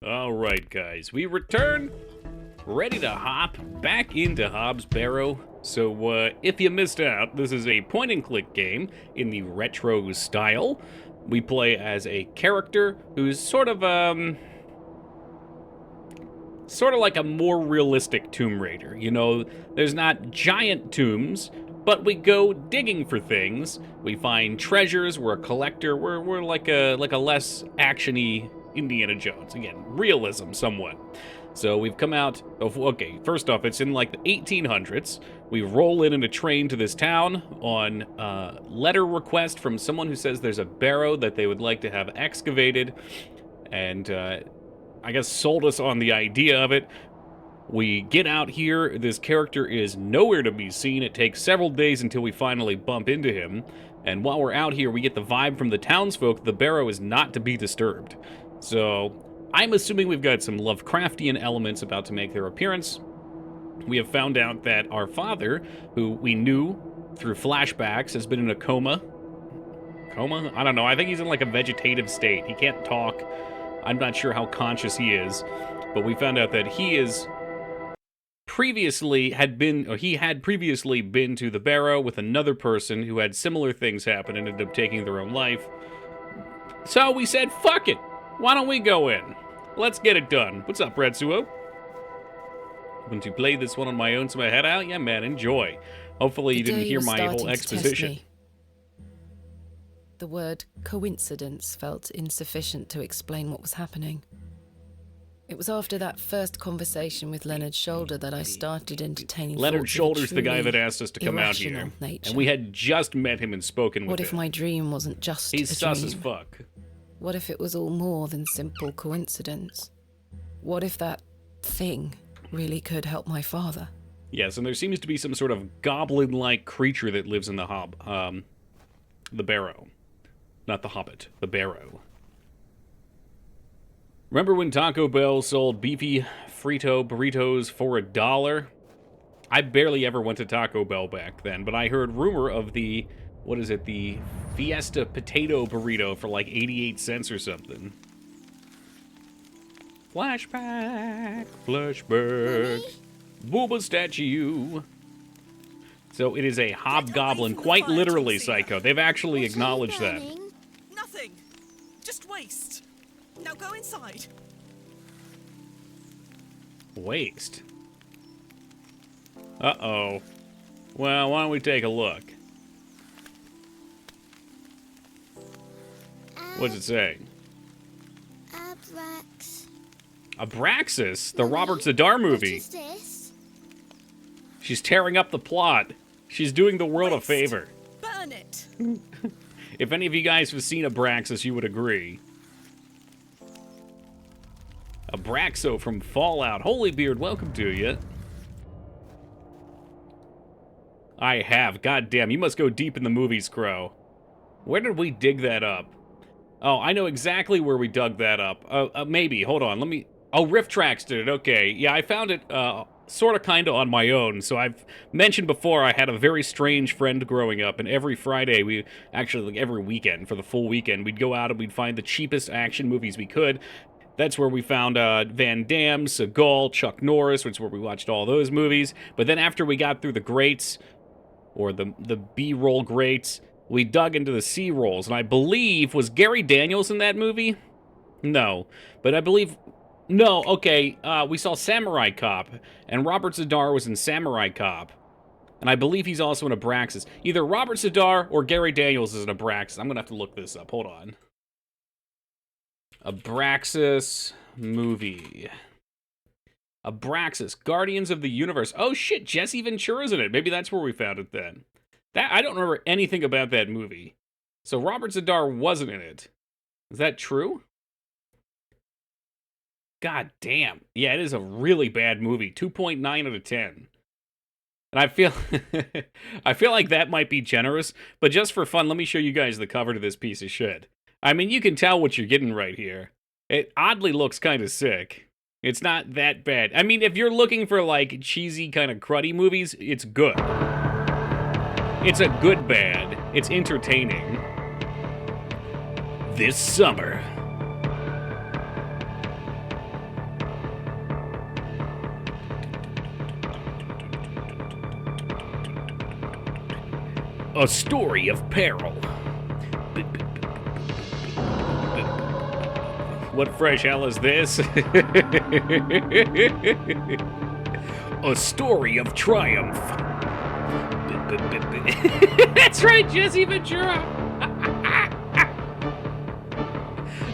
All right, guys, we return, ready to hop back into Hobbs Barrow. So, if you missed out, this is a point-and-click game in the retro style. We play as a character who's sort of like a more realistic Tomb Raider. You know, there's not giant tombs, but we go digging for things. We find treasures. We're a collector. We're like a less actiony Indiana Jones. Again, realism somewhat. So we've come out of, okay, first off, it's in like the 1800s. We roll in a train to this town on letter request from someone who says there's a barrow that they would like to have excavated, and I guess sold us on the idea of it. We get out here. This character is nowhere to be seen. It takes several days until we finally bump into him. And while we're out here, we get the vibe from the townsfolk the barrow is not to be disturbed. So I'm assuming we've got some Lovecraftian elements about to make their appearance. We have found out that our father, who we knew through flashbacks, has been in a coma. Coma? I don't know. I think he's in like a vegetative state. He can't talk. I'm not sure how conscious he is. But we found out that he is had previously been to the Barrow with another person who had similar things happen and ended up taking their own life. So we said, fuck it. Why don't we go in? Let's get it done. What's up, Retsuo? Going to play this one on my own so my head out? Yeah, man, enjoy. Hopefully you didn't hear my whole exposition. The word coincidence felt insufficient to explain what was happening. It was after that first conversation with Leonard Shoulder that I started entertaining Leonard Shoulder's the guy that asked us to come out here. Nature. And we had just met him and spoken with him. What if my dream wasn't just He's a dream? sus as fuck. What if it was all more than simple coincidence? What if that thing really could help my father? Yes, and there seems to be some sort of goblin-like creature that lives in the Barrow. Not the Hobbit, the Barrow. Remember when Taco Bell sold beefy Frito burritos for $1? I barely ever went to Taco Bell back then, but I heard rumor of the, the Fiesta potato burrito for like 88 cents or something. Flashback, Booba statue. So it is a hobgoblin, quite literally, Psycho. They've actually acknowledged that. Nothing. Just waste. Now go inside. Waste? Uh-oh. Well, why don't we take a look? What's it say? Abraxas? The Robert Zadar movie. What is this? She's tearing up the plot. She's doing the world a favor. Burn it. If any of you guys have seen Abraxas, you would agree. Abraxo from Fallout. Holybeard, welcome to you. I have. Goddamn, you must go deep in the movies, Crow. Where did we dig that up? Oh, I know exactly where we dug that up. Maybe. Hold on. Let me... Oh, Rift Tracks did it. Okay. Yeah, I found it, sort of kind of on my own. So I've mentioned before I had a very strange friend growing up, and every Friday, actually, like every weekend, for the full weekend, we'd go out and we'd find the cheapest action movies we could. That's where we found Van Damme, Seagal, Chuck Norris, which is where we watched all those movies. But then after we got through the greats, or the B-roll greats, we dug into the C-rolls. And I believe, was Gary Daniels in that movie? No. But I believe... No, okay, we saw Samurai Cop, and Robert Zadar was in Samurai Cop. And I believe he's also in Abraxas. Either Robert Zadar or Gary Daniels is in Abraxas. I'm gonna have to look this up. Hold on. Abraxas movie. Abraxas, Guardians of the Universe. Oh shit, Jesse Ventura's in it. Maybe that's where we found it then. I don't remember anything about that movie. So Robert Zadar wasn't in it. Is that true? God damn. Yeah, it is a really bad movie. 2.9 out of 10. And I feel I feel like that might be generous, but just for fun, let me show you guys the cover to this piece of shit. I mean, you can tell what you're getting right here. It oddly looks kind of sick. It's not that bad. I mean, if you're looking for, like, cheesy kind of cruddy movies, it's good. It's a good bad. It's entertaining. This summer. A story of peril. What fresh hell is this? A story of triumph. That's right, Jesse Ventura.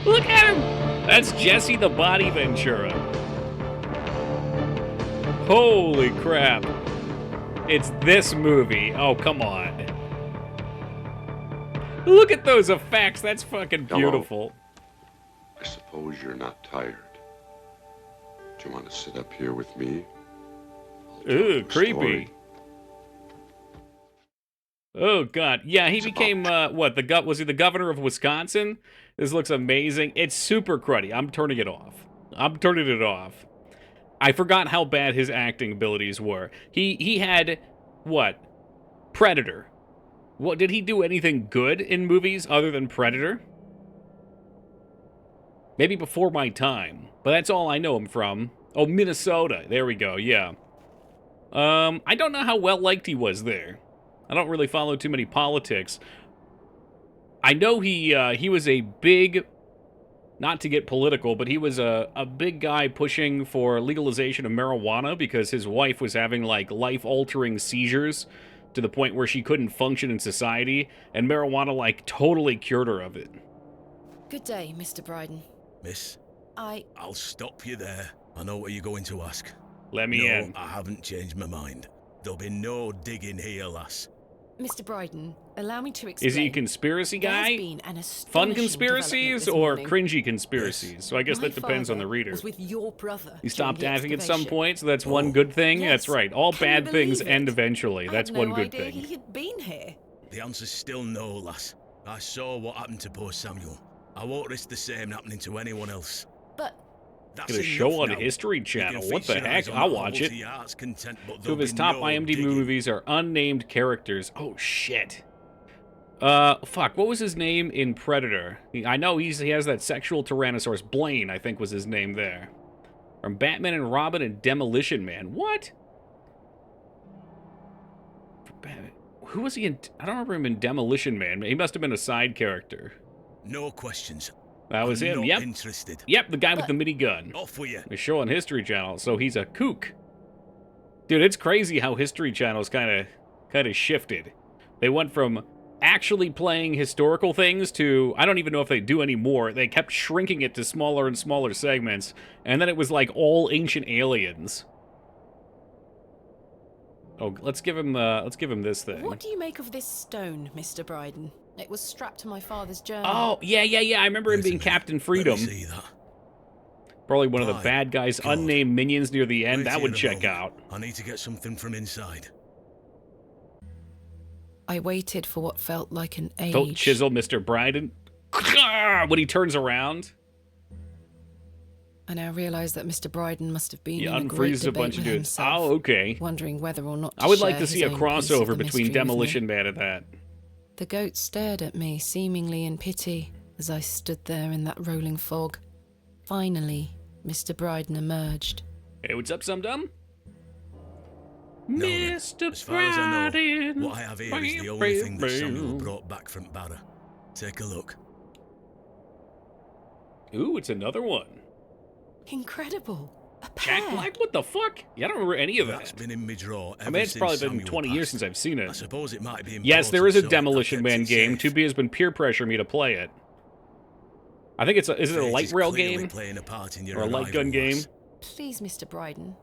Look at him. That's Jesse the Body Ventura. Holy crap. It's this movie. Oh, come on. Look at those effects. That's fucking beautiful. I suppose you're not tired. Do you want to sit up here with me? Ooh, creepy. Oh, God. Yeah, he became, was he the governor of Wisconsin? This looks amazing. It's super cruddy. I'm turning it off. I forgot how bad his acting abilities were. He had, what? Predator. What, did he do anything good in movies other than Predator? Maybe Before My Time, but that's all I know him from. Oh, Minnesota. There we go, yeah. I don't know how well liked he was there. I don't really follow too many politics. I know he was a big, not to get political, but he was a big guy pushing for legalization of marijuana because his wife was having, like, life-altering seizures to the point where she couldn't function in society, and marijuana, like, totally cured her of it. Good day, Mr. Bryden. Miss, I'll stop you there. I know what you're going to ask. Let me in. I haven't changed my mind. There'll be no digging here, lass. Mr. Bryden, allow me to explain. Is he a conspiracy guy? There's been an Fun astonishing conspiracies development or this morning. cringy conspiracies? So I guess My that depends on the father reader. was with your brother He stopped during the acting at some excavation. point, so that's one good thing. Yes. That's right. All Can you bad things believe end it? eventually. I That's had no one good idea thing. he had been here. The answer's still no, lass. I saw what happened to poor Samuel. I won't risk the same happening to anyone else. But That's Get a show enough on now. History You Channel. can What the feast your heck? eyes on I'll that watch hole it. to your heart's content, but 2 of there'll his be top no IMDb digging. movies are unnamed characters. Oh, shit. Fuck, what was his name in Predator? I know he has that sexual Tyrannosaurus. Blaine, I think, was his name there. From Batman and Robin and Demolition Man. What? Who was he in? I don't remember him in Demolition Man. He must have been a side character. No questions. That was I'm him, not yep. interested. Yep, the guy with the minigun. Off with you. A show on History Channel, so he's a kook. Dude, it's crazy how History Channel's kind of shifted. They went from actually playing historical things to, I don't even know if they do anymore. They kept shrinking it to smaller and smaller segments, and then it was like all ancient aliens. Oh, let's give him this thing. what do you make of this stone, Mr. Bryden? It was strapped to my father's journal. Oh, yeah. I remember him Wait a being minute. Captain Let me Freedom. see that. Probably one of the My bad guys, God. unnamed minions near the end. Wait That here would a check moment. out. I need to get something from inside. I waited for what felt like an age. Don't chisel Mr. Bryden. When he turns around. I now realize that Mr. Bryden must have been He in a great unfreezes a debate bunch of with dudes. himself, Oh, okay. wondering whether or not to I would like share to see his a own piece of crossover the between mystery with me. Demolition Man and that. The goat stared at me, seemingly in pity, as I stood there in that rolling fog. Finally, Mr. Bryden emerged. Hey, what's up, some dumb? No, Mr. as far as I Bryden. know, what I have here is the only thing that Samuel brought back from Barrow. Take a look. Ooh, it's another one. Incredible! A Jack pair! Black? What the fuck? Yeah, I don't remember any of That's that. been in my drawer ever I mean, it's since probably been Samuel 20 years passed. since I've seen I it. suppose it might be Yes, there is a important, so I Demolition kept Man it game. safe. 2B has been peer pressuring me to play it. I think is it a Fate light is rail clearly game? playing a part in your Or a light gun arrival, game? lass. Please, Mr. Bryden,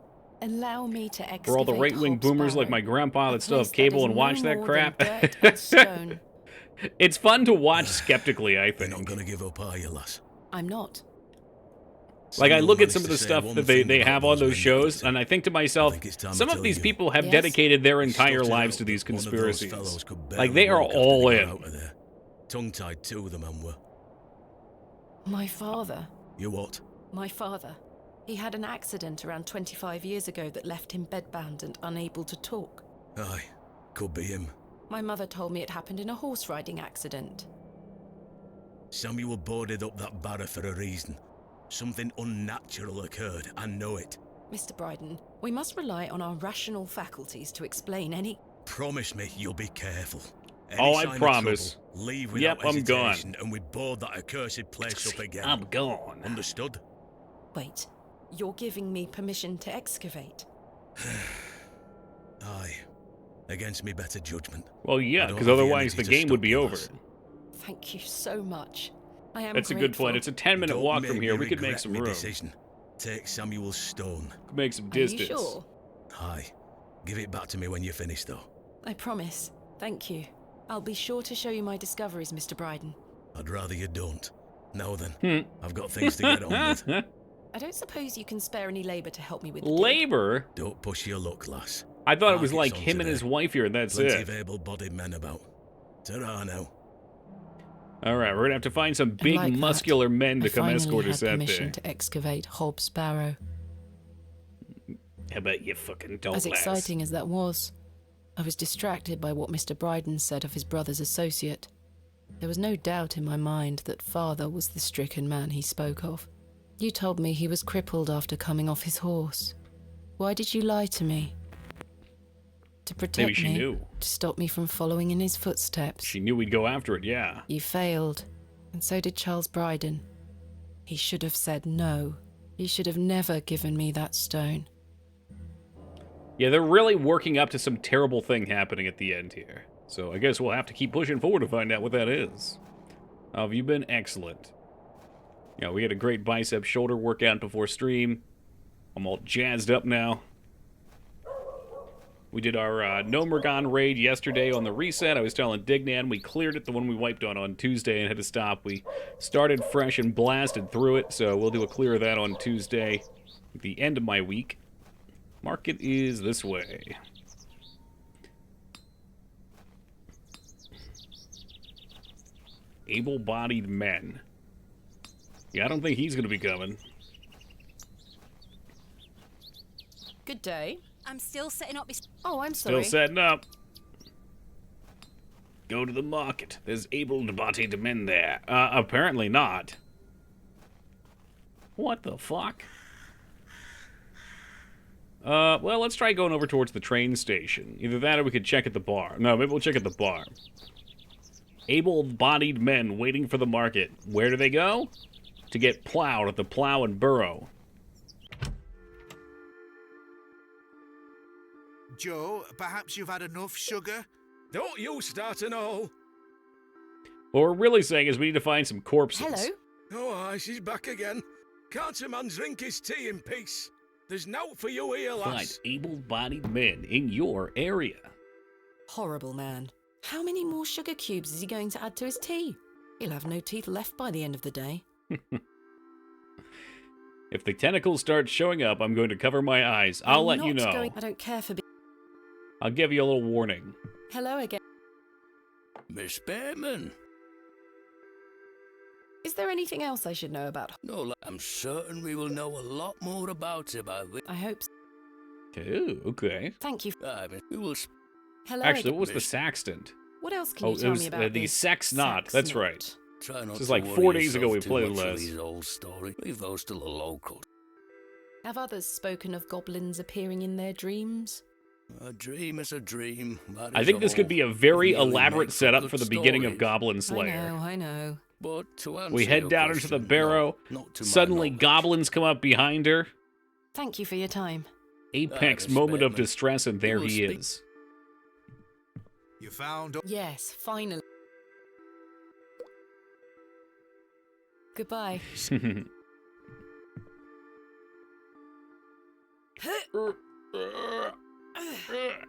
allow me to excavate For all the right-wing Hobbs boomers like Barrow, my grandpa a that still have place cable is and watch no that more crap. than dirt and stone. It's fun to watch skeptically, I You're think. not gonna give up, are you, lass? I'm not. Like, I Samuel look at managed some of to the say stuff one that thing they about have on those men shows, that and I think to myself, think it's time to some of tell these you. people have Yes? dedicated their He entire stuck it lives out, to these but one of those conspiracies. fellows could Like, barely they are walk after all they got in. out of there. Tongue-tied too, the man were. My father. You what? My father. He had an accident around 25 years ago that left him bedbound and unable to talk. Aye, could be him. My mother told me it happened in a horse riding accident. Samuel boarded up that barrow for a reason. Something unnatural occurred, I know it. Mr. Bryden, we must rely on our rational faculties to explain any. Promise me you'll be careful. Any Oh, I sign of promise. trouble, leave Yep, without I'm gone. hesitation, and we board that accursed place up again. I'm gone. Understood? Wait, you're giving me permission to excavate? Aye. Against me better judgment. Well, yeah, I don't because have the otherwise the energy to game would stop be you, over. lass. Thank you so much. I am That's a grateful. good point. It's a 10-minute Don't walk make from here. me We could make regret some me room. decision. Take Samuel's stone. Could make some Are you distance. sure? Aye. Give it back to me when you're finished, though. I promise. Thank you. I'll be sure to show you my discoveries, Mr. Bryden. I'd rather you don't. Now then, I've got things to get on with. I don't suppose you can spare any labor to help me with the dig? Labor? Don't push your luck, lass. I thought it was like Market's on him and his today. wife here, and that's Plenty it. of able-bodied men about. Ta-ra now. All right, we're gonna have to find some big, like that, muscular men to I come finally escort had us out permission there. to excavate Hobbs Barrow. How about you fucking don't, As lass? exciting as that was, I was distracted by what Mr. Bryden said of his brother's associate. There was no doubt in my mind that father was the stricken man he spoke of. You told me he was crippled after coming off his horse. Why did you lie to me? To protect Maybe she me? knew. To stop me from following in his footsteps? She knew we'd go after it, yeah. You failed, and so did Charles Bryden. He should have said no. He should have never given me that stone. Yeah, they're really working up to some terrible thing happening at the end here. So I guess we'll have to keep pushing forward to find out what that is. How have you been? Excellent. Yeah, we had a great bicep shoulder workout before stream. I'm all jazzed up now. We did our Nomergon raid yesterday on the reset. I was telling Dignan we cleared it, the one we wiped on Tuesday and had to stop. We started fresh and blasted through it, so we'll do a clear of that on Tuesday at the end of my week. Market is this way. Able-bodied men. Yeah, I don't think he's going to be coming. Good day. I'm still setting up this. Oh, I'm Still sorry. setting up. Go to the market. There's able-bodied men there. Apparently not. What the fuck? Well, let's try going over towards the train station. Either that or we could check at the bar. No, maybe we'll check at the bar. Able-bodied men waiting for the market. Where do they go? To get plowed at the Plow and Barrow. Joe, perhaps you've had enough sugar? Don't you start an all. What we're really saying is we need to find some corpses. Hello? Oh, aye, she's back again. Can't a man drink his tea in peace? There's nought for you here, Find lass. able-bodied men in your area. Horrible man. How many more sugar cubes is he going to add to his tea? He'll have no teeth left by the end of the day. If the tentacles start showing up, I'm going to cover my eyes. I'll I'm let you not know. going- I don't care for... I'll give you a little warning. Hello again. Miss Behrman? Is there anything else I should know about? No, I'm certain we will know a lot more about him. I hope so. Ooh, okay. Thank you. We will. Hello Actually, again. what was the sextant? What else can Oh, you it tell was me about the this sex knot. That's knot? right. Try not This is to like worry 4 days ago yourself we too played much with this. his old story. Leave those to the locals. Have others spoken of goblins appearing in their dreams? A dream is a dream. that I is think this could all. be a very It really elaborate makes setup good for the beginning of stories. Goblin Slayer. I know. But to answer We head your down into the question, Barrow. no, not to my Suddenly, knowledge. goblins come up behind her. Thank you for your time. Apex Miss moment of Behrman. distress, and there will he speak- is. You found... Yes, finally. Goodbye.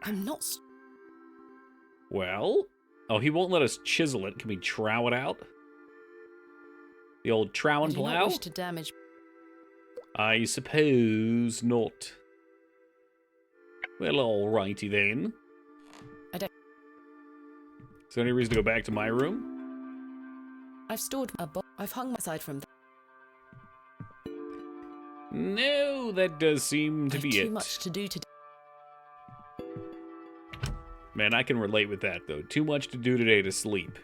I'm not... Well? Oh, he won't let us chisel it. Can we trow it out? The old trow I and do not plow? wish to damage... I suppose not. Well, alrighty then. I don't... Is there any reason to go back to my room? I've stored a I've hung my side from... No, that does seem to I've be too it. much to do today. Man, I can relate with that, though. Too much to do today to sleep.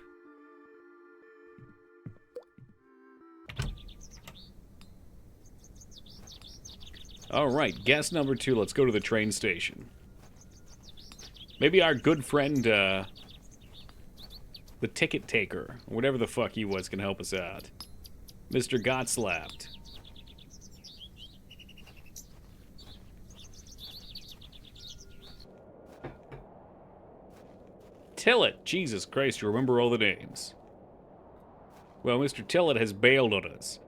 Alright, guess number 2. Let's go to the train station. Maybe our good friend, The ticket taker, or whatever the fuck he was, can help us out. Mr. Got Slapped. Tillett. Jesus Christ, you remember all the names. Well, Mr. Tillett has bailed on us.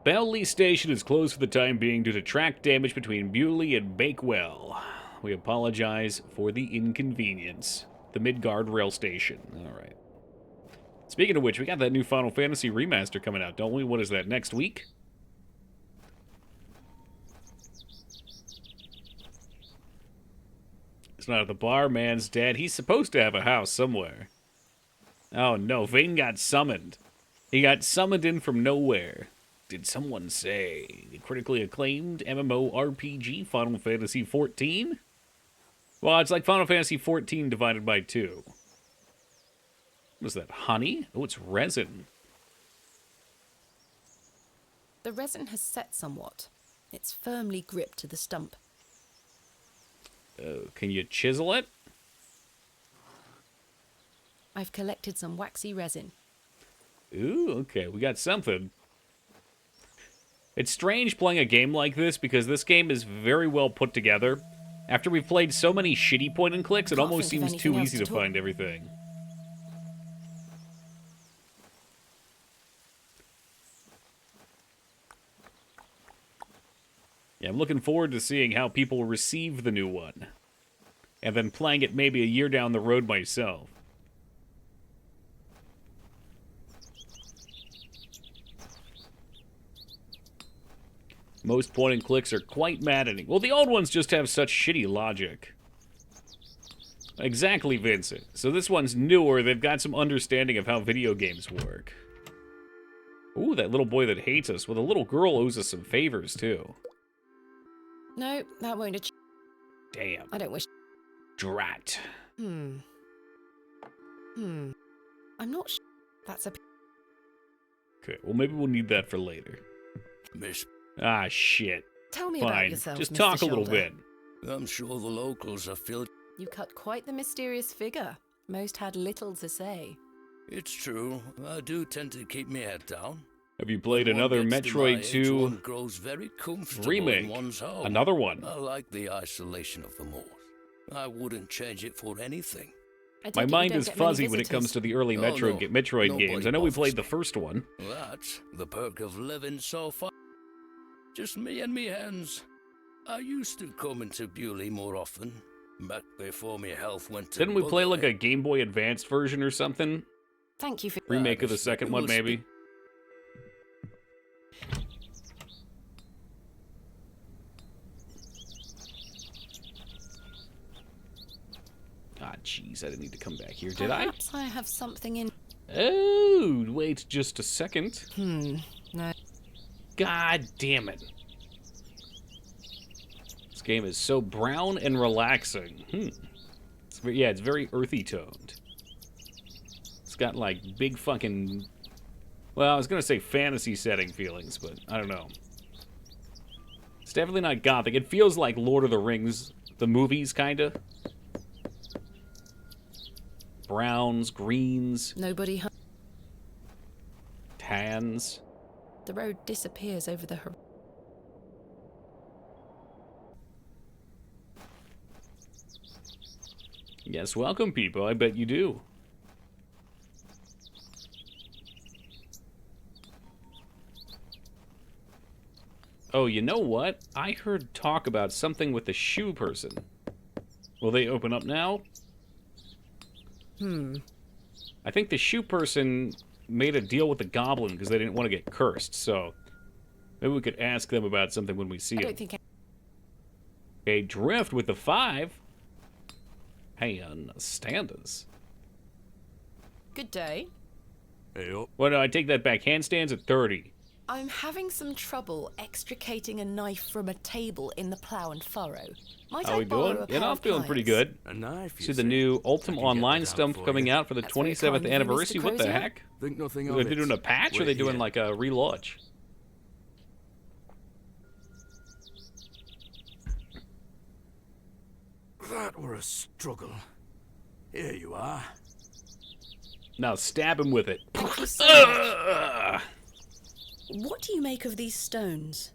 Bowley Station is closed for the time being due to track damage between Bewley and Bakewell. We apologize for the inconvenience. The Midgard Rail Station. Alright. Speaking of which, we got that new Final Fantasy remaster coming out, don't we? What is that, next week? It's not at the bar, man's dead. He's supposed to have a house somewhere. Oh no, Vane got summoned. He got summoned in from nowhere. Did someone say the critically acclaimed MMORPG Final Fantasy XIV? Well, it's like Final Fantasy XIV divided by 2. Was that honey? Oh, it's resin. The resin has set somewhat. It's firmly gripped to the stump. Can you chisel it? I've collected some waxy resin. Ooh, okay, we got something. It's strange playing a game like this because this game is very well put together. After we've played so many shitty point and clicks, it Can't almost think of seems too anything easy else to to talk- find everything. Yeah, I'm looking forward to seeing how people receive the new one. And then playing it maybe a year down the road myself. Most point and clicks are quite maddening. Well, the old ones just have such shitty logic. Exactly, Vincent. So this one's newer. They've got some understanding of how video games work. Ooh, that little boy that hates us. Well, the little girl owes us some favors, too. No, that won't achieve. Damn. I don't wish. Drat. I'm not sure. That's a. Okay, well, maybe we'll need that for later. Miss, Ah, shit. Tell me about Fine. yourself, Just Mr. talk a little Shoulder. bit. I'm sure the locals are filled. You cut quite the mysterious figure. Most had little to say. It's true. I do tend to keep my head down. Have you played When one another gets to my Metroid age, 2 one grows very comfortable remake? in one's home. Another one. I like the isolation of the moors. I wouldn't change it for anything. I take My it you mind don't is get many fuzzy when it comes visitors. to the early Oh, Metroid no. Metroid Nobody games. I know we bothers played the me. first one. That's the perk of living so far. Just me and me hens. I used to come into Bewley more often, back before my health went to Didn't we play like bugger. a Game Boy Advanced version or something? Thank you for. Remake of the Miss, second it one, was maybe? Ah, jeez, I didn't need to come back here, did I? Perhaps I have something in. Oh, wait just a second. No. God damn it. This game is so brown and relaxing. It's very earthy toned. It's got like big fucking... Well, I was gonna say fantasy setting feelings, but I don't know. It's definitely not gothic. It feels like Lord of the Rings, the movies, kinda. Browns, greens, Nobody. tans. The road disappears over the horizon. Yes, welcome, people. I bet you do. Oh, you know what? I heard talk about something with the shoe person. Will they open up now? I think the shoe person made a deal with the goblin because they didn't want to get cursed, so maybe we could ask them about something when we see I them. don't think. A drift with the 5. Hey, understand us. Good day. Hey up. Well, no, I take that back. Handstands at 30. I'm having some trouble extricating a knife from a table in the plough and furrow. Might How I we borrow doing? a Yeah, pair I'm of feeling pretty pliers? good. A knife, you See the say? new I Ultima can get Online that out stuff for coming you. out for the That's very 27th kind of you, anniversary. Mr. What the Crozier. heck? Think nothing Are of they doing it. a patch or are Wait they doing here. like a relaunch? That were a struggle. Here you are. Now stab him with it. Thank you so much. What do you make of these stones?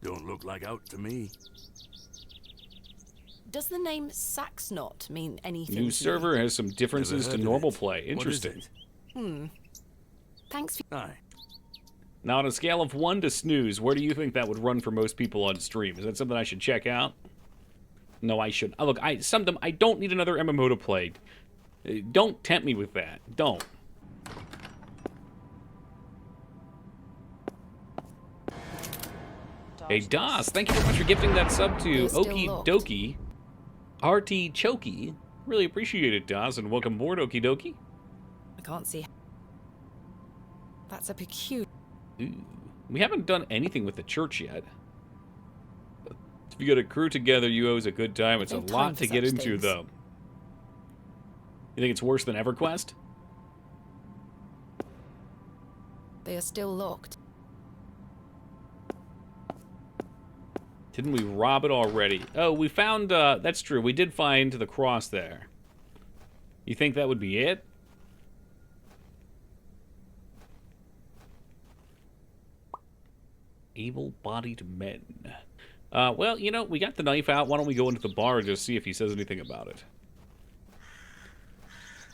Don't look like out to me. Does the name Saxnot mean anything New to you? server has some differences Never to heard of normal it. play. What is Interesting. it? Thanks for... Aye. Now, on a scale of 1 to snooze, where do you think that would run for most people on stream? Is that something I should check out? No, I shouldn't. Oh, look, I don't need another MMO to play. Don't tempt me with that. Don't. Hey, Das, thank you very much for gifting that sub to They're still Okie locked. Dokie. RT Chokey. Really appreciate it, Das, and welcome aboard, Okie Dokie. I can't see... That's a peculiar... Ooh. We haven't done anything with the church yet. If you get a crew together, you always a good time. It's a No time lot for to get such into, things. though. You think it's worse than EverQuest? They are still locked. Didn't we rob it already? Oh, we found, that's true. We did find the cross there. You think that would be it? Able-bodied men. Well, you know, we got the knife out. Why don't we go into the bar and just see if he says anything about it?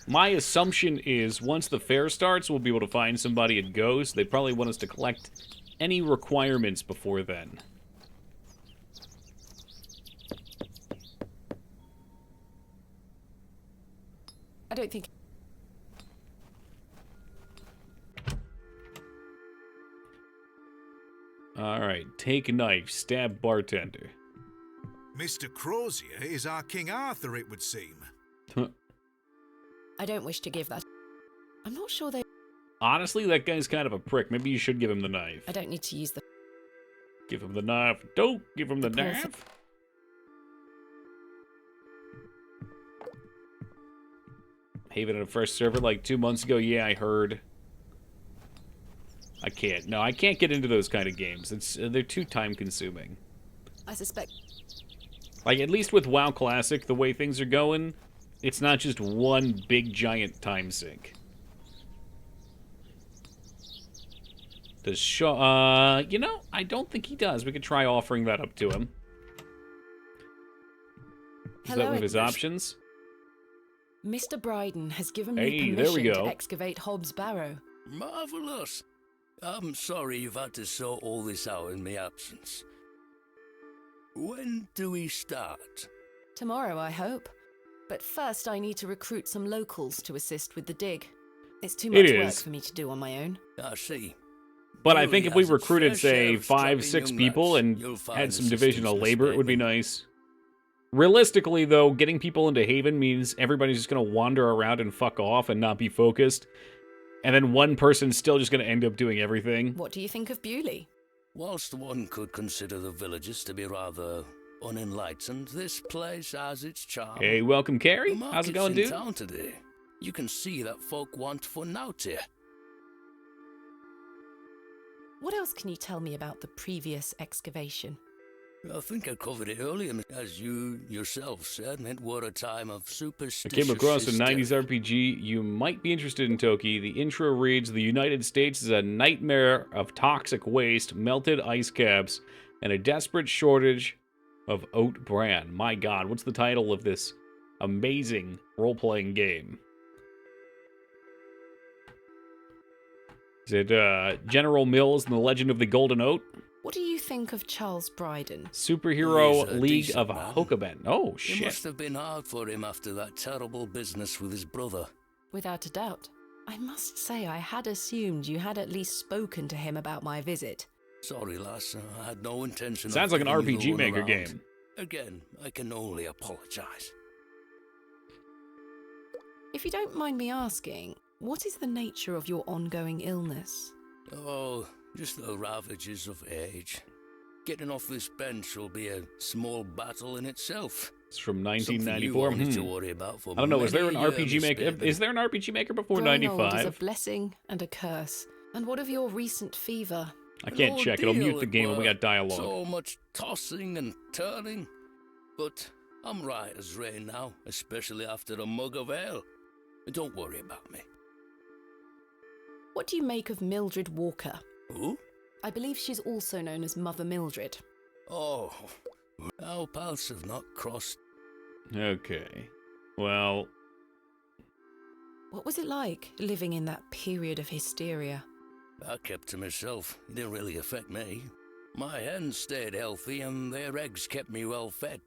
My assumption is once the fair starts, we'll be able to find somebody and go, so they probably want us to collect any requirements before then. I don't think... Alright, take knife, stab bartender. Mr. Crozier is our King Arthur, it would seem. I don't wish to give that. I'm not sure they... Honestly, that guy's kind of a prick. Maybe you should give him the knife. I don't need to use the... Give him the knife. Don't give him the The poor knife. Haven in a fresh server like 2 months ago. Yeah, I heard. I can't. No, I can't get into those kind of games. They're too time-consuming. I suspect... Like, at least with WoW Classic, the way things are going, it's not just one big, giant time sink. Does Shaw... you know, I don't think he does. We could try offering that up to him. Is that Hello, one of his English. options? Mr. Bryden has given Hey, me there we permission go. to excavate Hobbs Barrow. Marvelous. I'm sorry you've had to sort all this out in my absence. When do we start? Tomorrow, I hope. But first, I need to recruit some locals to assist with the dig. It's too It much work is. for me to do on my own. I see. But I Really think if we has its recruited, fair share say, of 5, strapping 6 young people lads. and You'll find had some division of assistance labor, it would be sparingly. nice. Realistically, though, getting people into Haven means everybody's just going to wander around and fuck off and not be focused. And then one person's still just going to end up doing everything. What do you think of Bewley? Whilst one could consider the villagers to be rather unenlightened, this place has its charm. Hey, welcome, Carrie. The How's it market's going, in dude? town today. You can see that folk want fun out here. What else can you tell me about the previous excavation? I think I covered it earlier, as you yourself said. It were a time of I superstitious came across a hysteria. 90s RPG you might be interested in, Toki. The intro reads, "The United States is a nightmare of toxic waste, melted ice caps, and a desperate shortage of oat bran." My god, what's the title of this amazing role-playing game? Is it General Mills and the Legend of the Golden Oat? What do you think of Charles Bryden? Superhero He's a League decent of man. Hokaben. Oh, It shit. must have been hard for him after that terrible business with his brother. Without a doubt. I must say I had assumed you had at least spoken to him about my visit. Sorry, lass. I had no intention Sounds of like an giving you the RPG Maker runaround. game. Again, I can only apologize. If you don't mind me asking, what is the nature of your ongoing illness? Oh, just the ravages of age. Getting off this bench will be a small battle in itself. It's from Something you 1994. won't need to worry about for I don't know. Is there an many a RPG year, Maker? Miss Is there an RPG Maker before Growing old is a 95? blessing and a curse. And what of your recent fever? I can't An check. It'll ordeal mute the it game when we were. got dialogue. So much tossing and turning. But I'm right as rain now, especially after a mug of ale. Don't worry about me. What do you make of Mildred Walker? Who? I believe she's also known as Mother Mildred. Oh, our paths have not crossed. Okay. Well, What was it like, living in that period of hysteria? I kept to myself. It didn't really affect me. My hens stayed healthy and their eggs kept me well fed.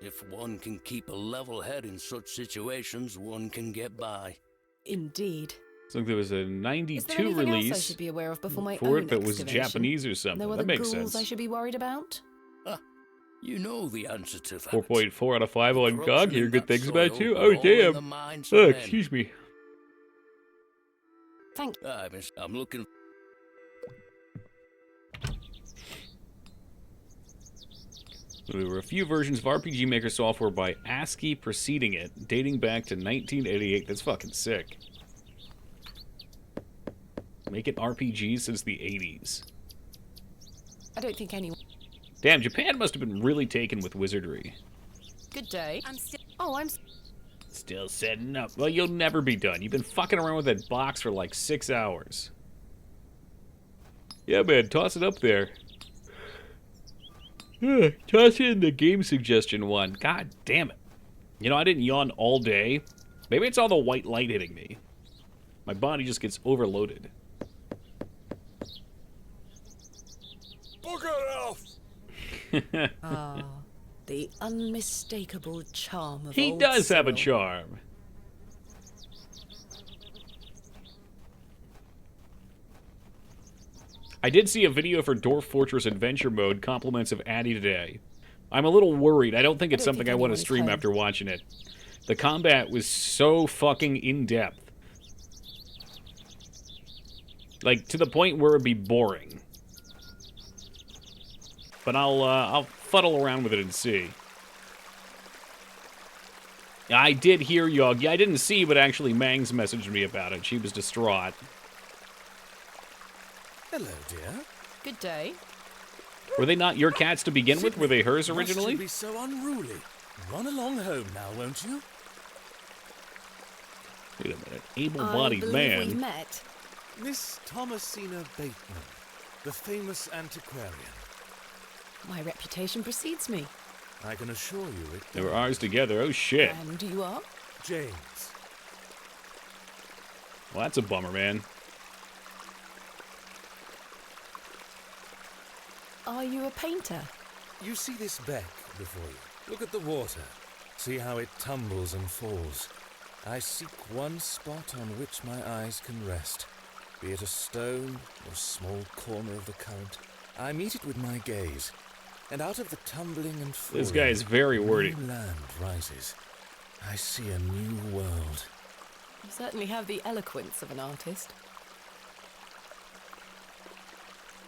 If one can keep a level head in such situations, one can get by. Indeed. looks like there was a Is there 92 anything else I release should be aware of before my for own it that was excavation? Japanese or something. No That other makes ghouls sense. I should be worried about? You know the answer to that. 4.4 out of 5 on Corruption GOG. in Hear good that things about soil you. were Oh, all in damn. the minds of Oh, men. excuse me. Thank I'm looking. There were a few versions of RPG Maker software by ASCII preceding it, dating back to 1988. That's fucking sick. Making RPGs since the 80s. I don't think anyone... Damn, Japan must have been really taken with wizardry. Good day. I'm still. Oh, I'm... Still setting up. Well, you'll never be done. You've been fucking around with that box for like 6 hours. Yeah, man, toss it up there. Toss in the game suggestion one. God damn it. You know, I didn't yawn all day. Maybe it's all the white light hitting me. My body just gets overloaded. Bugger off! Ah, the unmistakable charm of He old does have a Cyril. charm. I did see a video for Dwarf Fortress Adventure Mode compliments of Addy today. I'm a little worried. I don't think it's don't something think I want to anyone's stream home. after watching it. The combat was so fucking in-depth. Like, to the point where it'd be boring. But I'll fuddle around with it and see. I did hear Yogi. I didn't see, but actually Mangs messaged me about it. She was distraught. Hello, dear. Good day. Were they not your cats to begin with? Were they hers originally? Must you be so unruly? Run along home now, won't you? Wait a minute. I Able-bodied believe we've man. met. Miss Thomasina Bateman, the famous antiquarian. My reputation precedes me. I can assure you it They were ours together. Oh, shit. And you are? James. Well, that's a bummer, man. Are you a painter? You see this beck before you? Look at the water. See how it tumbles and falls. I seek one spot on which my eyes can rest, be it a stone or small corner of the current. I meet it with my gaze, and out of the tumbling and falling, This guy is very wordy. new land rises. I see a new world. You certainly have the eloquence of an artist.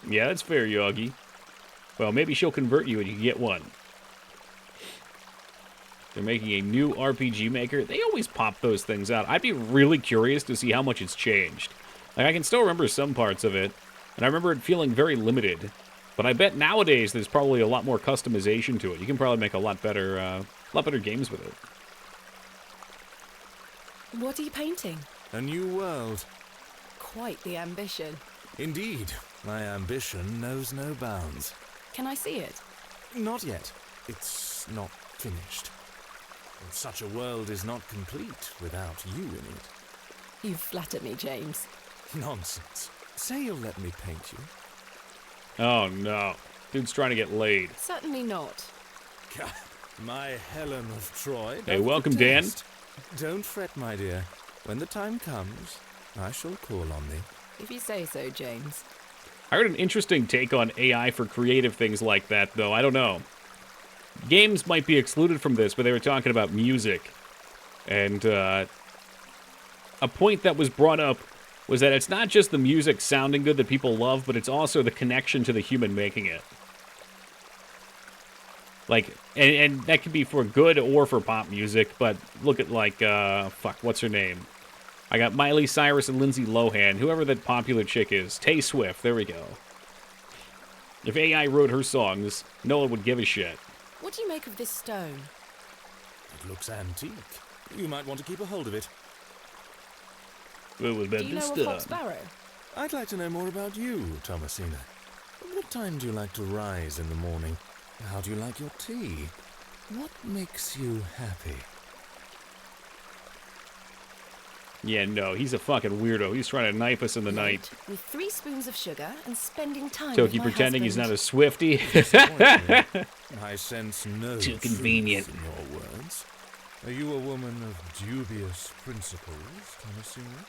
Yeah, that's fair, Yogi. Well, maybe she'll convert you and you get one. They're making a new RPG Maker. They always pop those things out. I'd be really curious to see how much it's changed. Like, I can still remember some parts of it, and I remember it feeling very limited. But I bet nowadays there's probably a lot more customization to it. You can probably make a lot better games with it. What are you painting? A new world. Quite the ambition. Indeed, my ambition knows no bounds. Can I see it? Not yet. It's not finished. And such a world is not complete without you in it. You flatter me, James. Nonsense. Say you'll let me paint you. Oh, no. Dude's trying to get laid. Certainly not. God, my Helen of Troy. Hey, doth welcome, Dan. protest. Don't fret, my dear. When the time comes, I shall call on thee. If you say so, James. I heard an interesting take on AI for creative things like that, though. I don't know. Games might be excluded from this, but they were talking about music. And a point that was brought up was that it's not just the music sounding good that people love, but it's also the connection to the human making it. Like, and that could be for good or for pop music, but look at, like, what's her name? I got Miley Cyrus and Lindsay Lohan, whoever that popular chick is. Tay Swift, there we go. If AI wrote her songs, no one would give a shit. What do you make of this stone? It looks antique. You might want to keep a hold of it. It was Do you know of Fox Barrow? I'd like to know more about you, Thomasina. What time do you like to rise in the morning? How do you like your tea? What makes you happy? Yeah, no, he's a fucking weirdo. He's trying to knife us in the night. With 3 spoons of sugar and spending time Toki with my pretending he's not husband. a Swifty. I sense no Too truth convenient. in your words. Are you a woman of dubious principles, Thomasina?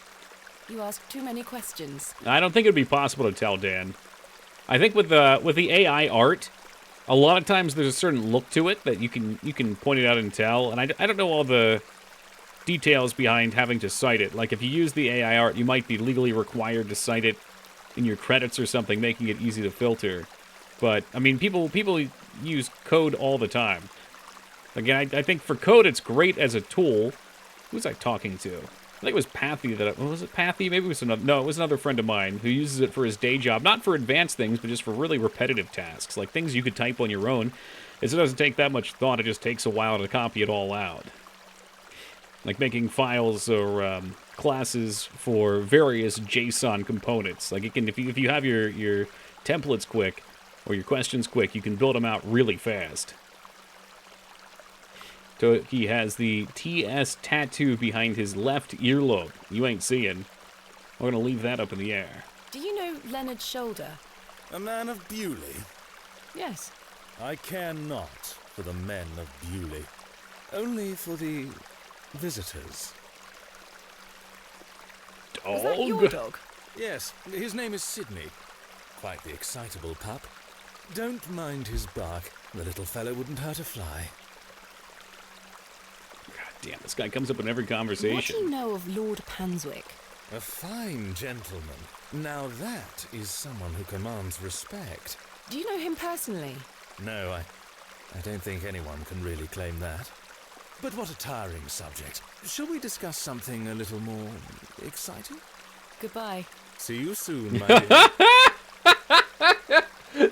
You ask too many questions. I don't think it'd be possible to tell, Dan. I think with the AI art, a lot of times there's a certain look to it that you can point it out and tell. And I don't know all the details behind having to cite it. Like if you use the AI art, you might be legally required to cite it in your credits or something, making it easy to filter. But I mean, people use code all the time. Again, I think for code, it's great as a tool. Who was I talking to? I think it was Pathy was it Pathy? Maybe it was another. No, it was another friend of mine who uses it for his day job, not for advanced things, but just for really repetitive tasks, like things you could type on your own. It doesn't take that much thought. It just takes a while to copy it all out, like making files or classes for various JSON components. Like it can, if you have your templates quick or your questions quick, you can build them out really fast. So he has the TS tattoo behind his left earlobe. You ain't seeing. We're going to leave that up in the air. Do you know Leonard Shoulder? A man of Bewley? Yes. I care not for the men of Bewley. Only for the visitors. Was that your dog? Yes, his name is Sidney. Quite the excitable pup. Don't mind his bark. The little fellow wouldn't hurt a fly. Damn, this guy comes up in every What do conversation. you know of Lord Panswick? A fine gentleman. Now that is someone who commands respect. Do you know him personally? No, I don't think anyone can really claim that. But what a tiring subject. Shall we discuss something a little more exciting? Goodbye. See you soon, my dear.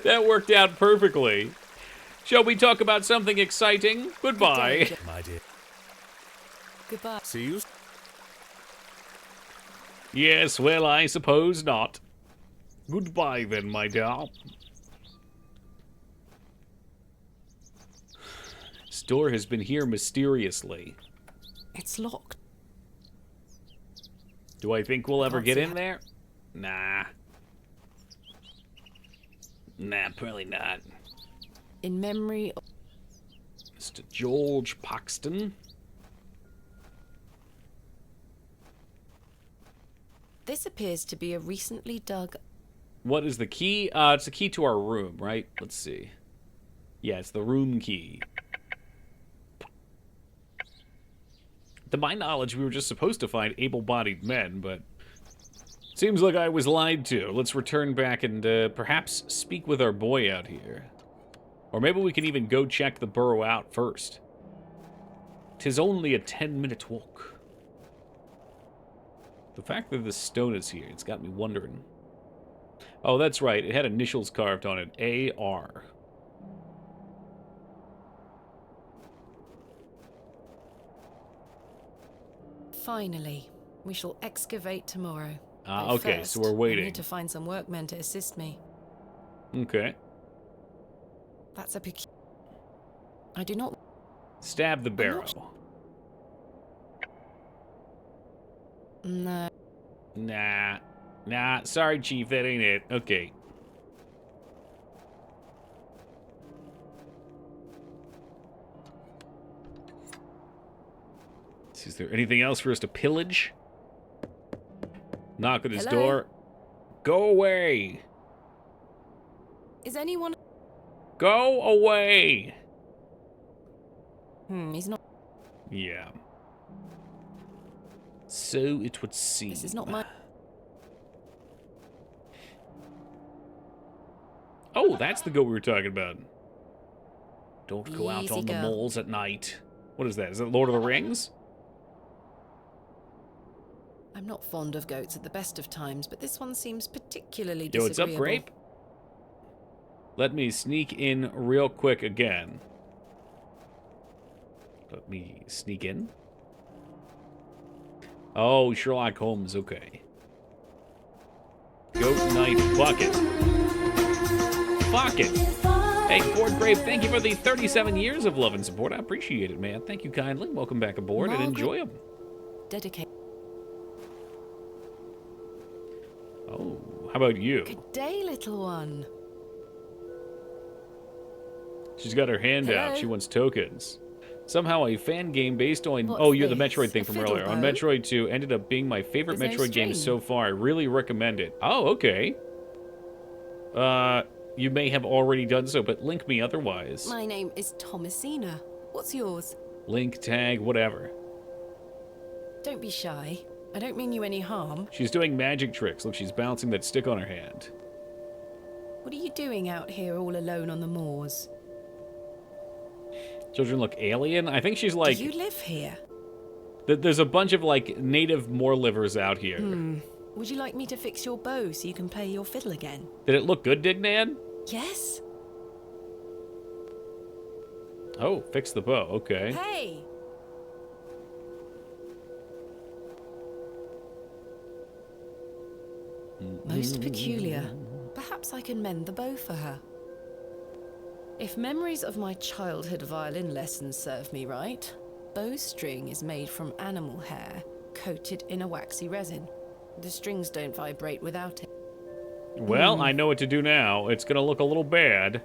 That worked out perfectly. Shall we talk about something exciting? Goodbye. My dear. Goodbye. See you. Yes, well, I suppose not. Goodbye then, my dear. This door has been here mysteriously. It's locked. Do I think we'll ever Can't get see in how- there? Nah. Nah, probably not. In memory of... Mr. George Paxton. This appears to be a recently dug... What is the key? It's the key to our room, right? Let's see. Yeah, it's the room key. To my knowledge, we were just supposed to find able-bodied men, but... Seems like I was lied to. Let's return back and perhaps speak with our boy out here. Or maybe we can even go check the burrow out first. 'Tis only a 10-minute walk. The fact that this stone is here, it's got me wondering. Oh, that's right. It had initials carved on it. A.R. Finally, we shall excavate tomorrow. Ah, But okay, first, so we're I waiting. need to find some workmen to assist me. Okay. That's a I do not... Stab the barrow. No. Nah. Nah, sorry, Chief, that ain't it. Okay. Is there anything else for us to pillage? Knock on his Hello? door. Go away! Is anyone... Go away! he's not... Yeah. So it would seem. This is not my... Oh, that's the goat we were talking about. Don't go out Easy on the girl. moles at night. What is that? Is that Lord of the Rings? I'm not fond of goats at the best of times, but this one seems particularly Yo, what's up, disagreeable. Grape? Let me sneak in real quick again. Let me sneak in. Oh, Sherlock Holmes, okay. Goat knife bucket. Fuck it. Hey, Ford Grave, thank you for the 37 years of love and support. I appreciate it, man. Thank you kindly. Welcome back aboard and enjoy them. Dedicate. Oh, how about you? Good day, little one. She's got her hand out. Hello? She wants tokens. Somehow a fan game based on... What's oh, you're the this? Metroid thing A from fiddle earlier. On bow? Metroid 2 ended up being my favorite There's no Metroid game string. so far. I really recommend it. Oh, okay. You may have already done so, but link me otherwise. My name is Thomasina. What's yours? Link, tag, whatever. Don't be shy. I don't mean you any harm. She's doing magic tricks. Look, she's bouncing that stick on her hand. What are you doing out here all alone on the moors? Children look alien. I think she's like... Do you live here? There's a bunch of, like, native moor livers out here. Would you like me to fix your bow so you can play your fiddle again? Did it look good, Dignan? Yes? Oh, fix the bow. Okay. Hey! Most peculiar. Perhaps I can mend the bow for her. If memories of my childhood violin lessons serve me right, bowstring is made from animal hair, coated in a waxy resin. The strings don't vibrate without it. Well, I know what to do now. It's gonna look a little bad.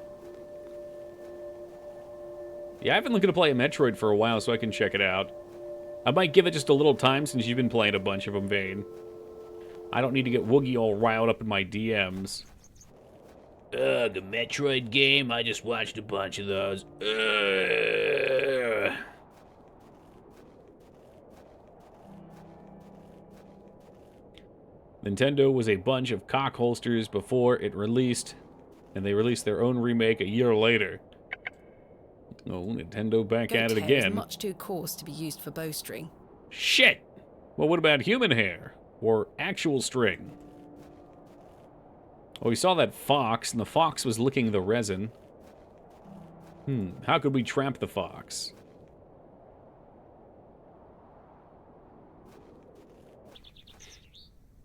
Yeah, I've been looking to play a Metroid for a while, so I can check it out. I might give it just a little time since you've been playing a bunch of them, Vane. I don't need to get Woogie all riled up in my DMs. Ugh, a Metroid game? I just watched a bunch of those. Ugh. Nintendo was a bunch of cock holsters before it released, and they released their own remake a year later. Oh, Nintendo back at it Goat hair again. is much too coarse to be used for bowstring. Shit! Well, what about human hair? Or actual string? Oh, we saw that fox, and the fox was licking the resin. How could we trap the fox?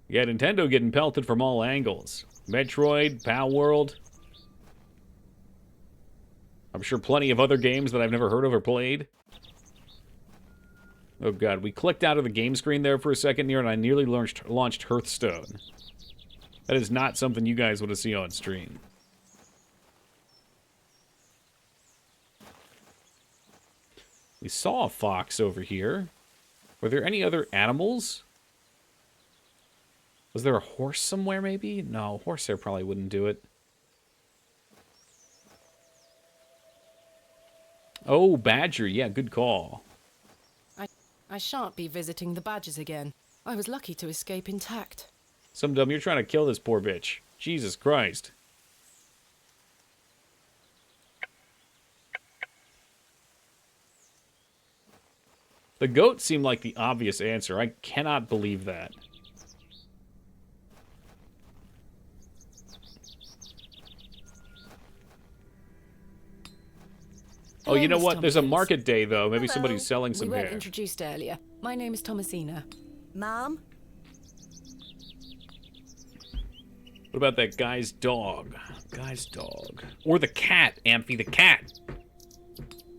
Yeah, Nintendo getting pelted from all angles. Metroid, Pal World. I'm sure plenty of other games that I've never heard of or played. Oh god, we clicked out of the game screen there for a second here, and I nearly launched Hearthstone. That is not something you guys want to see on stream. We saw a fox over here. Were there any other animals? Was there a horse somewhere, maybe? No, horsehair probably wouldn't do it. Oh, badger. Yeah, good call. I shan't be visiting the badgers again. I was lucky to escape intact. Some dumb, you're trying to kill this poor bitch. Jesus Christ. The goat seemed like the obvious answer. I cannot believe that. Oh, you know Hello, what? Miss There's a Tompkins. market day, though. Maybe Hello. somebody's selling some We weren't hair. introduced earlier. My name is Thomasina. Mom? What about that guy's dog? Guy's dog. Or the cat, Amphi, the cat.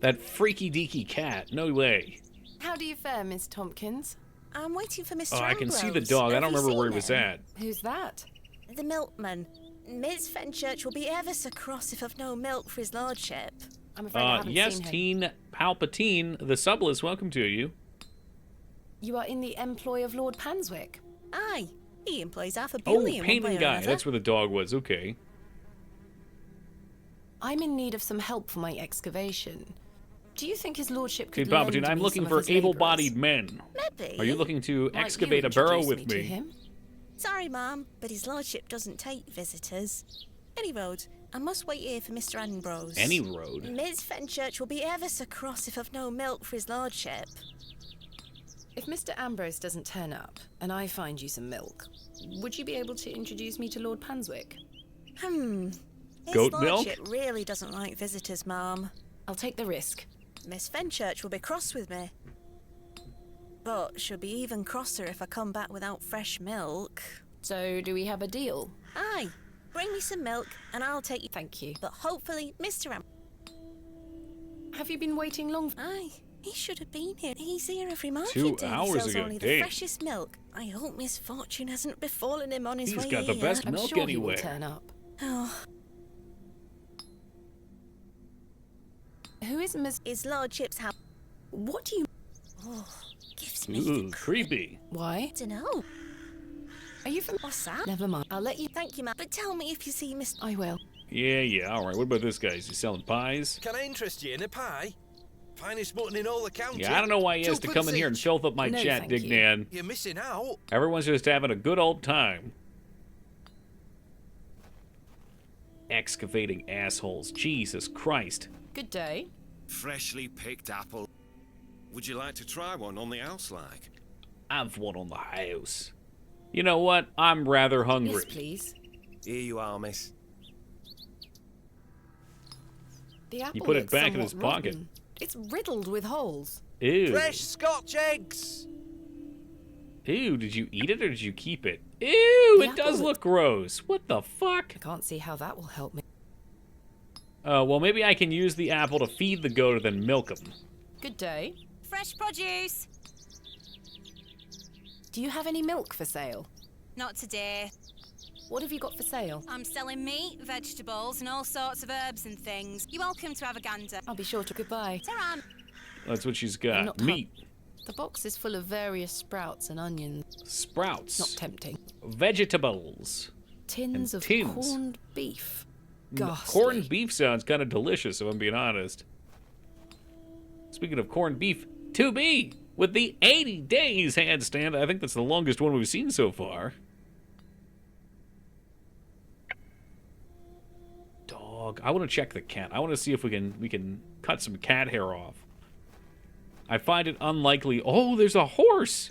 That freaky deaky cat. No way. How do you fare, Miss Tompkins? I'm waiting for Mr. Oh, I can see the Ambrose. dog. I Have don't you remember where seen he was him? at. Who's that? The milkman. Miss Fenchurch will be ever so cross if I've no milk for his lordship. I'm afraid I haven't Yes, seen him. Teen Palpatine, the subless, welcome to you. You are in the employ of Lord Panswick. Aye, he employs half a Oh, billion one way painting or guy. another. That's where the dog was. Okay. I'm in need of some help for my excavation. Do you think his lordship Teen could lend Palpatine, I'm me looking some for of his able-bodied labourers? men. Maybe. Are you looking to Might you excavate a barrow introduce with to me? him? Sorry, Ma'am, but his lordship doesn't take visitors. Any road, I must wait here for Mr. Ambrose. Any road. Miss Fenchurch will be ever so cross if I've no milk for his lordship. If Mr. Ambrose doesn't turn up, and I find you some milk, would you be able to introduce me to Lord Panswick? His Goat milk? lordship really doesn't like visitors, Ma'am. I'll take the risk. Miss Fenchurch will be cross with me. But she'll be even crosser if I come back without fresh milk. So, do we have a deal? Aye. Bring me some milk and I'll take you. Thank you. But hopefully, Mr. Am. Have you been waiting long? Aye. He should have been here. He's here every market 2 day. He hours sells ago, only damn. the freshest milk. I hope misfortune hasn't befallen him on his He's way got the here. best I'm milk sure he anywhere. will turn up. Oh, Who is Miss... his lordship's house. What do you... Oh, gives me Ooh, the creepy. Why? dunno. Are you from... What's that? Never mind. I'll let you... Thank you, ma'am. But tell me if you see Mr. I will. Yeah, all right. What about this guy? Is he selling pies? Can I interest you in a pie? Finest mutton in all the county. Yeah, I don't know why he has to come in here and filth up my No, chat, thank you. Dignan. You're missing out. Everyone's just having a good old time. Excavating assholes. Jesus Christ. Good day. Freshly picked apple. Would you like to try one on the house, like? I've one on the house. You know what? I'm rather hungry. Yes, please. Here you are, miss. The apple He put it looks back in his somewhat pocket. rotten. It's riddled with holes. Ew. Fresh Scotch eggs. Ew, did you eat it or did you keep it? Ew, The it does apple- look gross. What the fuck? I can't see how that will help me. Well, maybe I can use the apple to feed the goat and then milk him. Good day. Fresh produce. Do you have any milk for sale? Not today. What have you got for sale? I'm selling meat, vegetables, and all sorts of herbs and things. You're welcome to have a gander. I'll be sure to. Goodbye. Ta-ra. That's what she's I'm got. not Meat. The box is full of various sprouts and onions. Sprouts. Not tempting. Vegetables. Tins of tins. corned beef. Ghastly. Corned beef sounds kind of delicious, if I'm being honest. Speaking of corned beef, to be with the 80 days handstand. I think that's the longest one we've seen so far. Dog. I want to check the cat. I want to see if we can cut some cat hair off. I find it unlikely. Oh, there's a horse.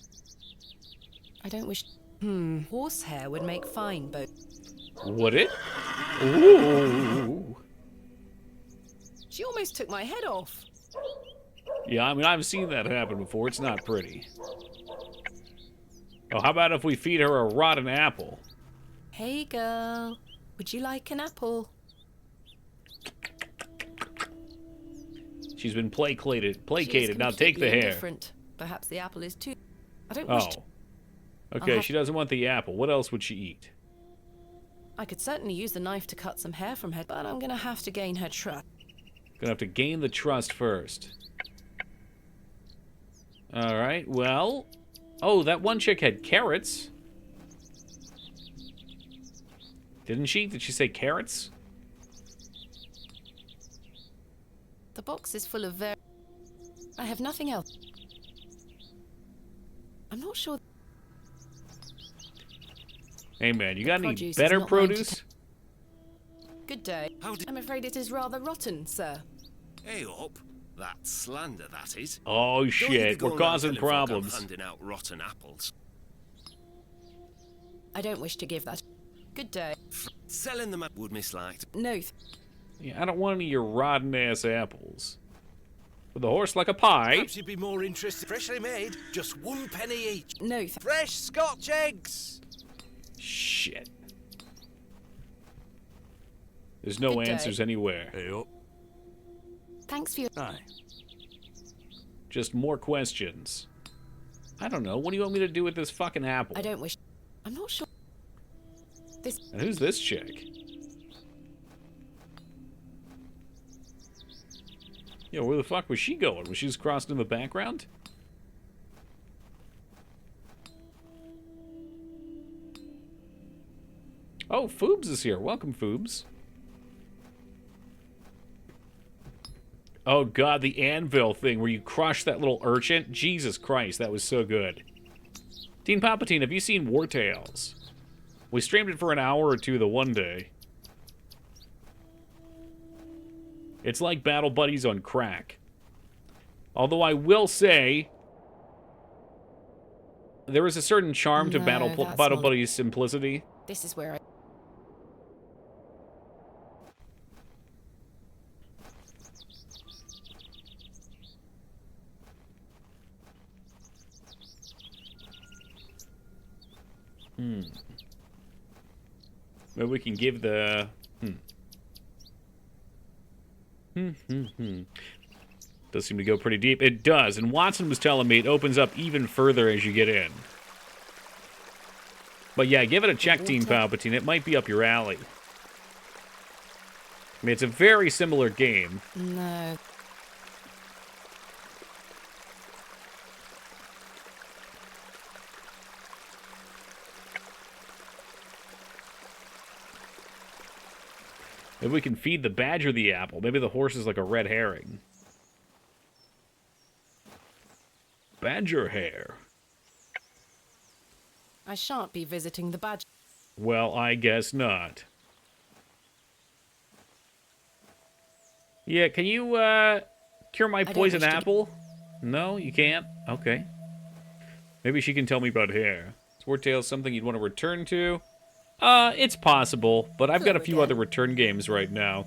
I don't wish. Horsehair would make fine boat. Would it? Ooh. She almost took my head off. Yeah, I mean, I've seen that happen before. It's not pretty. Oh, how about if we feed her a rotten apple? Hey, girl. Would you like an apple? She's been placated. She is Now take the completely hair. indifferent. Perhaps the apple is too. I don't wish to. Okay, have- she doesn't want the apple. What else would she eat? I could certainly use the knife to cut some hair from her, but I'm gonna have to gain her trust. Gonna have to gain the trust first. Alright, well... Oh, that one chick had carrots. Didn't she? Did she say carrots? The box is full of I have nothing else. I'm not sure. Hey man, you got any Produce is better not mine to produce? Good day. I'm afraid it is rather rotten, sir. Hey up. That's slander, that is. Oh Don't you be shit, we're going around causing telling folk I'm problems. handing out rotten apples. I don't wish to give that. Good day. Selling them would misliked. No. Yeah, I don't want any of your rotten ass apples. With a horse like a pie. Perhaps you'd be more interested. Freshly made, just 1 penny each. No. Fresh Scotch eggs. Shit. There's no Good day. answers anywhere. Hey up. Thanks for your. Aye. Just more questions. I don't know. What do you want me to do with this fucking apple? I don't wish. I'm not sure. This. And who's this chick? Yo, where the fuck was she going? Was she just crossed in the background? Oh, Foobs is here. Welcome, Foobs. Oh god, the anvil thing where you crush that little urchin. Jesus Christ, that was so good. Dean Palpatine, have you seen War Tales? We streamed it for an hour or two the one day. It's like Battle Buddies on crack. Although I will say, there is a certain charm to No, Battle that's not- Buddies' simplicity. This is where I. Maybe we can give the... Does seem to go pretty deep. It does, and Watson was telling me it opens up even further as you get in. But yeah, give it a check, Team Palpatine. It might be up your alley. I mean, it's a very similar game. No. Maybe we can feed the badger the apple. Maybe the horse is like a red herring. Badger hair. I shan't be visiting the badger. Well, I guess not. Yeah, can you, cure my poison apple? No, you can't? Okay. Maybe she can tell me about hair. Is Wartail something you'd want to return to? It's possible, but I've got a few other return games right now.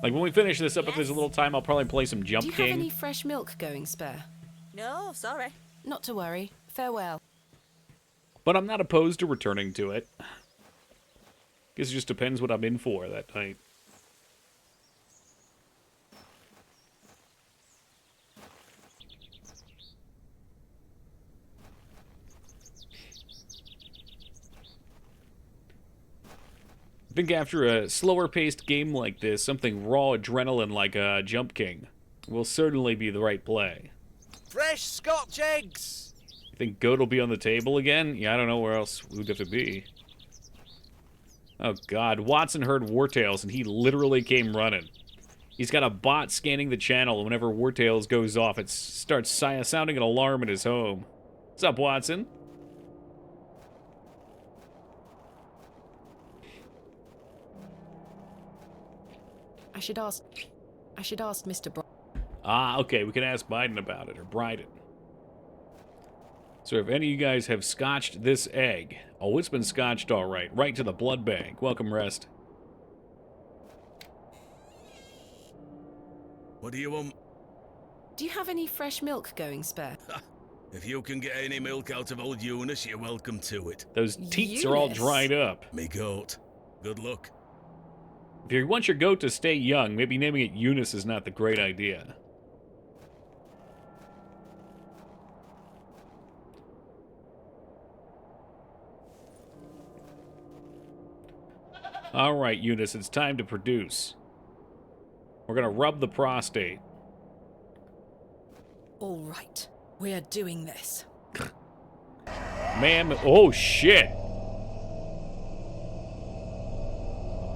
Like, when we finish this up, if there's a little time, I'll probably play some Jump King. Do you have any fresh milk going spare? No, sorry. Not to worry. Farewell. But I'm not opposed to returning to it. Guess it just depends what I'm in for that night. I think after a slower-paced game like this, something raw adrenaline like Jump King will certainly be the right play. Fresh Scotch eggs! You think Goat will be on the table again? Yeah, I don't know where else we'd have to be. Oh god, Watson heard Wartails and he literally came running. He's got a bot scanning the channel, and whenever Wartails goes off, it starts sounding an alarm in his home. What's up, Watson? I should ask Mr. Ah, okay, we can ask Biden about it, or Bryden. So if any of you guys have scotched this egg... Oh, it's been scotched all right. Right to the blood bank. Welcome, Rest. What do you want? Do you have any fresh milk going spare? If you can get any milk out of old Eunice, you're welcome to it. Those teats are all dried up. Me goat. Good luck. If you want your goat to stay young, maybe naming it Eunice is not the great idea. Alright, Eunice, it's time to produce. We're gonna rub the prostate. All right, we're doing this. Ma'am, oh shit!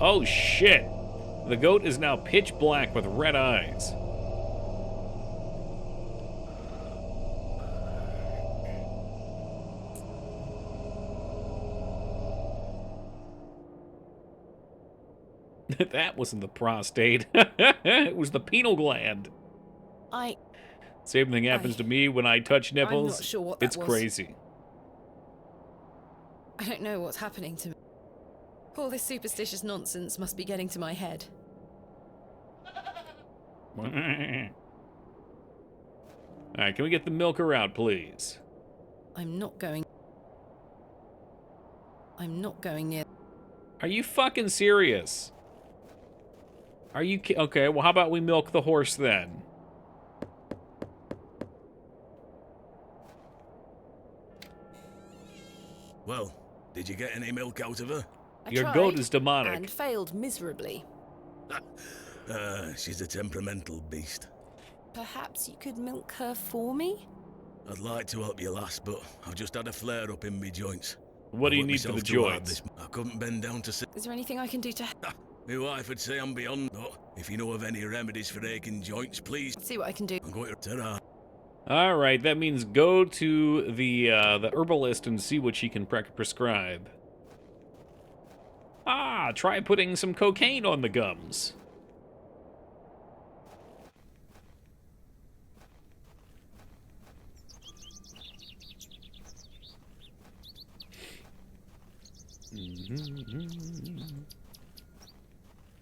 Oh shit! The goat is now pitch black with red eyes. That wasn't the prostate. It was the pineal gland. Same thing happens to me when I touch nipples. I'm not sure what that it's was. crazy. I don't know what's happening to me. All this superstitious nonsense must be getting to my head. Alright, can we get the milker out, please? I'm not going near. Are you fucking serious? Are you okay, well, how about we milk the horse then? Well, did you get any milk out of her? Your goat is demonic. And failed miserably. She's a temperamental beast. Perhaps you could milk her for me? I'd like to help you, lass, but I've just had a flare-up in me joints. What do you need for the joints? I couldn't bend down to sit. Is there anything I can do to... My wife would say I'm beyond, but if you know of any remedies for aching joints, please. See what I can do. I'm going to ta-ra. Alright, that means go to the herbalist and see what she can prescribe. Ah, try putting some cocaine on the gums.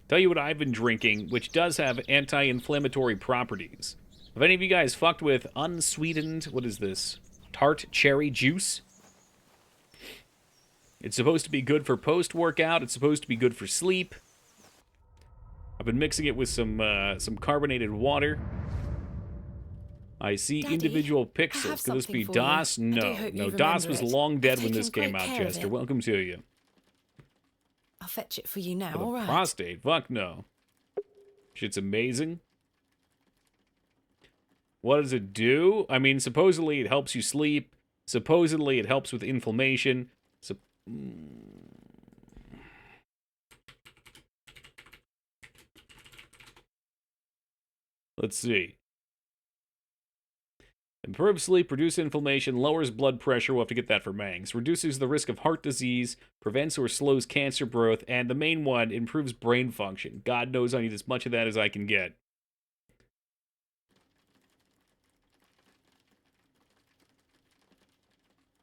Tell you what I've been drinking, which does have anti-inflammatory properties. Have any of you guys fucked with unsweetened, what is this, tart cherry juice? It's supposed to be good for post-workout. It's supposed to be good for sleep. I've been mixing it with some carbonated water. I see Daddy, individual I have pixels. Could this be something for you. DOS? I do No. hope No, you DOS remember was it. long dead I've when this taken came great out, care of Chester. it. Welcome to you. I'll fetch it for you now, For the all right? prostate? Fuck no. Shit's amazing. What does it do? I mean, supposedly it helps you sleep. Supposedly it helps with inflammation. Let's see. Improves sleep, reduces inflammation, lowers blood pressure. We'll have to get that for Mangs. Reduces the risk of heart disease, prevents or slows cancer growth, and the main one, improves brain function. God knows I need as much of that as I can get.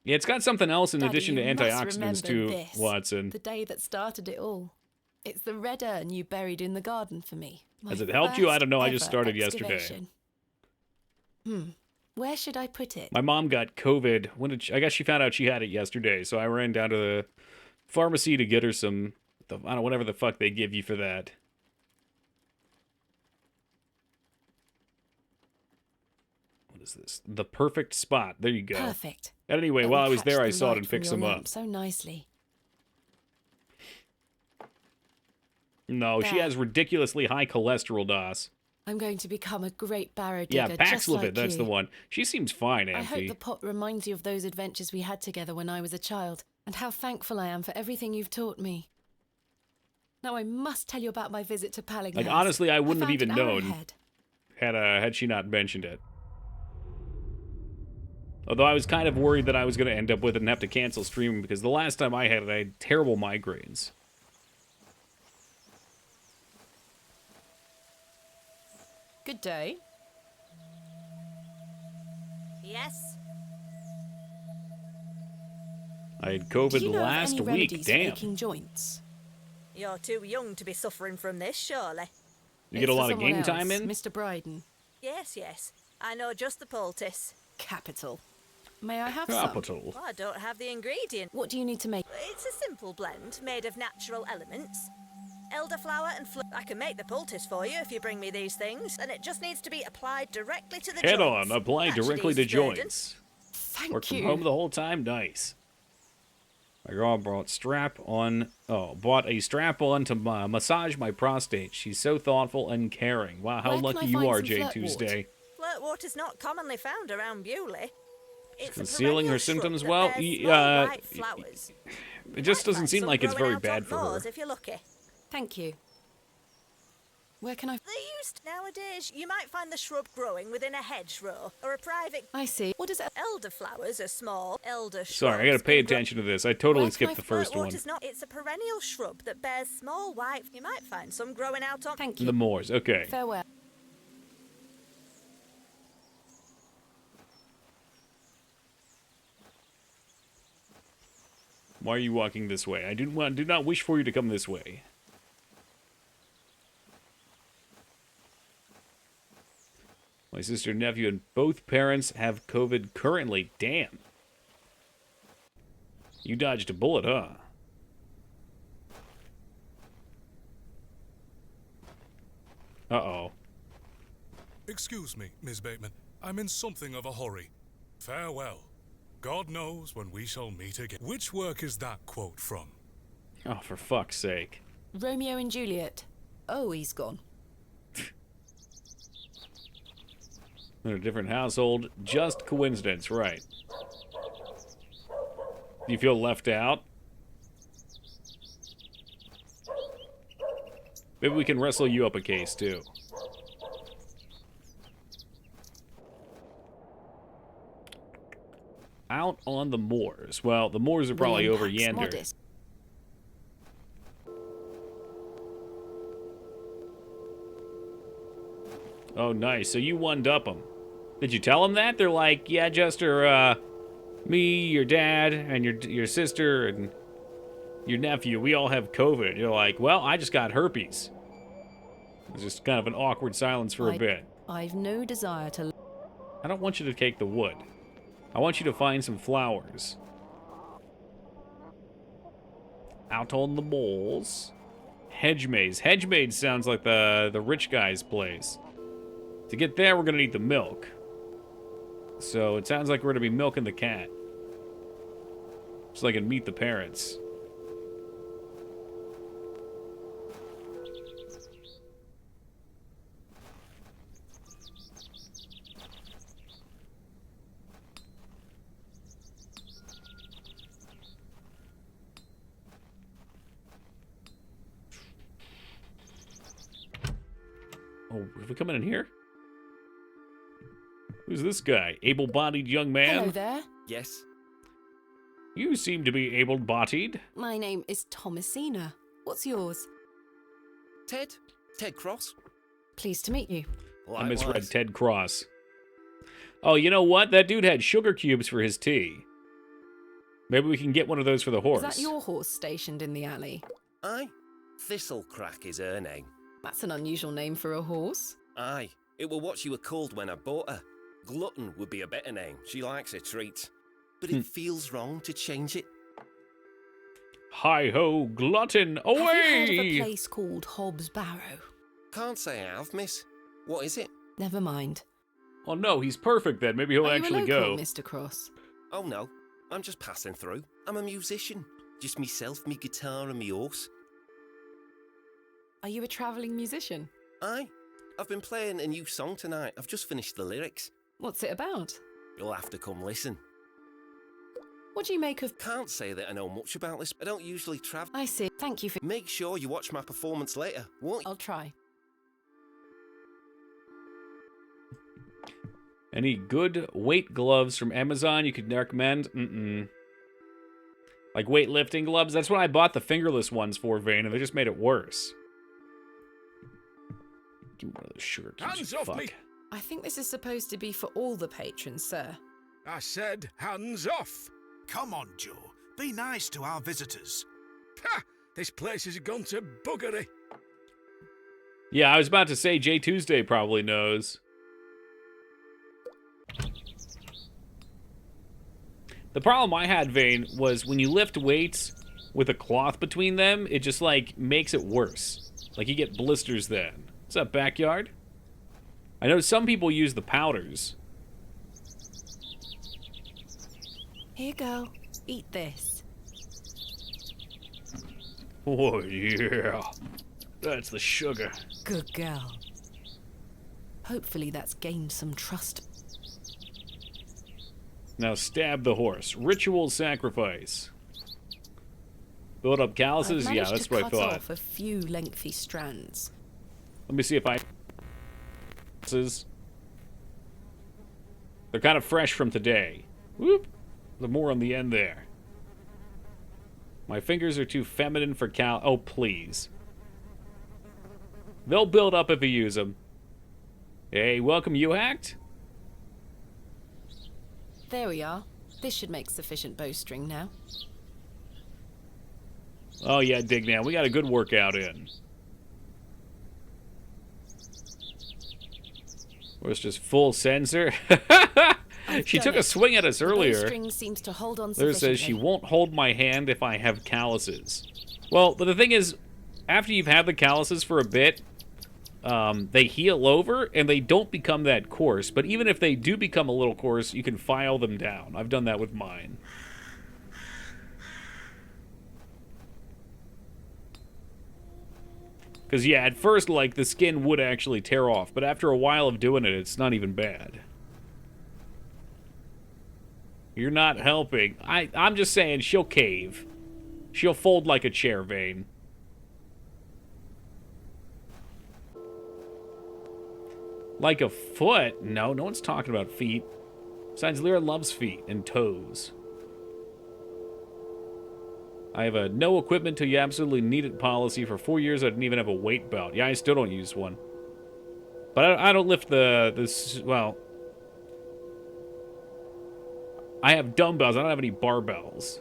Yeah, it's got something else in Daddy, addition to you must antioxidants remember too, this, Watson. the day that started it all. It's the red urn you buried in the garden for me. Has it helped you? I don't know. I just first started ever yesterday. excavation. Where should I put it? My mom got COVID. I guess she found out she had it yesterday, so I ran down to the pharmacy to get her some, I don't know, whatever the fuck they give you for that. What is this? The perfect spot. There you go. Perfect. And anyway, Let while me I was catch there, I the saw it light and from fixed your them lamp up. so nicely. No, she There. has ridiculously high cholesterol, DOS. I'm going to become a great barrow Yeah, digger, just Paxlovid, like that's you. the one. She seems fine, I hope Amphi. the pot reminds you of those adventures we had together when I was a child, and how thankful I am for everything you've taught me. Now I must tell you about my visit to Pallinghurst. Like, honestly, I wouldn't have found even an known arrowhead. had she not mentioned it. Although I was kind of worried that I was going to end up with it and have to cancel streaming, because the last time I had it, I had terrible migraines. Good day. Yes? I had Do COVID you know last of any week. remedies Damn. for aching joints? You're too young to be suffering from this, surely. You get a It's for lot of someone game time else, in? Mr. Bryden. Yes, yes. I know just the poultice. Capital. May I have Capital. Well, I don't have the ingredient. some? What do you need to make? It's a simple blend made of natural elements. Elderflower and I can make the poultice for you if you bring me these things, and it just needs to be applied directly to the Head joints. on, apply That should directly to ease the burden. joints. Thank Work you. from home the whole time? Nice. My girl bought bought a strap on to massage my prostate. She's so thoughtful and caring. Wow, how Where can lucky I you find are, some Jay flirtwort? Tuesday. Flirtwater's not commonly found around Bewley. It's a Concealing her perennial shrub symptoms that well? bears small white flowers. It just You might doesn't find seem some like it's growing very out bad on for her. moors if you're lucky. Thank you. Where can I... They used nowadays. You might find the shrub growing within a hedgerow or a private. I see. What is it? Elderflowers are small. Elder shrubs. Sorry, I gotta pay can grow- attention to this. I totally Where can skipped I the first one. Flirtwater's not. It's a perennial shrub that bears small white. You might find some growing out on. Thank you. The moors, okay. Farewell. Why are you walking this way? I do not wish for you to come this way. My sister and nephew and both parents have COVID currently. Damn. You dodged a bullet, huh? Uh-oh. Excuse me, Miss Bateman. I'm in something of a hurry. Farewell. God knows when we shall meet again. Which work is that quote from? Oh, for fuck's sake. Romeo and Juliet. Oh, he's gone. In a different household. Just coincidence, right. Do you feel left out? Maybe we can wrestle you up a case, too. Out on the moors. Well, the moors are probably William over Pax yonder. Modest. Oh, nice. So you one-up them. Did you tell them that? They're like, yeah, Jester, me, your dad, and your sister, and your nephew, we all have COVID. You're like, well, I just got herpes. It's just kind of an awkward silence for a bit. I've no desire to... I don't want you to take the wood. I want you to find some flowers. Out on the moors. Hedge maze. Hedge maze sounds like the rich guy's place. To get there, we're gonna need the milk. So it sounds like we're gonna be milking the cat. So I can meet the parents. Oh, have we come in here? Who's this guy? Able-bodied young man? Hello there. Yes. You seem to be able-bodied. My name is Thomasina. What's yours? Ted? Ted Cross? Pleased to meet you. I misread Ted Cross. Oh, you know what? That dude had sugar cubes for his tea. Maybe we can get one of those for the horse. Is that your horse stationed in the alley? Aye. Thistlecrack is her name. That's an unusual name for a horse. Aye. It were what she were called when I bought her. Glutton would be a better name. She likes her treats. But it feels wrong to change it. Hi-ho, glutton, away! Have you heard of a place called Hobbs Barrow? Can't say I have, miss. What is it? Never mind. Oh no, he's perfect then. Maybe he'll Are actually you a local, go. Mr. Cross? Oh no, I'm just passing through. I'm a musician. Just myself, me guitar and me horse. Are you a travelling musician? Aye. I've been playing a new song tonight. I've just finished the lyrics. What's it about? You'll have to come listen. What do you make of... Can't say that I know much about this. I don't usually travel. I see. Thank you for... Make sure you watch my performance later, won't you? I'll try. Any good weight gloves from Amazon you could recommend? Like weightlifting gloves? That's what I bought the fingerless ones for, Vane, and they just made it worse. Give me one of those sugar cubes. Hands off me! I think this is supposed to be for all the patrons, sir. I said hands off! Come on, Joe. Be nice to our visitors. Ha! This place has gone to buggery. Yeah, I was about to say Jay Tuesday probably knows. The problem I had, Vane, was when you lift weights with a cloth between them, it just, like, makes it worse. Like, you get blisters then. What's up, backyard? I know some people use the powders. Here you go. Eat this. Oh, yeah. That's the sugar. Good girl. Hopefully that's gained some trust. Now stab the horse. Ritual sacrifice. Build up calluses? Yeah, that's what I thought. I've managed to cut off a few lengthy strands. Let me see if I... They're kind of fresh from today. Whoop. The more on the end there. My fingers are too feminine for Oh, please. They'll build up if you use them. Hey, welcome, you hacked? There we are. This should make sufficient bowstring now. Oh, yeah, dig now. We got a good workout in. Or it's just full sensor. She took a swing at us earlier. The bowstring seems to hold on There sufficiently. says she won't hold my hand if I have calluses. Well, but the thing is, after you've had the calluses for a bit, they heal over and they don't become that coarse. But even if they do become a little coarse, you can file them down. I've done that with mine. Because, yeah, at first, like, the skin would actually tear off. But after a while of doing it, it's not even bad. You're not helping. I'm just saying she'll cave. She'll fold like a chair, Vane. Like a foot? No, no one's talking about feet. Besides, Lyra loves feet and toes. I have a no equipment till you absolutely need it policy. For 4 years, I didn't even have a weight belt. Yeah, I still don't use one. But I don't lift well... I have dumbbells. I don't have any barbells.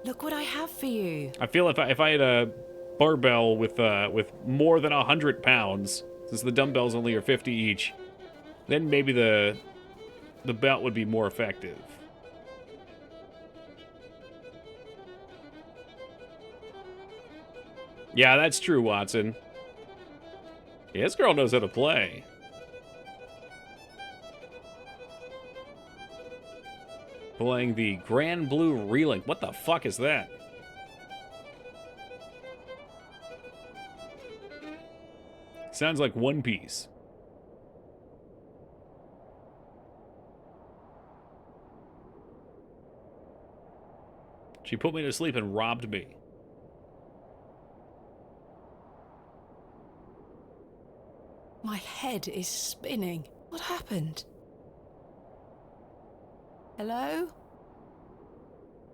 Look what I have for you. I feel if I had a barbell with more than 100 pounds, since the dumbbells only are 50 each, then maybe the the belt would be more effective. Yeah, that's true, Watson. Yeah, this girl knows how to play. Playing the Grand Blue Relink. What the fuck is that? Sounds like One Piece. She put me to sleep and robbed me. My head is spinning. What happened? Hello?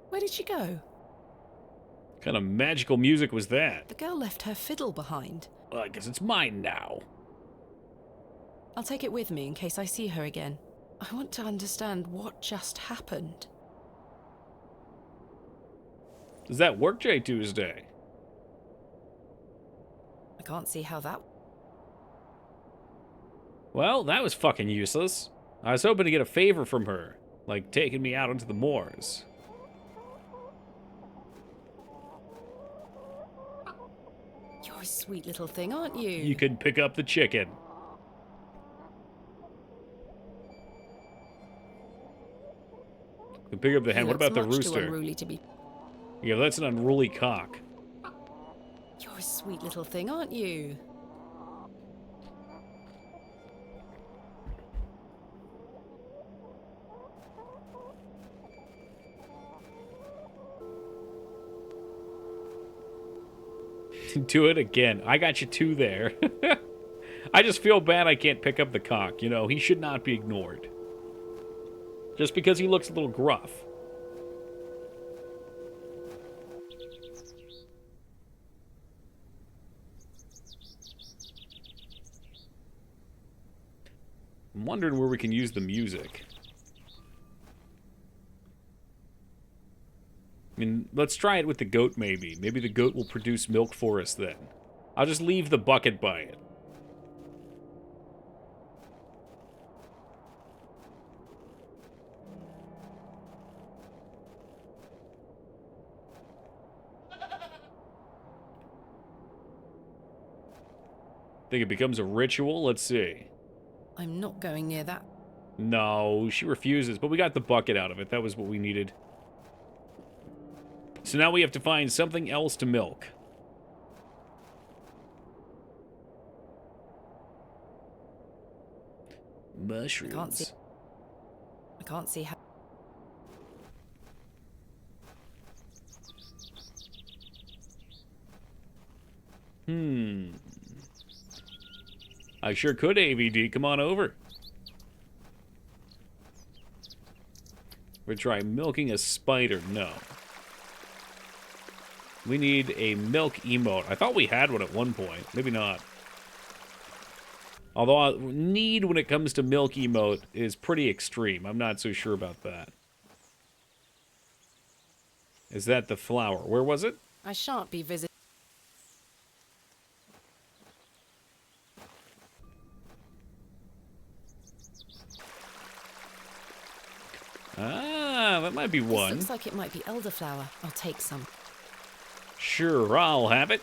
Where did she go? What kind of magical music was that? The girl left her fiddle behind. Well, I guess it's mine now. I'll take it with me in case I see her again. I want to understand what just happened. Does that work, J Tuesday? I can't see how that... Well, that was fucking useless. I was hoping to get a favor from her, like taking me out into the moors. You're a sweet little thing, aren't you? You could pick up the chicken. You can pick up the hen. What about the rooster? Too unruly to be... Yeah, that's an unruly cock. You're a sweet little thing, aren't you? Do it again. I got you two there. I just feel bad I can't pick up the cock. You know, he should not be ignored. Just because he looks a little gruff. I'm wondering where we can use the music. I mean, let's try it with the goat, maybe. Maybe the goat will produce milk for us then. I'll just leave the bucket by it. Think it becomes a ritual? Let's see. I'm not going near that. No, she refuses, but we got the bucket out of it. That was what we needed. So now we have to find something else to milk. Mushrooms. I can't see how... I sure could, AVD. Come on over. We're trying milking a spider. No. We need a milk emote. I thought we had one at one point. Maybe not. Although need when it comes to milk emote is pretty extreme. I'm not so sure about that. Is that the flower? Where was it? I shan't be visiting. Ah, that might be one. This looks like it might be elderflower. I'll take some. Sure, I'll have it.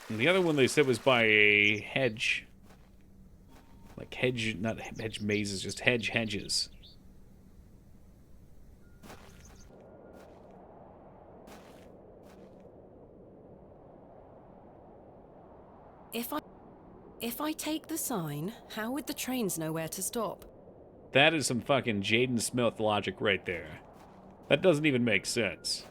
And the other one they said was by a hedge. Like hedge, not hedge mazes, just hedges. If I take the sign, how would the trains know where to stop? That is some fucking Jaden Smith logic right there. That doesn't even make sense.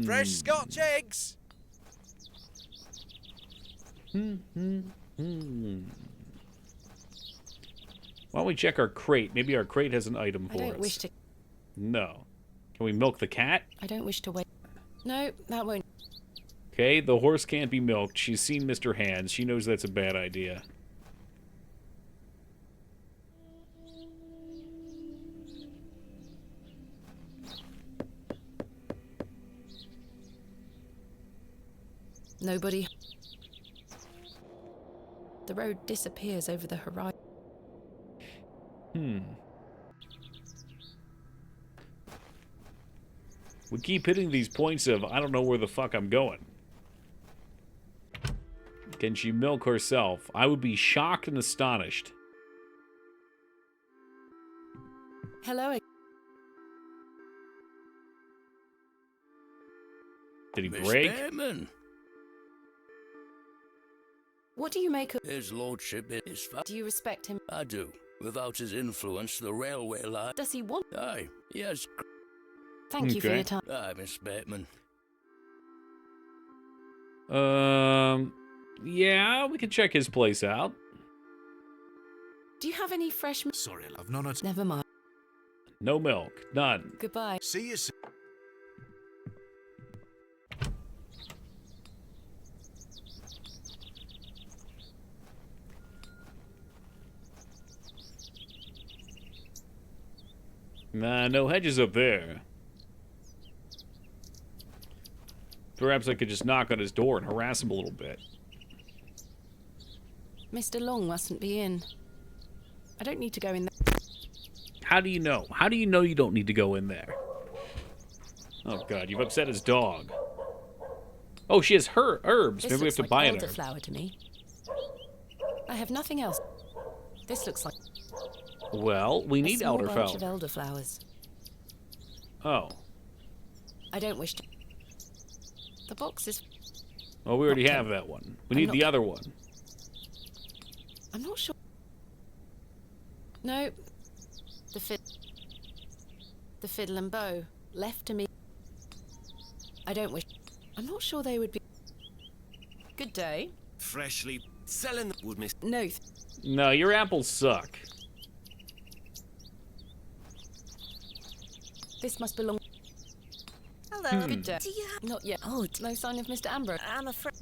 Fresh Scotch eggs! Why don't we check our crate? Maybe our crate has an item for us. I don't wish to... No. Can we milk the cat? I don't wish to wait. No, that won't... Okay, the horse can't be milked. She's seen Mr. Hands. She knows that's a bad idea. Nobody. The road disappears over the horizon. We keep hitting these points of, I don't know where the fuck I'm going. Can she milk herself? I would be shocked and astonished. Hello. Did he Miss break? Bateman, What do you make of... his lordship is Do you respect him? I do. Without his influence, the railway line... Does he want... Aye, yes. Thank you for your time. Aye, Miss Bateman. Yeah, we can check his place out. Do you have any fresh... Sorry, love, none at... Never mind. No milk. None. Goodbye. See you soon. Nah, no hedges up there. Perhaps I could just knock on his door and harass him a little bit. Mr. Long mustn't be in. I don't need to go in there. How do you know? How do you know you don't need to go in there? Oh god, you've upset his dog. Oh, she has her herbs. This Maybe we have looks to like buy an herb. elderflower to me. I have nothing else. This looks like Well, we need a small bunch elderflower. of elderflowers. Oh. I don't wish to... The box is... Well, we already Okay. have that one. We I'm need not- the other one. I'm not sure. No. The fiddle and bow. Left to me. I don't wish... I'm not sure they would be... Good day. Freshly selling the wood, miss. No. No, your apples suck. This must belong... Hello. Good day. Do you have... Not yet. Oh, no sign of Mr. Ambrose. I'm afraid...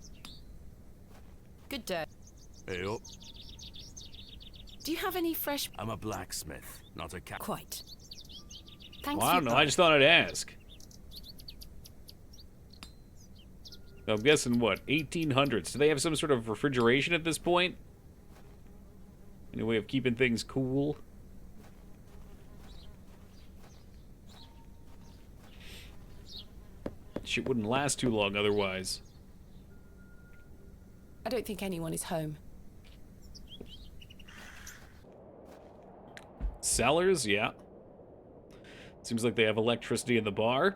Good day. Hey up. Do you have any fresh... I'm a blacksmith, not a cat. Quite. Thanks Well, I don't know. I just thought I'd ask. So I'm guessing, what, 1800s? Do they have some sort of refrigeration at this point? Any way of keeping things cool? Shit wouldn't last too long otherwise. I don't think anyone is home. Cellars, yeah. Seems like they have electricity in the bar.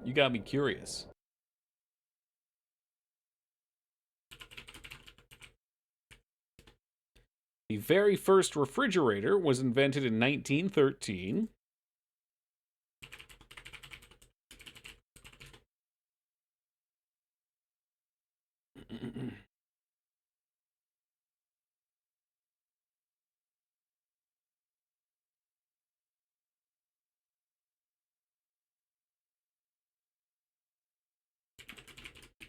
You got me curious. The very first refrigerator was invented in 1913.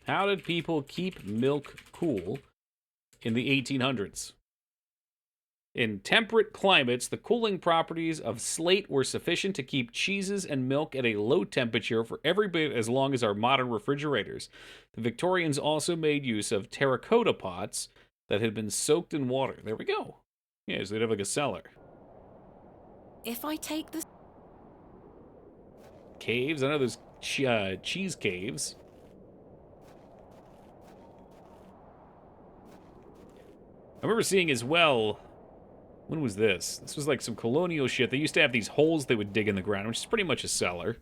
How did people keep milk cool in the 1800s? In temperate climates, the cooling properties of slate were sufficient to keep cheeses and milk at a low temperature for every bit as long as our modern refrigerators. The Victorians also made use of terracotta pots that had been soaked in water. There we go. Yeah, so they'd have like a cellar. If I take the... Caves? I know there's cheese caves. I remember seeing as well... When was this? This was like some colonial shit. They used to have these holes they would dig in the ground, which is pretty much a cellar.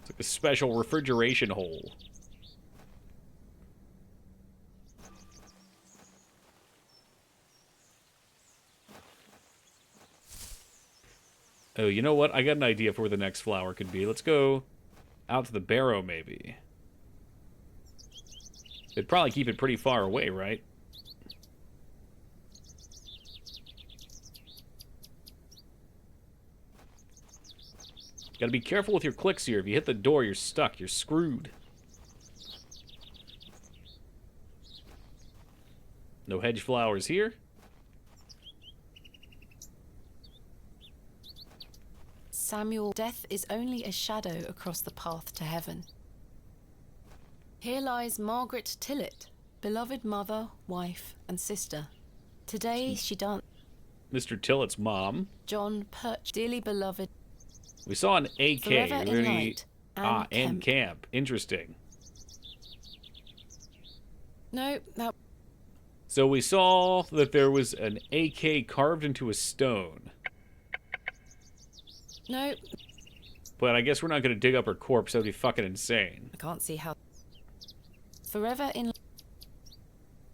It's like a special refrigeration hole. Oh, you know what? I got an idea for where the next flower could be. Let's go out to the Barrow, maybe. They'd probably keep it pretty far away, right? Gotta be careful with your clicks here. If you hit the door, you're stuck. You're screwed. No hedge flowers here. Samuel, death is only a shadow across the path to heaven. Here lies Margaret Tillett, beloved mother, wife, and sister. Today she danced. Mr. Tillett's mom. John Perch, dearly beloved. We saw an AK. Forever in Really... light. And camp. Interesting. No, that... So we saw that there was an AK carved into a stone. No. But I guess we're not going to dig up her corpse. That would be fucking insane. I can't see how... Forever in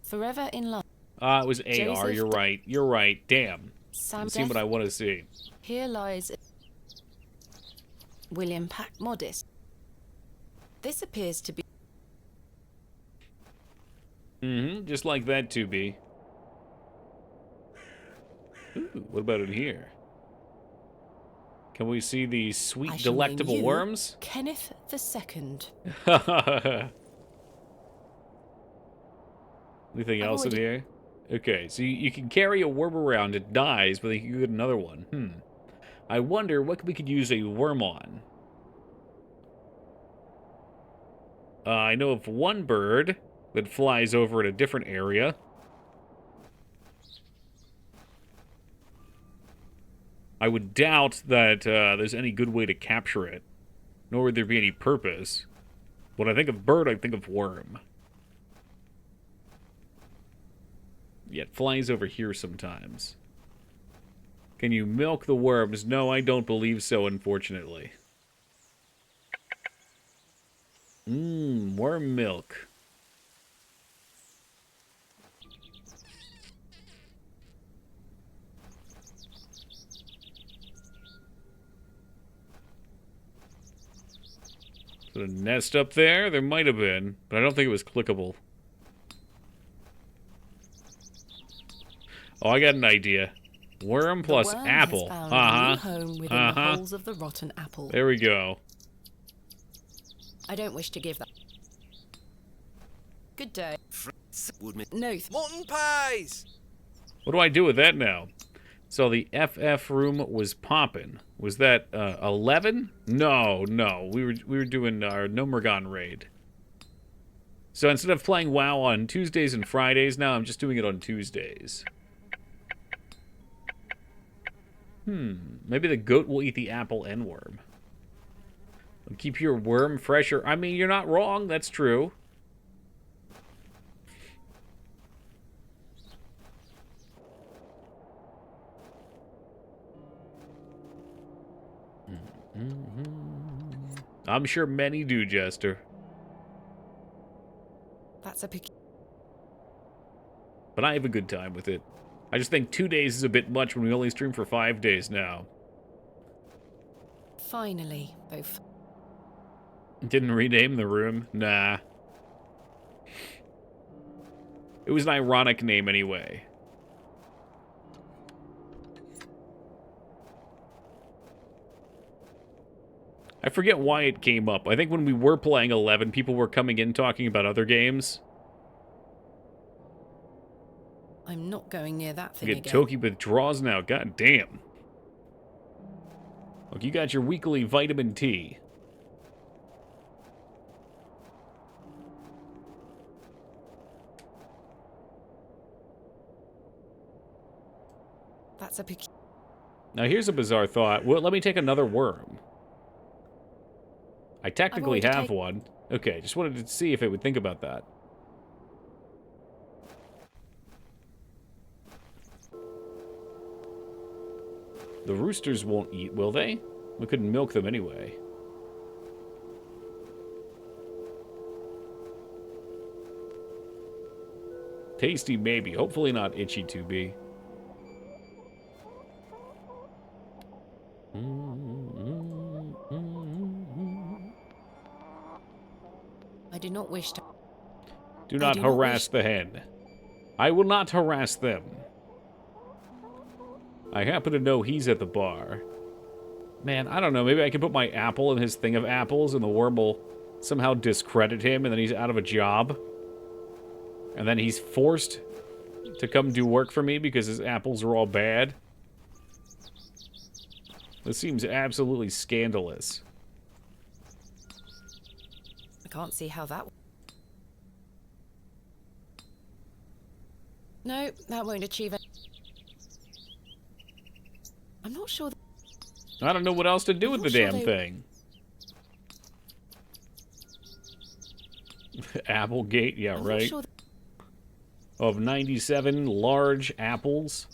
love. It was AR. Joseph, You're right. You're right. Damn. Sam, I've seen what I want to see. Here lies William Pack Modest. This appears to be... Just like that, 2B. Ooh, what about in here? Can we see the sweet, delectable worms? Kenneth II. Anything else in here? Okay, so you can carry a worm around. It dies, but you can get another one. I wonder what we could use a worm on. I know of one bird that flies over in a different area. I would doubt that there's any good way to capture it, nor would there be any purpose. When I think of bird, I think of worm. Yeah, it flies over here sometimes. Can you milk the worms? No, I don't believe so, unfortunately. Worm milk. Is there a nest up there? There might have been, but I don't think it was clickable. Oh, I got an idea. Worm plus the worm apple. Has found a new home within the holes of the rotten apple. There we go. I don't wish to give that. Good day. No. Mutton pies! What do I do with that now? So the FF room was popping. Was that 11? No. We were doing our Nomergon raid. So instead of playing WoW on Tuesdays and Fridays, now I'm just doing it on Tuesdays. Maybe the goat will eat the apple and worm. It'll keep your worm fresher. I mean, you're not wrong. That's true. I'm sure many do, Jester. That's a pic. But I have a good time with it. I just think 2 days is a bit much when we only stream for 5 days now. Finally, both. Didn't rename the room? Nah. It was an ironic name anyway. I forget why it came up. I think when we were playing 11, people were coming in talking about other games. I'm not going near that thing Get again. Toki withdraws now. God damn. Look, you got your weekly vitamin T. That's a pic. Now here's a bizarre thought. Well, let me take another worm. I technically have one. Okay, just wanted to see if it would think about that. The roosters won't eat, will they? We couldn't milk them anyway. Tasty, maybe. Hopefully not itchy, 2B. I do not wish to... Do not harass the hen. I will not harass them. I happen to know he's at the bar. Man, I don't know. Maybe I can put my apple in his thing of apples and the worm will somehow discredit him and then he's out of a job. And then he's forced to come do work for me because his apples are all bad. This seems absolutely scandalous. I can't see how that... No, that won't achieve it. I'm not sure... I don't know what else to do with the damn thing. Applegate, yeah, right. Sure of 97 large apples.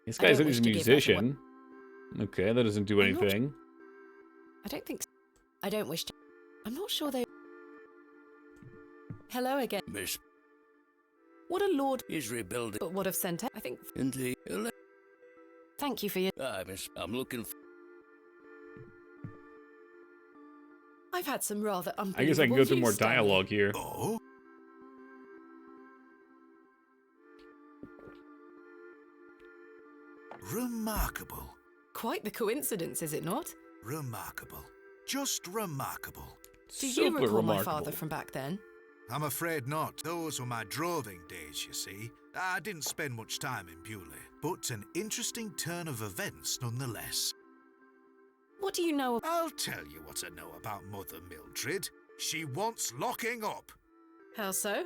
This guy said he's a musician. Okay, that doesn't do anything. I don't think so. I don't wish to... I'm not sure they... Hello again. Miss... What a lord... He's rebuilding... But what of Sente? I think... Indeed. Thank you for your... Aye, miss. I'm looking for... I've had some rather unbelievable I guess I can go through more views, Stanley. dialogue here. Oh? Remarkable. Quite the coincidence, is it not? Remarkable. Just remarkable. Do you recall my father from back then? I'm afraid not. Those were my droving days, you see. I didn't spend much time in Bewley, but an interesting turn of events nonetheless. What do you know of... I'll tell you what I know about Mother Mildred. She wants locking up. How so?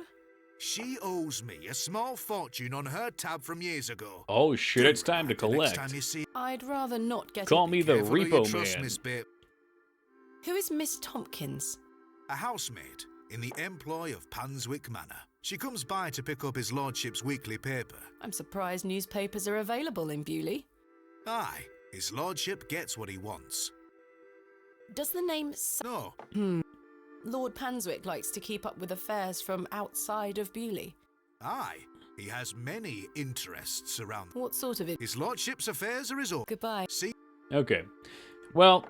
She owes me a small fortune on her tab from years ago. Oh shit, it's time to collect. Next time you see... I'd rather not get... Call me the Careful who you repo trust, man. Miss Bit. Who is Miss Tompkins? A housemaid in the employ of Panswick Manor. She comes by to pick up his lordship's weekly paper. I'm surprised newspapers are available in Bewley. Aye, his lordship gets what he wants. Does the name... No. Lord Panswick likes to keep up with affairs from outside of Bewley. Aye, he has many interests around. What sort of it? His lordship's affairs are his own. Goodbye. See? Okay. Well,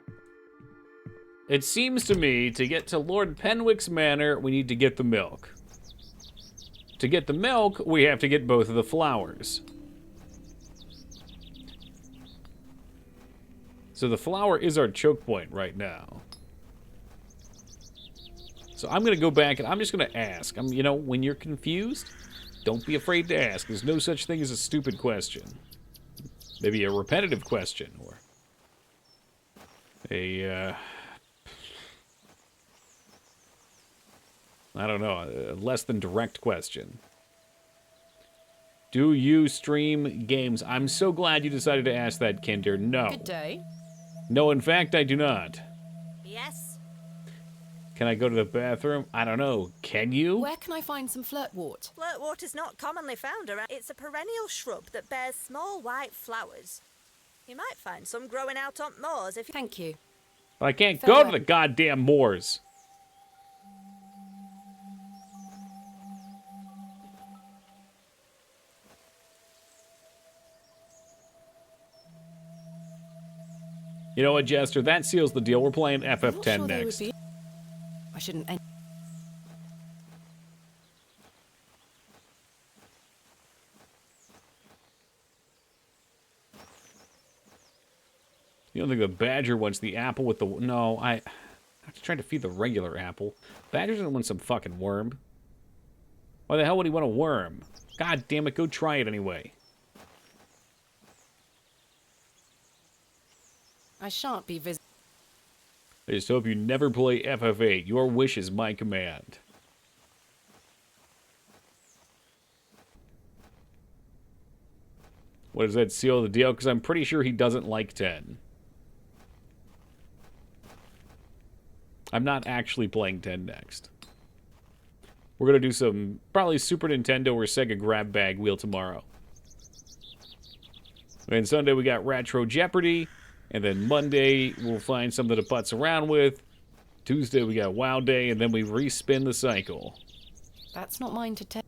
it seems to me to get to Lord Penwick's manor, we need to get the milk. To get the milk, we have to get both of the flowers. So the flower is our choke point right now. So I'm going to go back and I'm just going to ask. You know, when you're confused, don't be afraid to ask. There's no such thing as a stupid question. Maybe a repetitive question or a, I don't know, a less than direct question. Do you stream games? I'm so glad you decided to ask that, Kinder. No. Good day. No, in fact, I do not. Yes? Can I go to the bathroom? I don't know. Can you? Where can I find some flirtwort? Flirtwort is not commonly found around. It's a perennial shrub that bears small white flowers. You might find some growing out on moors if you... Thank you. I can't go to the goddamn moors. You know what, Jester? That seals the deal. We're playing FF10 next. I shouldn't... You don't think the badger wants the apple with the... No, I'm just trying to feed the regular apple. Badger doesn't want some fucking worm. Why the hell would he want a worm? God damn it, go try it anyway. I shan't be visiting. I just hope you never play FF8. Your wish is my command. What does that seal the deal? Because I'm pretty sure he doesn't like 10. I'm not actually playing 10 next. We're going to do some probably Super Nintendo or Sega grab bag wheel tomorrow. And Sunday we got Retro Jeopardy. And then Monday, we'll find something to putz around with. Tuesday, we got WoW Day, and then we respin the cycle. That's not mine to take.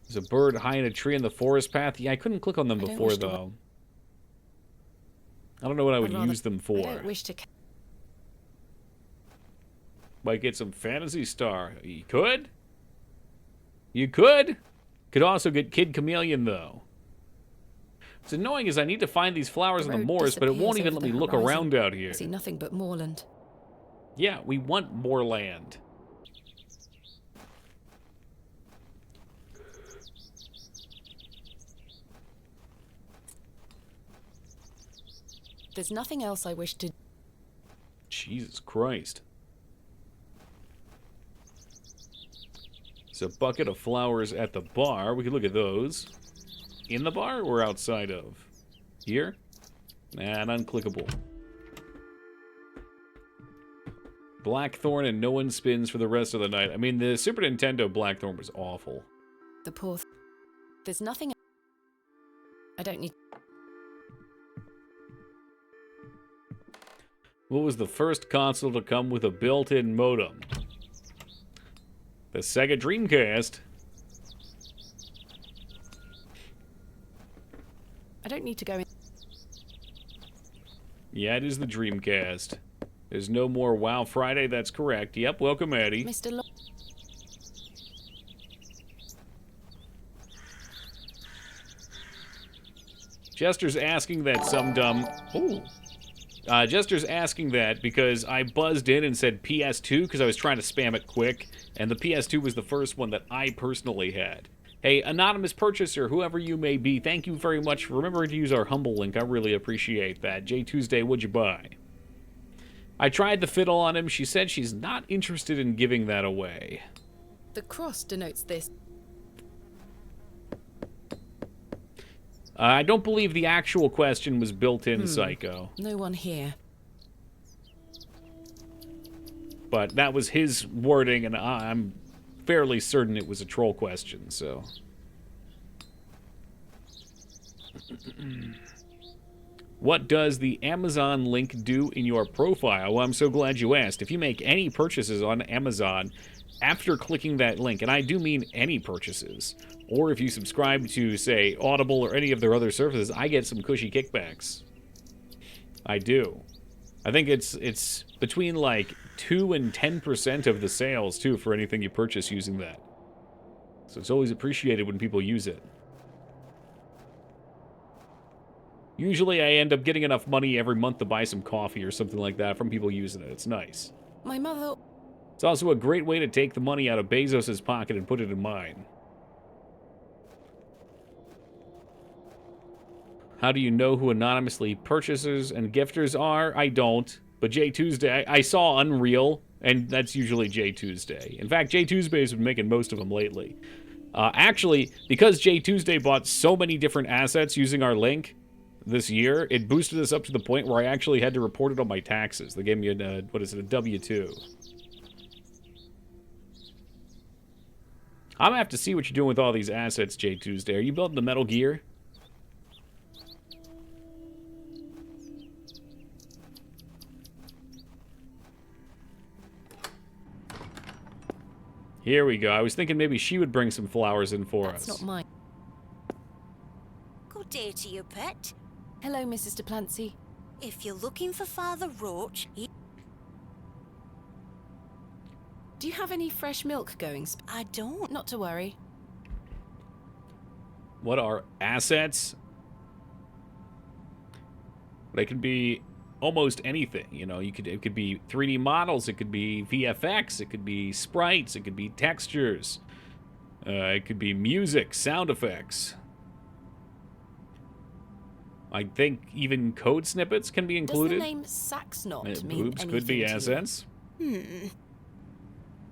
There's a bird high in a tree in the forest path. Yeah, I couldn't click on them before, though. I don't know what I would use them for. I don't wish to... Might get some Phantasy Star. You could? You could? Could also get Kid Chameleon, though. What's annoying is I need to find these flowers in the moors, but it won't even let me look around out here. I see nothing but moorland. Yeah, we want more land. There's nothing else I wish to... Jesus Christ. So, bucket of flowers at the bar. We can look at those. In the bar or outside of? Here? Nah, unclickable. Blackthorn and no one spins for the rest of the night. I mean, the Super Nintendo Blackthorn was awful. The poor... There's nothing... I don't need... What was the first console to come with a built-in modem? The Sega Dreamcast. I don't need to go in... Yeah, it is the Dreamcast. There's no more WoW Friday, that's correct. Yep, welcome, Eddie. Mr. Lo... Jester's asking that some dumb... Ooh. Jester's asking that because I buzzed in and said PS2 because I was trying to spam it quick, and the PS2 was the first one that I personally had. Hey, anonymous purchaser, whoever you may be, thank you very much for remembering to use our Humble link. I really appreciate that. J Tuesday, what'd you buy? I tried the fiddle on him. She said she's not interested in giving that away. The cross denotes this. I don't believe the actual question was built in, Psycho. No one here. But that was his wording, and I'm fairly certain it was a troll question, so... What does the Amazon link do in your profile? Well, I'm so glad you asked. If you make any purchases on Amazon after clicking that link, and I do mean any purchases, or if you subscribe to, say, Audible or any of their other services, I get some cushy kickbacks. I do. I think it's between like 2 and 10% of the sales, too, for anything you purchase using that. So it's always appreciated when people use it. Usually I end up getting enough money every month to buy some coffee or something like that from people using it. It's nice. My mother... It's also a great way to take the money out of Bezos' pocket and put it in mine. How do you know who anonymously purchasers and gifters are? I don't. But J Tuesday, I saw Unreal, and that's usually J Tuesday. In fact, J Tuesday's been making most of them lately. Actually, because J Tuesday bought so many different assets using our link this year, it boosted us up to the point where I actually had to report it on my taxes. They gave me a, what is it, a W-2. I'm gonna have to see what you're doing with all these assets, J Tuesday. Are you building the Metal Gear? Here we go. I was thinking maybe she would bring some flowers in for us. That's not mine. Good day to you, pet. Hello, Mrs. Duplancy. If you're looking for Father Roach, Do you have any fresh milk going? I don't. Not to worry. What are assets? They can be almost anything, you know. It could be 3D models, it could be VFX, it could be sprites, it could be textures, it could be music, sound effects. I think even code snippets can be included. Does the name Saxnot mean boobs anything could be to assets.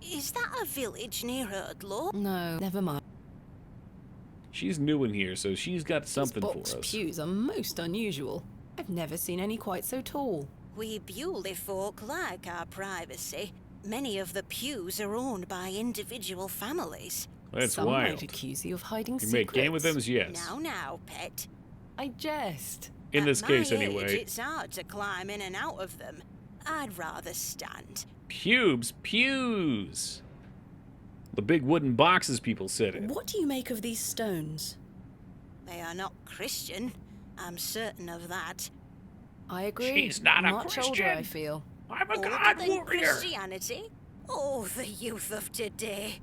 Is that a village near Erdlow? No, never mind. She's new in here, so she's got something These for box us. pews are most unusual. I've never seen any quite so tall. We Bewley folk like our privacy. Many of the pews are owned by individual families. That's Some wild. might accuse you of hiding You secrets. make game with them, yes. Now, pet. I jest. In this At case, my anyway. age, it's hard to climb in and out of them. I'd rather stand. Pews. The big wooden boxes people sit in. What do you make of these stones? They are not Christian. I'm certain of that. I agree. She's not a Much Christian. older, I feel. I'm a Older god than warrior. Christianity? Oh, the youth of today.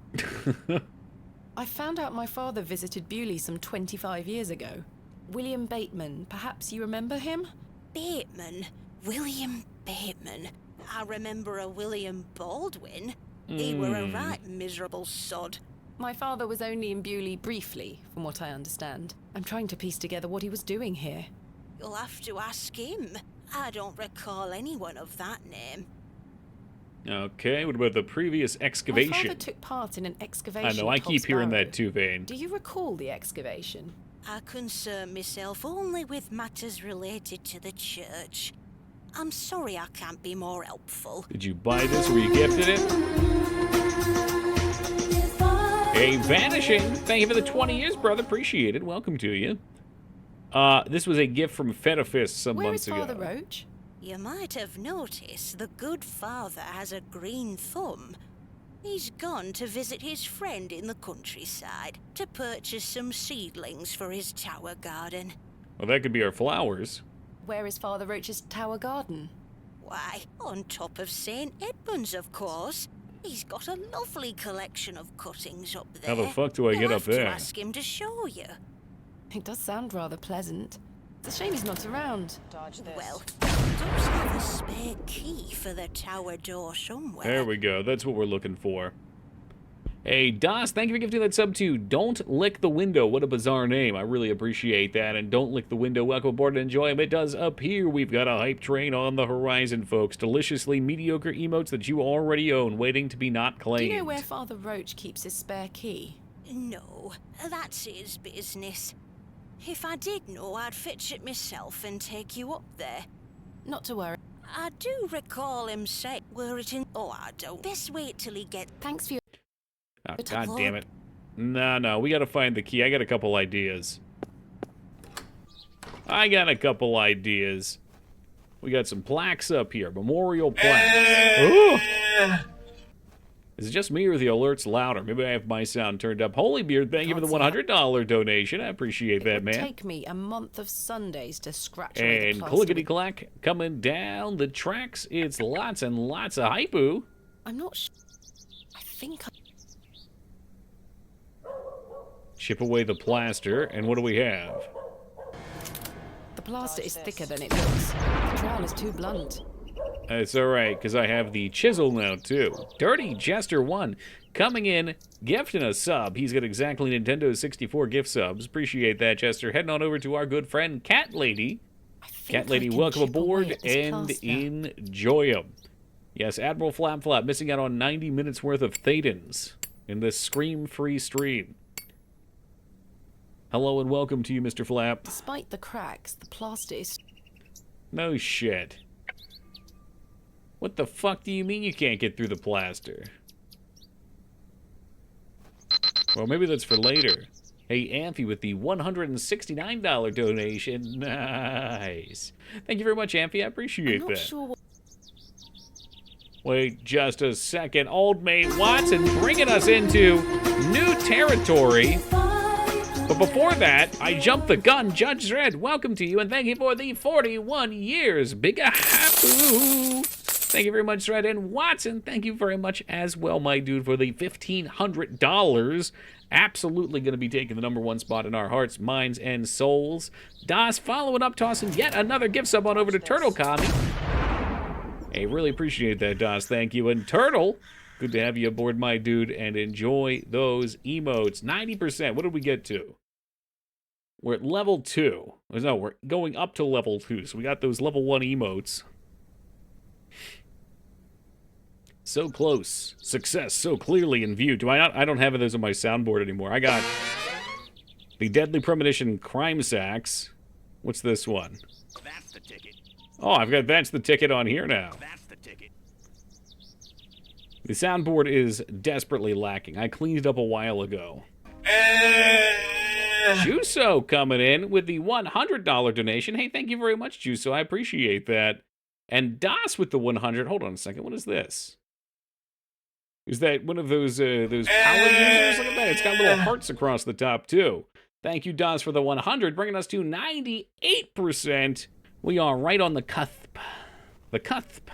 I found out my father visited Bewley some 25 years ago. William Bateman, perhaps you remember him? Bateman? William Bateman? I remember a William Baldwin. He were a right miserable sod. My father was only in Bewley briefly, from what I understand. I'm trying to piece together what he was doing here. You'll have to ask him. I don't recall anyone of that name. Okay, what about the previous My excavation? father took part in an excavation. I know, I at keep Hobbs hearing Barrow. that too, Vane. Do you recall the excavation? I concern myself only with matters related to the church. I'm sorry I can't be more helpful. Did you buy this or you gifted it? Hey, Vanishing! Thank you for the 20 years, brother. Appreciate it. Welcome to you. This was a gift from Fetafist some months ago. Where is Father Roach? You might have noticed the good father has a green thumb. He's gone to visit his friend in the countryside to purchase some seedlings for his tower garden. Well, that could be our flowers. Where is Father Roach's tower garden? Why, on top of St. Edmund's, of course. He's got a lovely collection of cuttings up there. How the fuck do I get up there? You'll have to ask him to show you. It does sound rather pleasant. It's a shame he's not around. Well, he does have a spare key for the tower door somewhere. There we go. That's what we're looking for. Hey, Das, thank you for gifting that sub to Don't Lick the Window. What a bizarre name. I really appreciate that. And Don't Lick the Window, welcome aboard and enjoy them. It does appear we've got a hype train on the horizon, folks. Deliciously mediocre emotes that you already own, waiting to be not claimed. Do you know where Father Roach keeps his spare key? No, that's his business. If I did know, I'd fetch it myself and take you up there. Not to worry. I do recall him saying, were it in... Oh, I don't. Best wait till he gets... Thanks for your... Oh, God damn it. No, we gotta find the key. I got a couple ideas. We got some plaques up here. Memorial plaques. Ooh! Is it just me or the alert's louder? Maybe I have my sound turned up. Holy Beard, thank you for the $100 donation. I appreciate that, man. It would take me a month of Sundays to scratch away And the clickety clack coming down the tracks. It's lots and lots of hypoo. I'm not sure. I think Chip away the plaster, and what do we have? the plaster is thicker than it looks. The trowel is too blunt. It's alright, because I have the chisel now, too. Dirty Jester 1 coming in, gifting a sub. He's got exactly Nintendo 64 gift subs. Appreciate that, Chester. Heading on over to our good friend, Cat Lady. Cat Lady, welcome aboard, and enjoy them. Yes, Admiral Flap Flap missing out on 90 minutes worth of Thetans in this scream-free stream. Hello and welcome to you, Mr. Flap. Despite the cracks, the plaster is... No shit. What the fuck do you mean you can't get through the plaster? Well, maybe that's for later. Hey, Amphi with the $169 donation. Nice. Thank you very much, Amphi. I appreciate I'm not that. sure what... Wait just a second. Old Mate Watson bringing us into new territory. But before that, I jumped the gun. Judge Dredd, welcome to you, and thank you for the 41 years. Big a-hapoo. Thank you very much, Dredd. And Watson, thank you very much as well, my dude, for the $1,500. Absolutely going to be taking the #1 spot in our hearts, minds, and souls. Das following up, tossing yet another gift sub on over to Turtle Kami. Hey, really appreciate that, Das. Thank you. And Turtle, good to have you aboard, my dude, and enjoy those emotes. 90%. What did we get to? We're at level 2. No, we're going up to level 2. So we got those level 1 emotes. So close. Success so clearly in view. I don't have those on my soundboard anymore. I got the Deadly Premonition Crime Sacks. What's this one? That's the ticket. Oh, I've got That's the Ticket on here now. That's the ticket. The soundboard is desperately lacking. I cleaned it up a while ago. Juso coming in with the $100 donation. Hey, thank you very much, Juso. I appreciate that. And Das with the 100. Hold on a second. What is this? Is that one of those power users? Look at that. It's got little hearts across the top, too. Thank you, Das, for the 100, bringing us to 98%. We are right on the cusp. The cusp.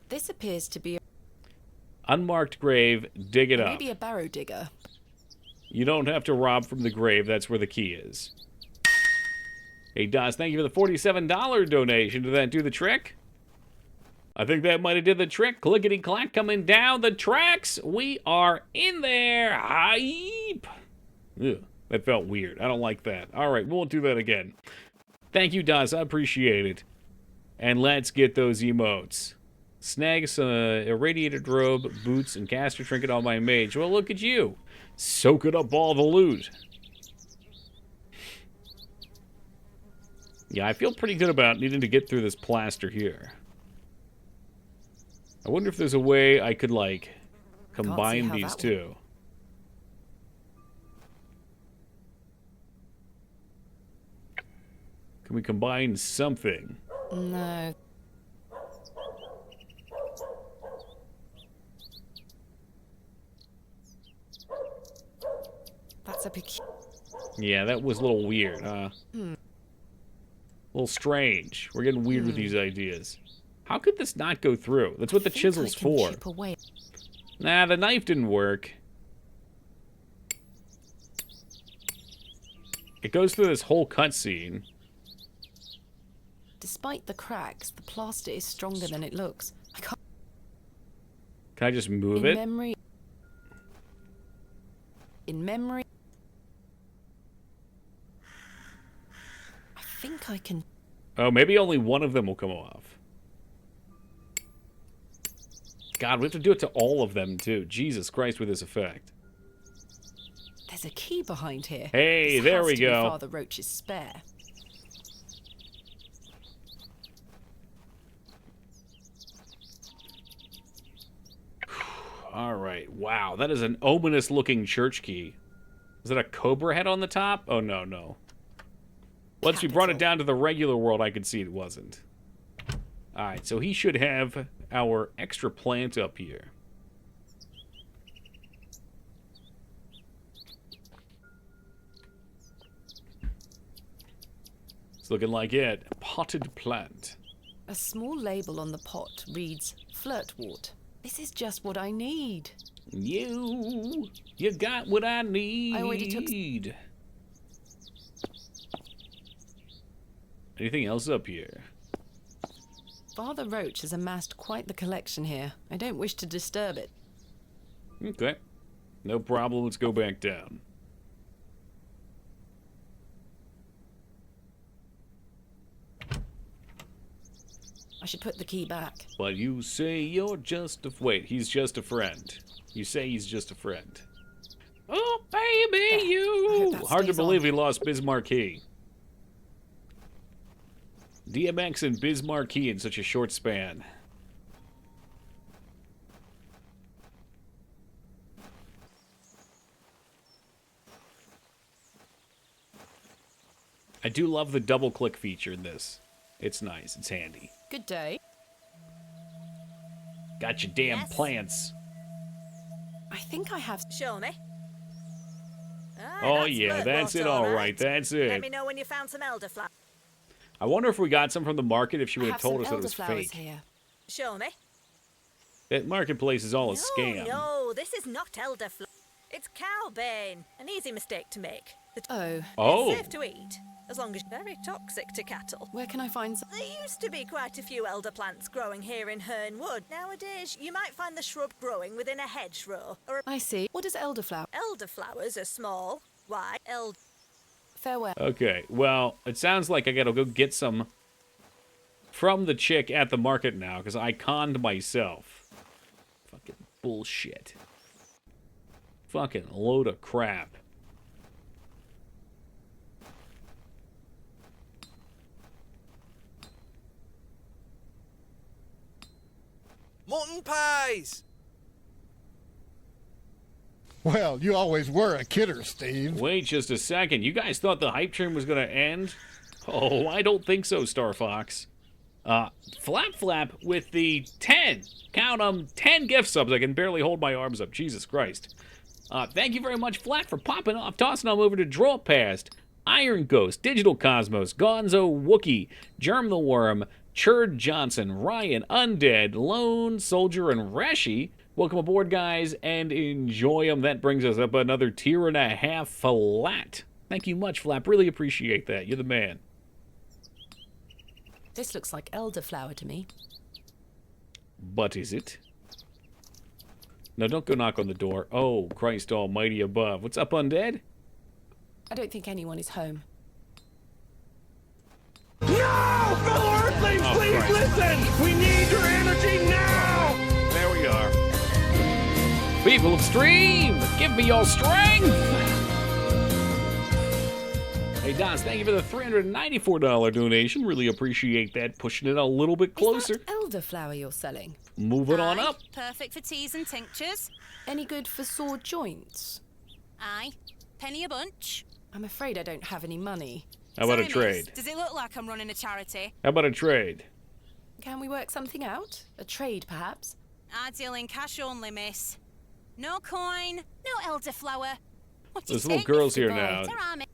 This appears to be a... Unmarked grave. Dig it up. Maybe a barrow digger. You don't have to rob from the grave. That's where the key is. Hey, Das, thank you for the $47 donation. Did that do the trick? I think that might have did the trick. Clickety-clack coming down the tracks. We are in there. Hype. Ugh, that felt weird. I don't like that. All right, we won't do that again. Thank you, Das. I appreciate it. And let's get those emotes. Snag some irradiated robe, boots, and caster trinket on my mage. Well, look at you. Soaking up all the loot. Yeah, I feel pretty good about needing to get through this plaster here. I wonder if there's a way I could, like, combine these two. Can we combine something? No. That's a peculiar... Yeah, that was a little weird, huh? A little strange. We're getting weird with these ideas. How could this not go through? That's what the chisel's for. Nah, the knife didn't work. It goes through this whole cutscene. Despite the cracks, the plaster is stronger than it looks. I can't... Can I just move it? In memory... I think I can... Oh, maybe only one of them will come off. God, we have to do it to all of them, too. Jesus Christ, with this effect. There's a key behind here. Hey, this there has we to go. Be Father Roach's spare. All right. Wow, that is an ominous-looking church key. Is that a cobra head on the top? Oh, no, no. Once we brought it down to the regular world, I could see it wasn't. All right, so he should have our extra plant up here. It's looking like it. Potted plant. A small label on the pot reads Flirtwort. This is just what I need. You got what I need. I already took... Anything else up here? Father Roach has amassed quite the collection here. I don't wish to disturb it. Okay. No problem. Let's go back down. I should put the key back. But you say you're just a... Wait, he's just a friend. You say he's just a friend. Oh, baby, you! Hard to believe he lost Bismarcky. DMX and Bismarcky in such a short span. I do love the double-click feature in this. It's nice. It's handy. Good day. Got your damn plants. I think I have... Show me. Oh, yeah, that's it, all right. That's it. Let me know when you found some elderflower. I wonder if we got some from the market if she would have told us that it was fake. Here. Show me. That marketplace is all a scam. No, this is not elderflower. It's cowbane. An easy mistake to make. Oh. It's safe to eat, as long as very toxic to cattle. Where can I find some? There used to be quite a few elder plants growing here in Hernwood. Nowadays, you might find the shrub growing within a hedgerow. I see. What is elderflower? Elderflowers are small, white, Farewell. Okay, well, it sounds like I gotta go get some from the chick at the market now, because I conned myself. Fucking bullshit. Fucking load of crap. Mutton pies! Well, you always were a kidder, Steve. Wait just a second. You guys thought the hype train was going to end? Oh, I don't think so, Star Fox. Flap Flap with the 10. Count 'em, 10 gift subs. I can barely hold my arms up. Jesus Christ. Thank you very much, Flap, for popping off. Tossing them over to Draw Past, Iron Ghost, Digital Cosmos, Gonzo Wookie, Germ the Worm, Churd Johnson, Ryan, Undead, Lone Soldier, and Reshi. Welcome aboard, guys, and enjoy them. That brings us up another tier and a half flat. Thank you much, Flap. Really appreciate that. You're the man. This looks like elderflower to me. But is it? No, don't go knock on the door. Oh, Christ almighty above. What's up, Undead? I don't think anyone is home. Siblings, Oh, please Christ. listen! We need your energy now! There we are. People of Stream, give me your strength! Hey, Daz, thank you for the $394 donation. Really appreciate that. Pushing it a little bit closer. Is that elderflower you're selling? Moving on up. Perfect for teas and tinctures. Any good for sore joints? Aye. Penny a bunch. I'm afraid I don't have any money. How about a Sorry, trade? miss. Does it look like I'm running a charity? How about a trade? Can we work something out? A trade, perhaps? I deal in cash only, miss. No coin, no elderflower. What do you There's little think, girls Mr. here Boy? now. Ta-ra, miss.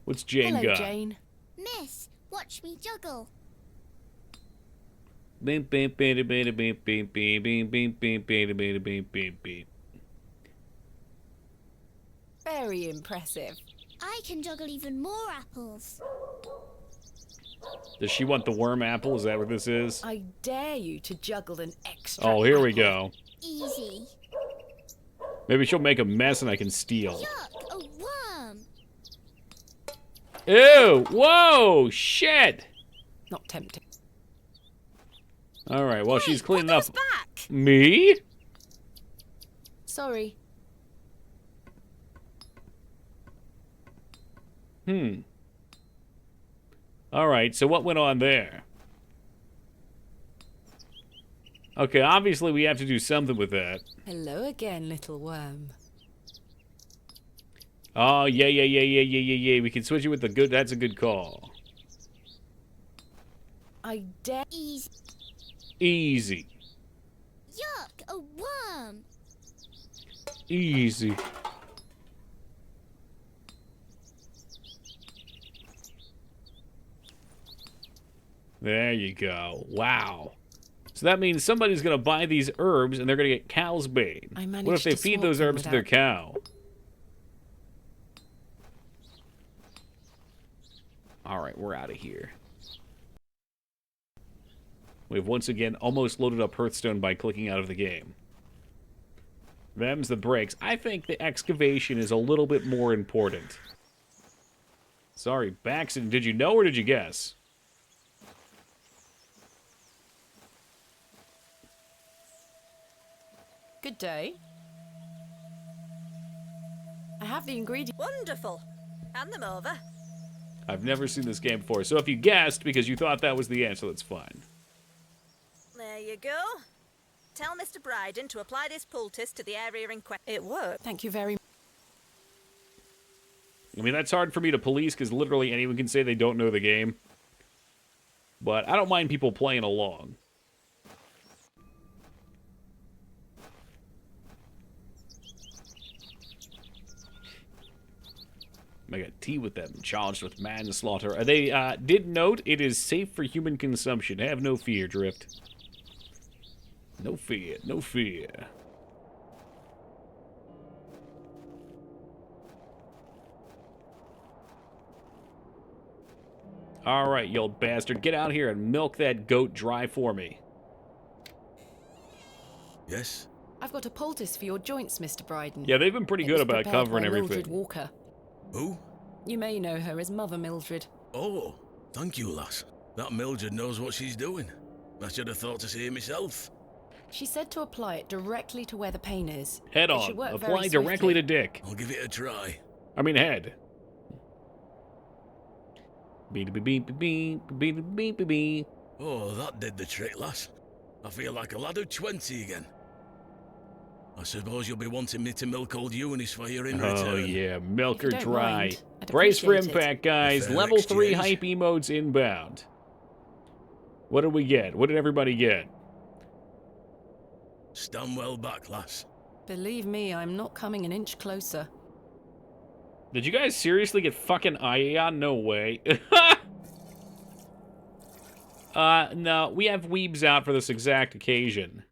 What's Jane Hello, got? Jane. Miss, watch me juggle. Beep, beep, beep, beep, beep, beep, beep, beep, beep, beep, beep, beep, beep, beep, beep. Very impressive. I can juggle even more apples. Does she want the worm apple? Is that what this is? I dare you to juggle an extra Oh, here we apple. go. Easy. Maybe she'll make a mess and I can steal. Yuck, a worm. Ew! Whoa! Shit! Not tempting. All right. Well, she's cleaning up. Back. Me? Sorry. All right. So what went on there? Okay. Obviously, we have to do something with that. Hello again, little worm. Oh yeah. We can switch it with the good. That's a good call. I dare. Easy. Easy. Yuck, a worm. Easy. There you go. Wow. So that means somebody's going to buy these herbs and they're going to get cow's bane. I managed What if they to feed swap those them herbs to their without- cow? All right, we're out of here. We've once again almost loaded up Hearthstone by clicking out of the game. Them's the breaks. I think the excavation is a little bit more important. Sorry, Baxton, did you know or did you guess? Good day. I have the ingredients. Wonderful. Hand them over. I've never seen this game before, so if you guessed because you thought that was the answer, that's fine. There you go. Tell Mr. Bryden to apply this poultice to the area in question. It worked. Thank you very much. I mean, that's hard for me to police because literally anyone can say they don't know the game. But I don't mind people playing along. I got tea with them, charged with manslaughter. They did note it is safe for human consumption. Have no fear, Drift. No fear, no fear. All right, you old bastard. Get out here and milk that goat dry for me. Yes? I've got a poultice for your joints, Mr. Bryden. Yeah, they've been pretty It good was about prepared covering by everything. Mildred Walker. Who? You may know her as Mother Mildred. Oh, thank you, lass. That Mildred knows what she's doing. I should have thought to see it myself. She said to apply it directly to where the pain is. Head It should on. work Apply very directly swiftly. to dick. I'll give it a try. I mean head. Beep beep beep beep beep beep beep beep. Oh, that did the trick, lass. I feel like a lad of 20 again. I suppose you'll be wanting me to milk old Eunice for your in return. Oh yeah, milk her If you don't dry. mind, I'd Brace for appreciate it. impact, guys. A fair Level 3 exchange. hype emotes inbound. What did we get? What did everybody get? Stand well back, lass. Believe me, I'm not coming an inch closer. Did you guys seriously get fucking Aya? No way. No, we have weebs out for this exact occasion.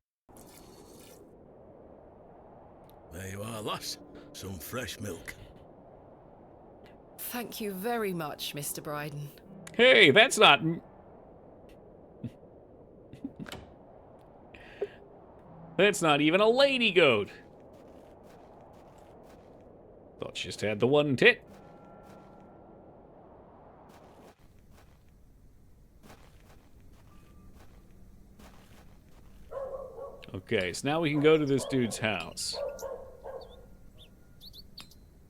There you are, lass. Some fresh milk. Thank you very much, Mr. Bryden. Hey, that's not... That's not even a lady goat. Thought she just had the one tit. Okay, so now we can go to this dude's house.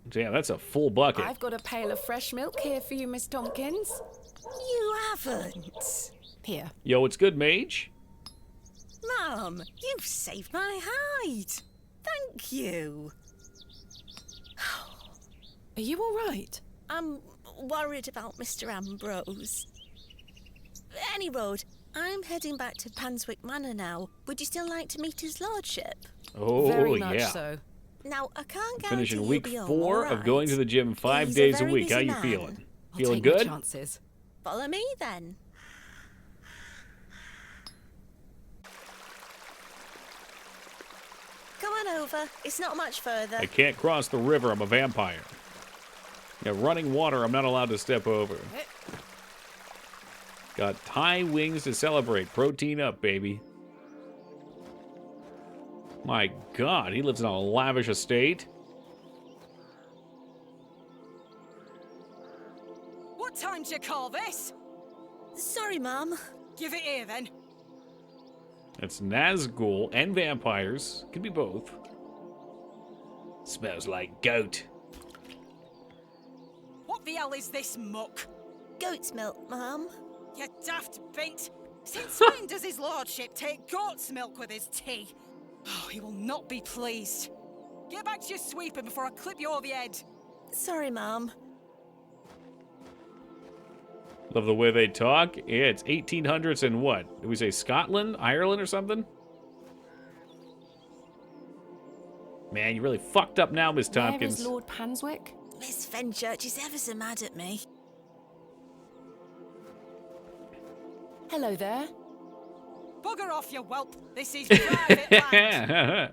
Damn, that's a full bucket. I've got a pail of fresh milk here for you, Miss Tompkins. You haven't. Here. Yo, it's good, mage. Mum, you've saved my hide. Thank you. Are you all right? I'm worried about Mr. Ambrose. Any road, I'm heading back to Panswick Manor now. Would you still like to meet his lordship? Oh, Very much yeah. so. Now, I can't guarantee Finishing you'll week be home 4 all of going to right. the gym 5 He's days a very week. How busy you man. feeling? I'll Feeling take my good? chances. Follow me then. Come on over. It's not much further. I can't cross the river. I'm a vampire. Yeah, running water I'm not allowed to step over. Got high wings to celebrate. Protein up, baby. My God, he lives in a lavish estate. What time do you call this? Sorry, Mum. Give it here, then. It's Nazgul and vampires. Could be both. Smells like goat. What the hell is this muck? Goat's milk, Mum. You daft bint. Since when does his lordship take goat's milk with his tea? Oh, he will not be pleased. Get back to your sweeping before I clip you over the head. Sorry, Mum. Love the way they talk. Yeah, it's 1800s and what? Did we say Scotland? Ireland or something? Man, you really fucked up now, Miss Tompkins. Where is Lord Panswick? Miss Fenchurch is ever so mad at me. Hello there. Bugger off, you whelp. This is private land.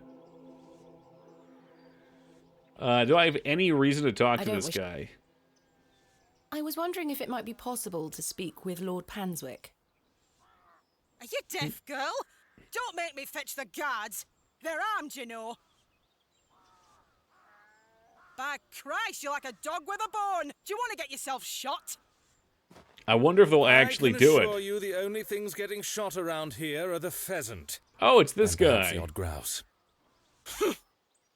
Do I have any reason to talk I to don't this wish- guy? I was wondering if it might be possible to speak with Lord Panswick. Are you deaf, girl? Don't make me fetch the guards. They're armed, you know. By Christ, you're like a dog with a bone. Do you want to get yourself shot? I wonder if they'll actually do I can assure it. you the only things getting shot around here are the pheasant. Oh, it's this and perhaps guy. the odd grouse.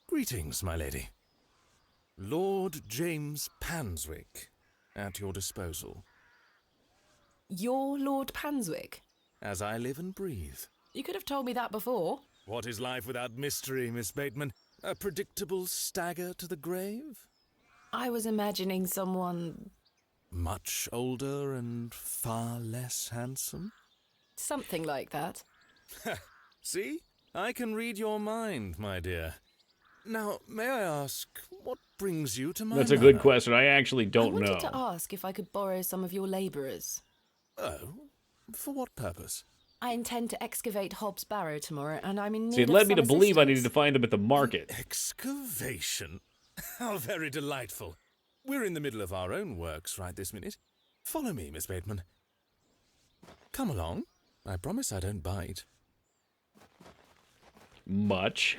Greetings, my lady. Lord James Panswick, at your disposal. You're Lord Panswick? As I live and breathe. You could have told me that before. What is life without mystery, Miss Bateman? A predictable stagger to the grave? I was imagining someone... Much older and far less handsome? something like that. See? I can read your mind, my dear. Now, may I ask, what brings you to my That's a manor? good question. I actually don't I know. wanted to ask if I could borrow some of your labourers. Oh? For what purpose? I intend to excavate Hobbs Barrow tomorrow, and I'm in need See, it of led me to some believe I needed assistance. to find them at the market. Excavation? How very delightful. We're in the middle of our own works right this minute. Follow me, Miss Bateman. Come along. I promise I don't bite. Much.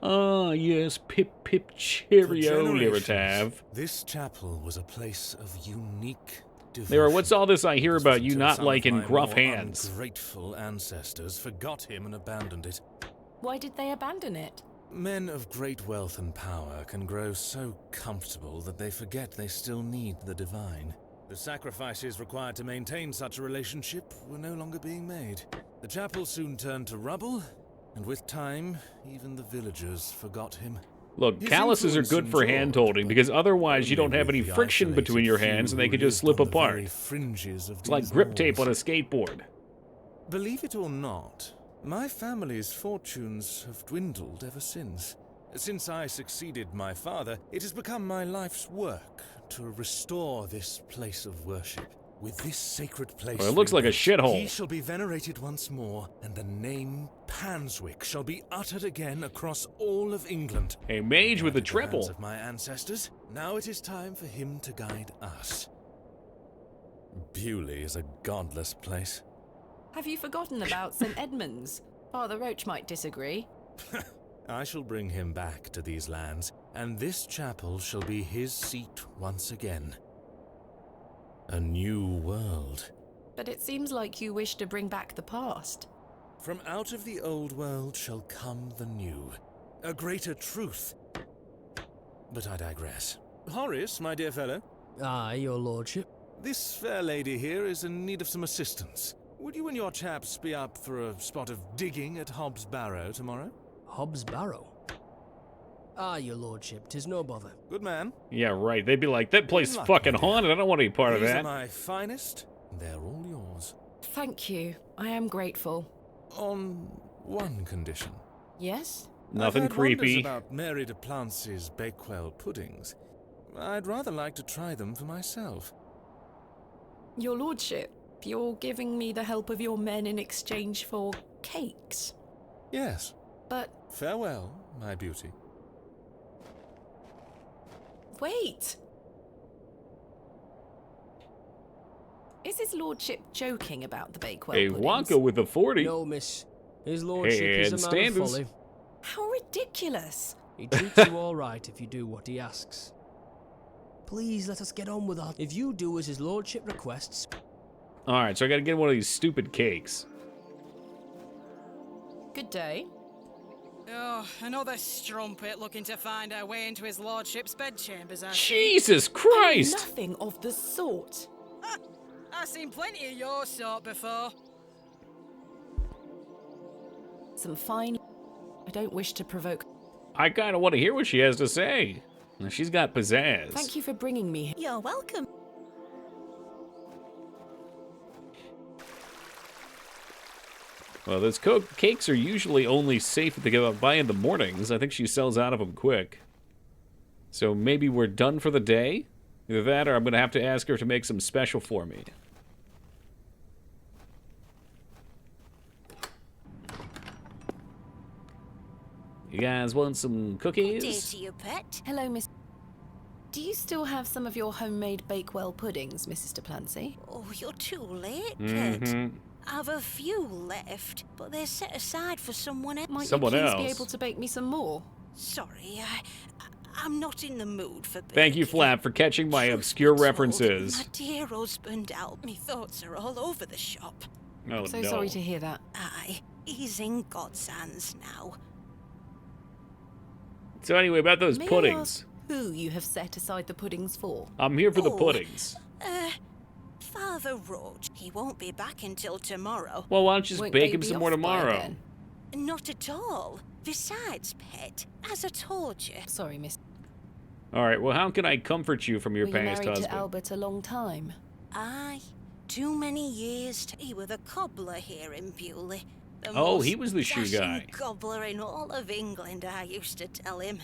Ah, yes, pip pip cheerio, Liritav. This chapel was a place of unique devotion. Lyra, what's all this I hear about you Until not some of liking my gruff more hands? Ungrateful ancestors forgot him and abandoned it. Why did they abandon it? Men of great wealth and power can grow so comfortable that they forget they still need the divine. The sacrifices required to maintain such a relationship were no longer being made. The chapel soon turned to rubble, and with time, even the villagers forgot him. Look, His calluses are influence good for endured, hand-holding, because otherwise you don't only have with any the friction isolated between your few hands and they who could just lived slip on the apart. very fringes of It's like these grip tape on a walls. skateboard. Believe it or not, my family's fortunes have dwindled ever since. Since I succeeded my father, it has become my life's work to restore this place of worship. With this sacred place, Well, it looks like a rebuilt, shithole. He shall be venerated once more, and the name Panswick shall be uttered again across all of England. A mage with a Guided the hands triple. of my ancestors. Now it is time for him to guide us. Bewley is a godless place. Have you forgotten about St. Edmunds? Father Roach might disagree. I shall bring him back to these lands, and this chapel shall be his seat once again. A new world. But it seems like you wish to bring back the past. From out of the old world shall come the new, a greater truth. But I digress. Horace, my dear fellow. Aye, your lordship. This fair lady here is in need of some assistance. Would you and your chaps be up for a spot of digging at Hobbs Barrow tomorrow? Hobbs Barrow? Aye, your lordship, 'tis no bother. Good man. Yeah, right. They'd be like, that place is Luck, fucking my dear. haunted. I don't want to be part of These that. are my finest. They're all yours. Thank you. I am grateful. On one condition. Yes? Nothing I've heard creepy. wonders about Mary de Plancy's Bakewell puddings. I'd rather like to try them for myself. Your lordship, you're giving me the help of your men in exchange for cakes. Yes. But Farewell, my beauty. wait! Is his lordship joking about the Bakewell Hey, puddings? Wonka with a 40. No, miss. His lordship is a man of folly. How ridiculous! He treats you all right if you do what he asks. Please let us get on with that. If you do as his lordship requests... Alright, so I gotta get one of these stupid cakes. Good day. Oh, another strumpet looking to find her way into his lordship's bedchambers, I Jesus Christ! Nothing of the sort. I've seen plenty of your sort before. Some fine... I don't wish to provoke... I kinda want to hear what she has to say. She's got pizzazz. Thank you for bringing me here. You're welcome. Well, those cakes are usually only safe to go buy in the mornings. I think she sells out of them quick. So maybe we're done for the day? Either that or I'm going to have to ask her to make some special for me. You guys want some cookies? Good day to you, pet. Hello, Miss... Do you still have some of your homemade Bakewell puddings, Mrs. de Plancy? Oh, you're too late, pet. Mm-hmm. I've a few left, but they're set aside for someone else. Might Someone you please else. be able to bake me some more? Sorry, I'm not in the mood for baking. Thank you, Flap, for catching my obscure references. My dear husband out. Me thoughts are all over the shop. Oh, I'm so no. sorry to hear that. Aye, he's in God's hands now. So anyway, about those May I puddings. ask who you have set aside the puddings for? I'm here for the Oh. puddings. Father Roach. He won't be back until tomorrow. Well, why don't you just Won't bake they him be some more off by tomorrow? then? Not at all. Besides, pet, as I told you. Sorry, Miss... Alright, well, how can I comfort you from your Were you past married husband? to Albert a long time? Aye. Too many years. He was a cobbler here in Bewley. The Oh, most he was the shoe dashing guy. cobbler in all of England, I used to tell him.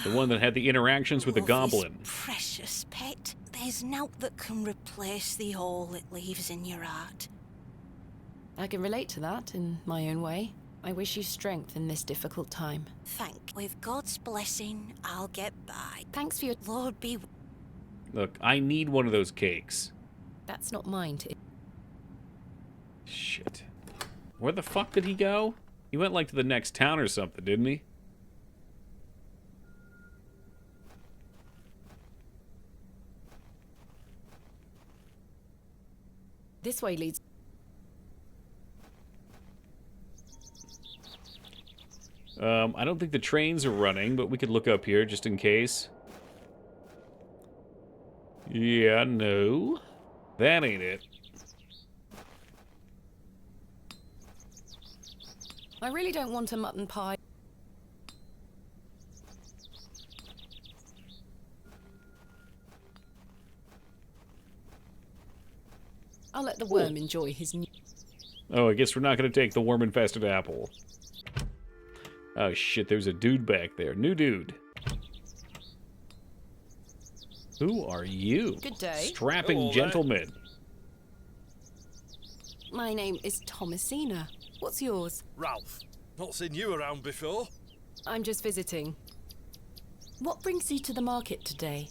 The one that had the interactions with the Love is goblin. precious, pet. There's naught that can replace the hole it leaves in your heart. I can relate to that in my own way. I wish you strength in this difficult time. With God's blessing, I'll get by. Thanks for your... Lord be... Look, I need one of those cakes. That's not mine to... Shit. Where the fuck did he go? He went, like, to the next town or something, didn't he? This way leads... I don't think the trains are running, but we could look up here just in case. Yeah, no. That ain't it. I really don't want a mutton pie. I'll let the worm enjoy his new... Oh, I guess we're not going to take the worm-infested apple. Oh, shit, there's a dude back there. New dude. Who are you? Good day. Strapping Hello there. gentleman. My name is Thomasina. What's yours? Ralph. Not seen you around before. I'm just visiting. What brings you to the market today?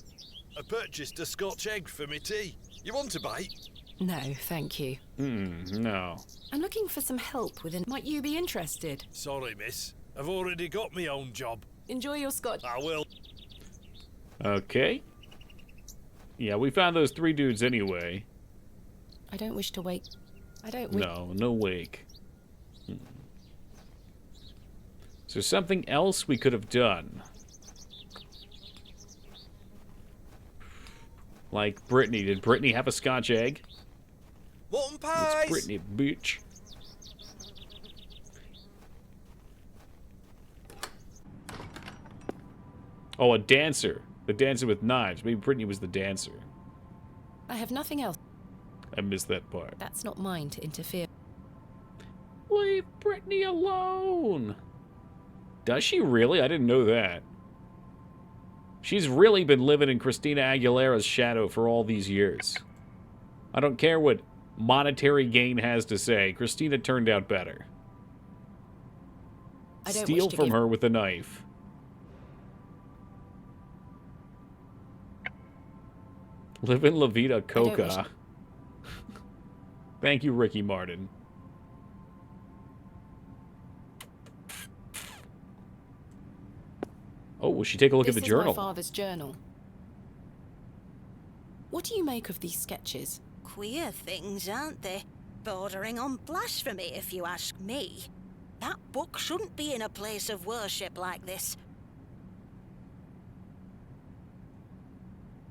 I purchased a Scotch egg for me tea. You want a bite? No, thank you. No. I'm looking for some help with... Might you be interested? Sorry, miss. I've already got my own job. Enjoy your scotch. I will. Okay. Yeah, we found those three dudes anyway. I don't wish to wake... I don't wish... No wake. Is there something else we could have done? Like Brittany. Did Brittany have a Scotch egg? Mutton pies! It's Brittany, bitch. Oh, a dancer. The dancer with knives. Maybe Brittany was the dancer. I have nothing else. I missed that part. That's not mine to interfere. Leave Brittany alone. Does she really? I didn't know that. She's really been living in Christina Aguilera's shadow for all these years. I don't care what monetary gain has to say. Christina turned out better. Steal from her with a knife. Live in La Vida Coca. Thank you, Ricky Martin. Oh, will she take a look at the journal? This is my father's journal. What do you make of these sketches? Queer things, aren't they? Bordering on blasphemy, if you ask me. That book shouldn't be in a place of worship like this.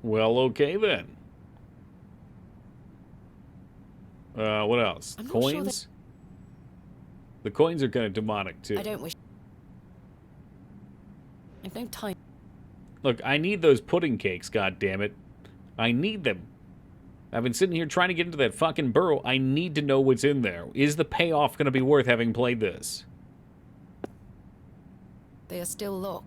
Well, okay then. What else? I'm not Coins? sure The coins are kind of demonic, too. I don't wish... I've no time. Look, I need those pudding cakes, goddammit. I need them. I've been sitting here trying to get into that fucking burrow. I need to know what's in there. Is the payoff going to be worth having played this? They are still locked.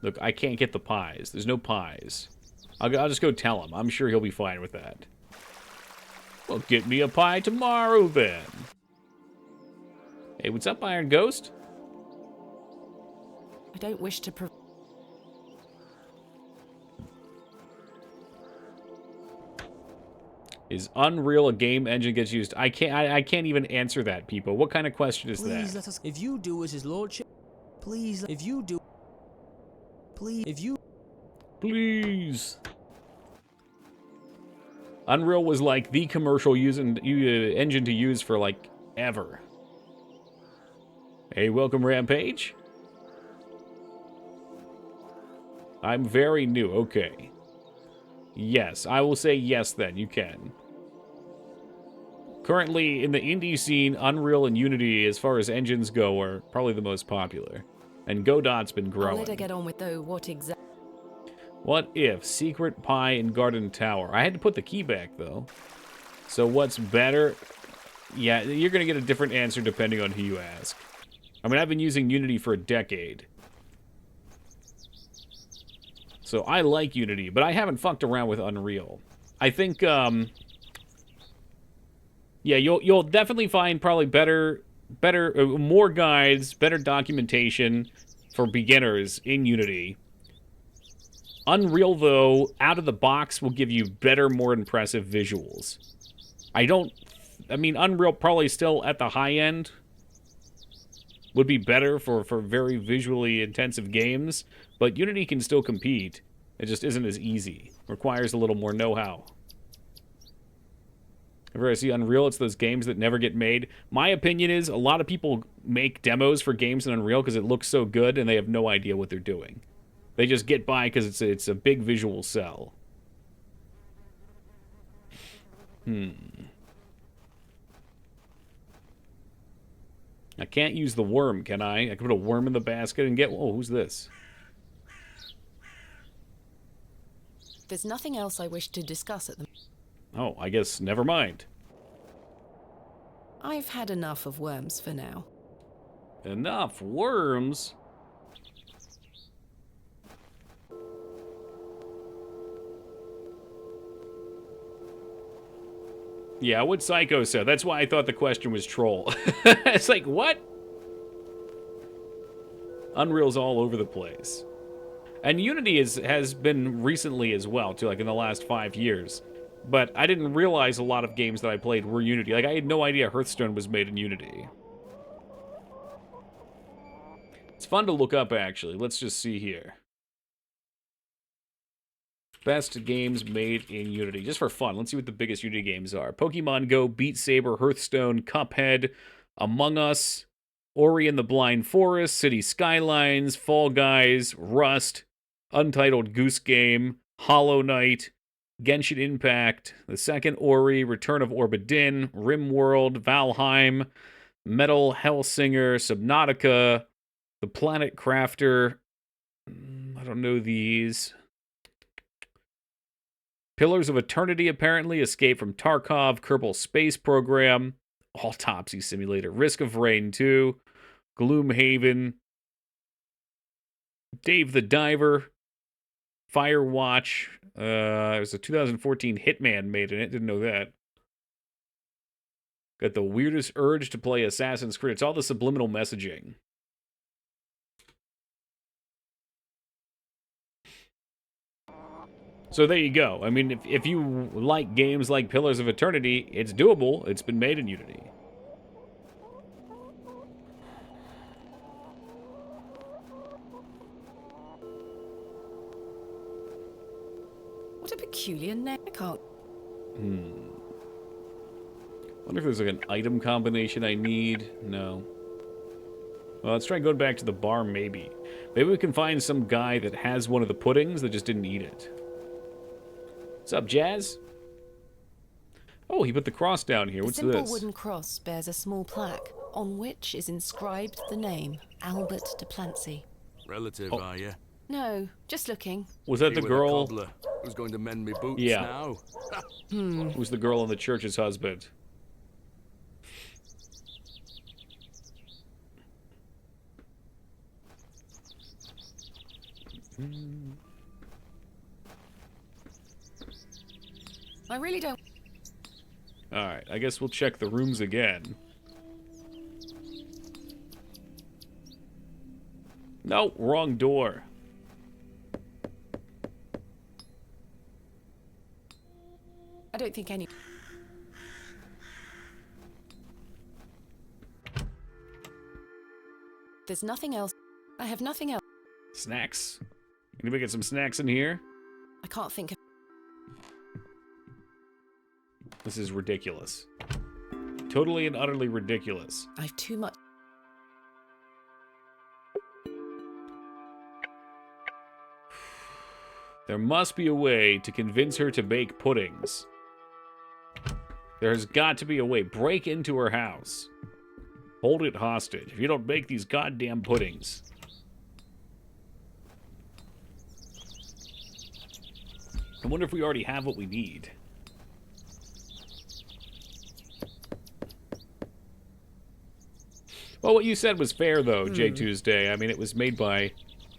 Look, I can't get the pies. There's no pies. I'll just go tell him. I'm sure he'll be fine with that. Well, get me a pie tomorrow, then. Hey, what's up, Iron Ghost? I don't wish to... Is Unreal a game engine gets used? I can't even answer that, people. What kind of question is Please that? let us... If you do as his lordship... Please, if you do... Please, if you... Please. Unreal was like the commercial engine to use for like ever. Hey, welcome Rampage. I'm very new. Okay. Yes, I will say yes then. You can. Currently, in the indie scene, Unreal and Unity, as far as engines go, are probably the most popular. And Godot's been growing. I'll let her get on with though what exactly... What if Secret Pie in Garden Tower? I had to put the key back, though. So what's better? Yeah, you're going to get a different answer depending on who you ask. I mean, I've been using Unity for a decade. So I like Unity, but I haven't fucked around with Unreal. I think, yeah, you'll definitely find probably more guides, better documentation for beginners in Unity. Unreal, though, out of the box will give you better, more impressive visuals. I mean, Unreal probably still at the high end would be better for very visually intensive games, but Unity can still compete. It just isn't as easy. Requires a little more know-how. Whenever I see Unreal, it's those games that never get made. My opinion is a lot of people make demos for games in Unreal because it looks so good and they have no idea what they're doing. They just get by because it's a big visual sell. I can't use the worm, can I? I can put a worm in the basket and get... Oh, who's this? There's nothing else I wish to discuss at the... Oh, I guess never mind. I've had enough of worms for now. Enough worms? Yeah, what Psycho said. That's why I thought the question was troll. It's like, what? Unreal's all over the place. And Unity has been recently as well, too, like in the last 5 years. But I didn't realize a lot of games that I played were Unity. Like, I had no idea Hearthstone was made in Unity. It's fun to look up, actually. Let's just see here. Best games made in Unity. Just for fun, let's see what the biggest Unity games are. Pokemon Go, Beat Saber, Hearthstone, Cuphead, Among Us, Ori and the Blind Forest, City Skylines, Fall Guys, Rust, Untitled Goose Game, Hollow Knight, Genshin Impact, the second Ori, Return of Obra Dinn, RimWorld, Valheim, Metal Hellsinger, Subnautica, The Planet Crafter. I don't know these. Pillars of Eternity, apparently. Escape from Tarkov, Kerbal Space Program, Autopsy Simulator, Risk of Rain 2, Gloomhaven, Dave the Diver, Firewatch. It was a 2014 Hitman made in it. Didn't know that. Got the weirdest urge to play Assassin's Creed. It's all the subliminal messaging. So there you go. I mean, if you like games like Pillars of Eternity, it's doable. It's been made in Unity. What a peculiar name. I can't. Wonder if there's like an item combination I need. No. Well, let's try going back to the bar, maybe. Maybe we can find some guy that has one of the puddings that just didn't eat it. What's up, Jazz? Oh, he put the cross down here. What's the simple this? Wooden cross bears a small plaque on which is inscribed the name Albert de Plancy. Relative, are you? No, just looking. Was that the girl? Who's going to mend me boots Yeah. now? Who's the girl in the church's husband? I really don't. Alright, I guess we'll check the rooms again. No, wrong door. I don't think any. There's nothing else. I have nothing else. Snacks. Anybody get some snacks in here? I can't think of. This is ridiculous. Totally and utterly ridiculous. I've too much. There must be a way to convince her to make puddings. There's got to be a way. Break into her house. Hold it hostage. If you don't make these goddamn puddings. I wonder if we already have what we need. Well, what you said was fair, though, J Tuesday. I mean, it was made by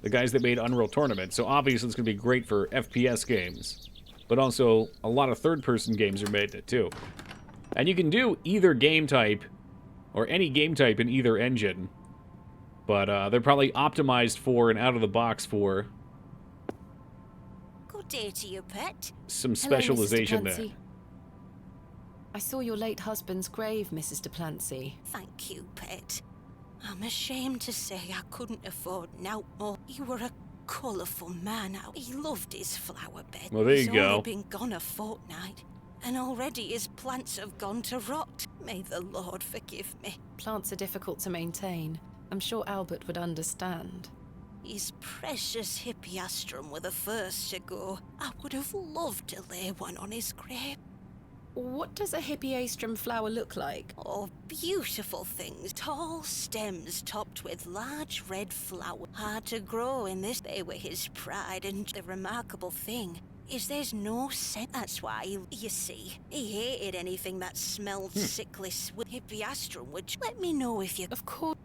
the guys that made Unreal Tournament, so obviously it's going to be great for FPS games. But also, a lot of third-person games are made in it, too. And you can do either game type, or any game type in either engine. But they're probably optimized for and out of the box for Good day to you, pet. some Hello, Mrs. specialization de there. Plancy. I saw your late husband's grave, Mrs. de Plancy. Thank you, pet. I'm ashamed to say I couldn't afford naught more. You were a colourful man. He loved his flower bed. Well, there you He's go. only been gone a fortnight, and already his plants have gone to rot. May the Lord forgive me. Plants are difficult to maintain. I'm sure Albert would understand. His precious hippiastrum were the first to go. I would have loved to lay one on his grave. What does a hippiastrum flower look like? Oh, beautiful things. Tall stems topped with large red flowers. Hard to grow in this. They were his pride, and the remarkable thing is there's no scent. That's why, you see, he hated anything that smelled sickly. Hippiastrum, which let me know if you... Of course.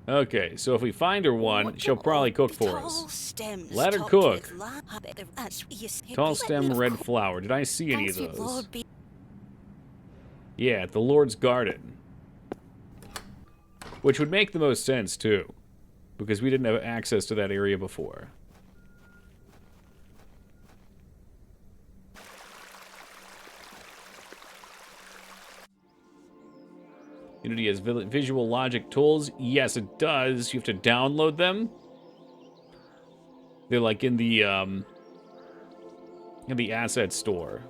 Okay, so if we find her one, she'll probably cook for Tall us. stems Let her topped cook. with that's, you see, Tall let stem me- red flower. Did I see any of Thanks, you, those? Lord, be- Yeah, at the Lord's Garden. Which would make the most sense, too. Because we didn't have access to that area before. Unity has visual logic tools. Yes, it does. You have to download them. They're like in the, In the asset store.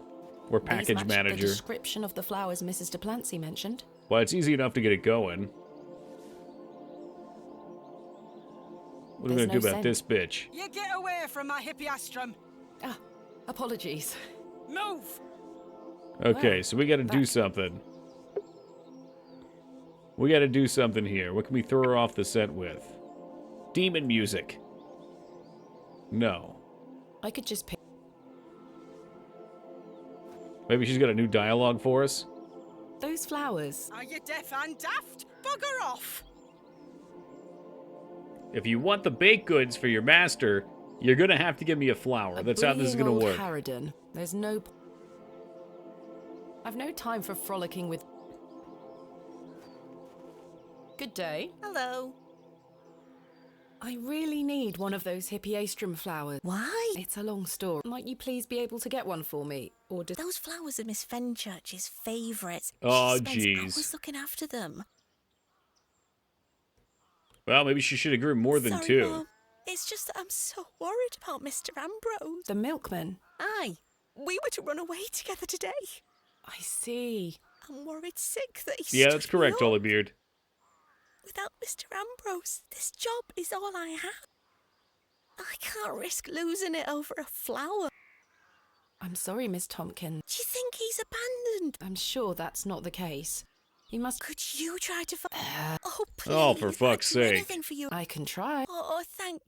Or These package match manager. the description of the flowers Mrs. Duplancy mentioned. Well, it's easy enough to get it going. What are we There's gonna do no about scent. this bitch? You get away from my hippiastrum. Ah, apologies. Move! Okay, Well, so we gotta do something. We gotta do something here. What can we throw her off the scent with? Demon music. No. I could just pick. Maybe she's got a new dialogue for us? Those flowers. Are you deaf and daft? Bugger off! If you want the baked goods for your master, you're gonna have to give me a flower. That's how this is gonna Bullying old work. Harridan. There's no. I've no time for frolicking with. Good day. Hello. I really need one of those hippiastrum flowers. Why? It's a long story. Might you please be able to get one for me? Or does... Those flowers are Miss Fenchurch's favourites. Oh, She spends jeez. hours looking after them. Well, maybe she should have grew more than Sorry, two. Mom. It's just that I'm so worried about Mr. Ambrose. The milkman? Aye. We were to run away together today. I see. I'm worried sick that he's Yeah, that's correct, Holybeard. Without Mr. Ambrose, this job is all I have. I can't risk losing it over a flower. I'm sorry, Miss Tompkins. Do you think he's abandoned? I'm sure that's not the case. He must... Could you try to find... Oh, please. Oh, for fuck's I'd do sake. anything for you. I can try. Oh, thank...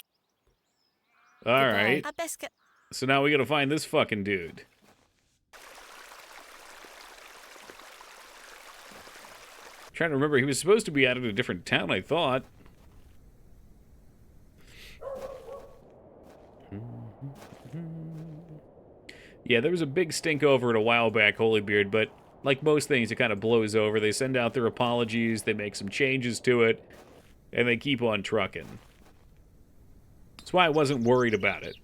Alright. I best get... So now we gotta find this fucking dude. Trying to remember, he was supposed to be out of a different town, I thought. Yeah, there was a big stink over it a while back, Holybeard, but like most things, it kind of blows over. They send out their apologies, they make some changes to it, and they keep on trucking. That's why I wasn't worried about it.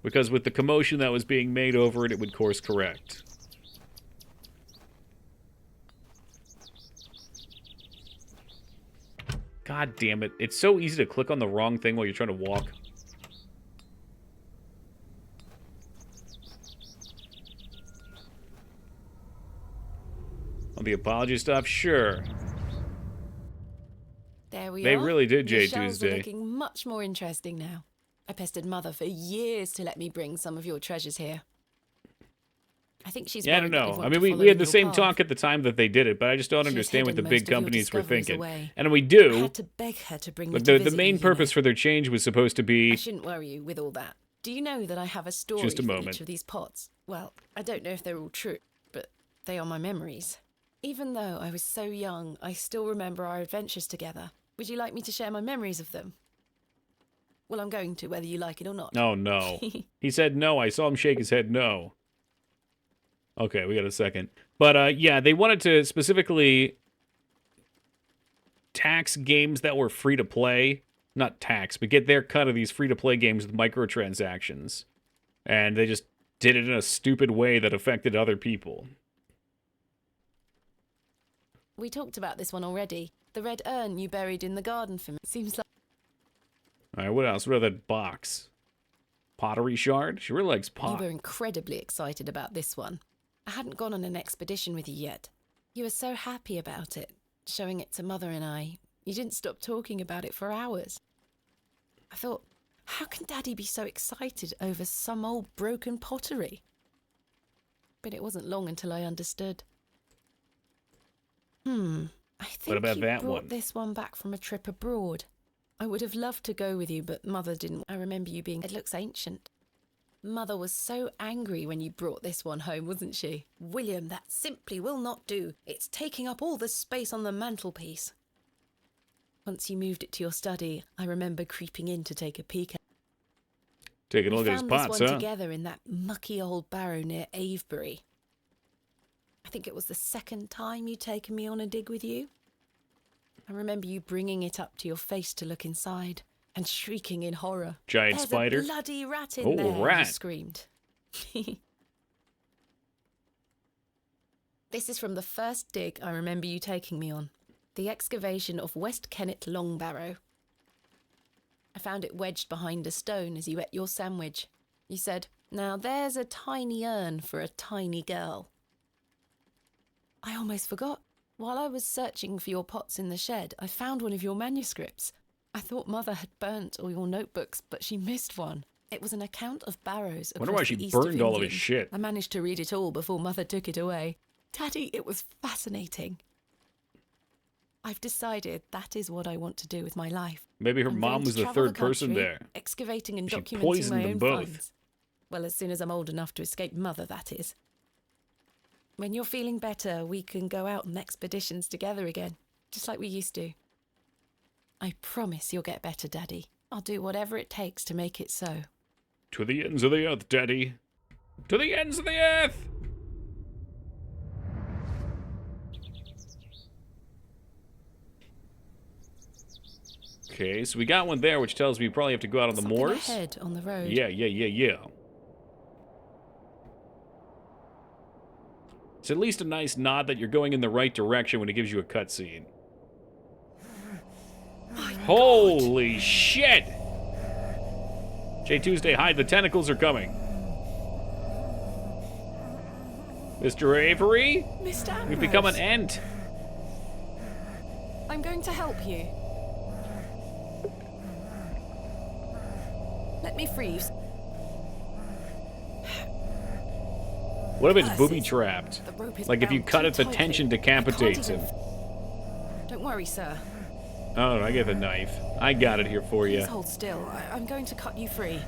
Because with the commotion that was being made over it, it would course correct. God damn it. It's so easy to click on the wrong thing while you're trying to walk. On the apology stuff? Sure. There we They are. really did, Your J. shelves are Tuesday. looking much more interesting now. I pestered Mother for years to let me bring some of your treasures here. I think she's Yeah, I don't worried that know. I'd want I mean, to we follow had the your same path. talk at the time that they did it, but I just don't She has understand what the hidden big most of your companies were discoveries thinking. away. And we I do, had to beg her to bring me but to the visit main you, purpose you for their change was supposed to know. be... I shouldn't worry you with all that. Do you know that I have a story Just a for moment. each of these pots? Well, I don't know if they're all true, but they are my memories. Even though I was so young, I still remember our adventures together. Would you like me to share my memories of them? Well, I'm going to, whether you like it or not. Oh, no. He said no. I saw him shake his head no. Okay, we got a second. But, yeah, they wanted to specifically tax games that were free to play. Not tax, but get their cut of these free to play games with microtransactions. And they just did it in a stupid way that affected other people. We talked about this one already. The red urn you buried in the garden for me. Seems like... Alright, what else? What other box? Pottery shard? She really likes You pot. were incredibly excited about this one. I hadn't gone on an expedition with you yet. You were so happy about it, showing it to Mother and I. You didn't stop talking about it for hours. I thought, how can Daddy be so excited over some old broken pottery? But it wasn't long until I understood. I think about you that brought one? this one back from a trip abroad. I would have loved to go with you, but Mother didn't. I remember you being... It looks ancient. Mother was so angry when you brought this one home, wasn't she? William, that simply will not do. It's taking up all the space on the mantelpiece. Once you moved it to your study, I remember creeping in to take a peek at Taking a look we at his found pots, this one huh? together in that mucky old barrow near Avebury. I think it was the second time you'd taken me on a dig with you. I remember you bringing it up to your face to look inside and shrieking in horror. Giant "There's spider?" a bloody rat in Oh, there," rat. you screamed. This is from the first dig I remember you taking me on. The excavation of West Kennet Long Barrow. I found it wedged behind a stone as you ate your sandwich. You said, Now there's a tiny urn for a tiny girl. I almost forgot. While I was searching for your pots in the shed, I found one of your manuscripts. I thought Mother had burnt all your notebooks, but she missed one. It was an account of Barrows Wonder why across she the east of burned all of England. his shit. I managed to read it all before Mother took it away. Daddy, it was fascinating. I've decided that is what I want to do with my life. Maybe her I'm mom going was to the travel third person country, there. excavating and She documenting poisoned my them own both. finds. Well, as soon as I'm old enough to escape Mother, that is. When you're feeling better, we can go out on expeditions together again, just like we used to. I promise you'll get better, Daddy. I'll do whatever it takes to make it so. To the ends of the earth, Daddy. To the ends of the earth! Okay, so we got one there, which tells me we probably have to go out on the Something moors. ahead on the road. Yeah. It's at least a nice nod that you're going in the right direction when it gives you a cutscene. Holy shit! J Tuesday, hide, the tentacles are coming. Mr. Avery? Mr. Ambrose. You've become an ant. I'm going to help you. Let me freeze. What if it's booby-trapped? The rope is Like if you bound cut too it, the tightly. tension I decapitates can't him. even- Don't worry, sir. Oh, I get the knife. I got it here for you. Please hold still. I'm going to cut you free.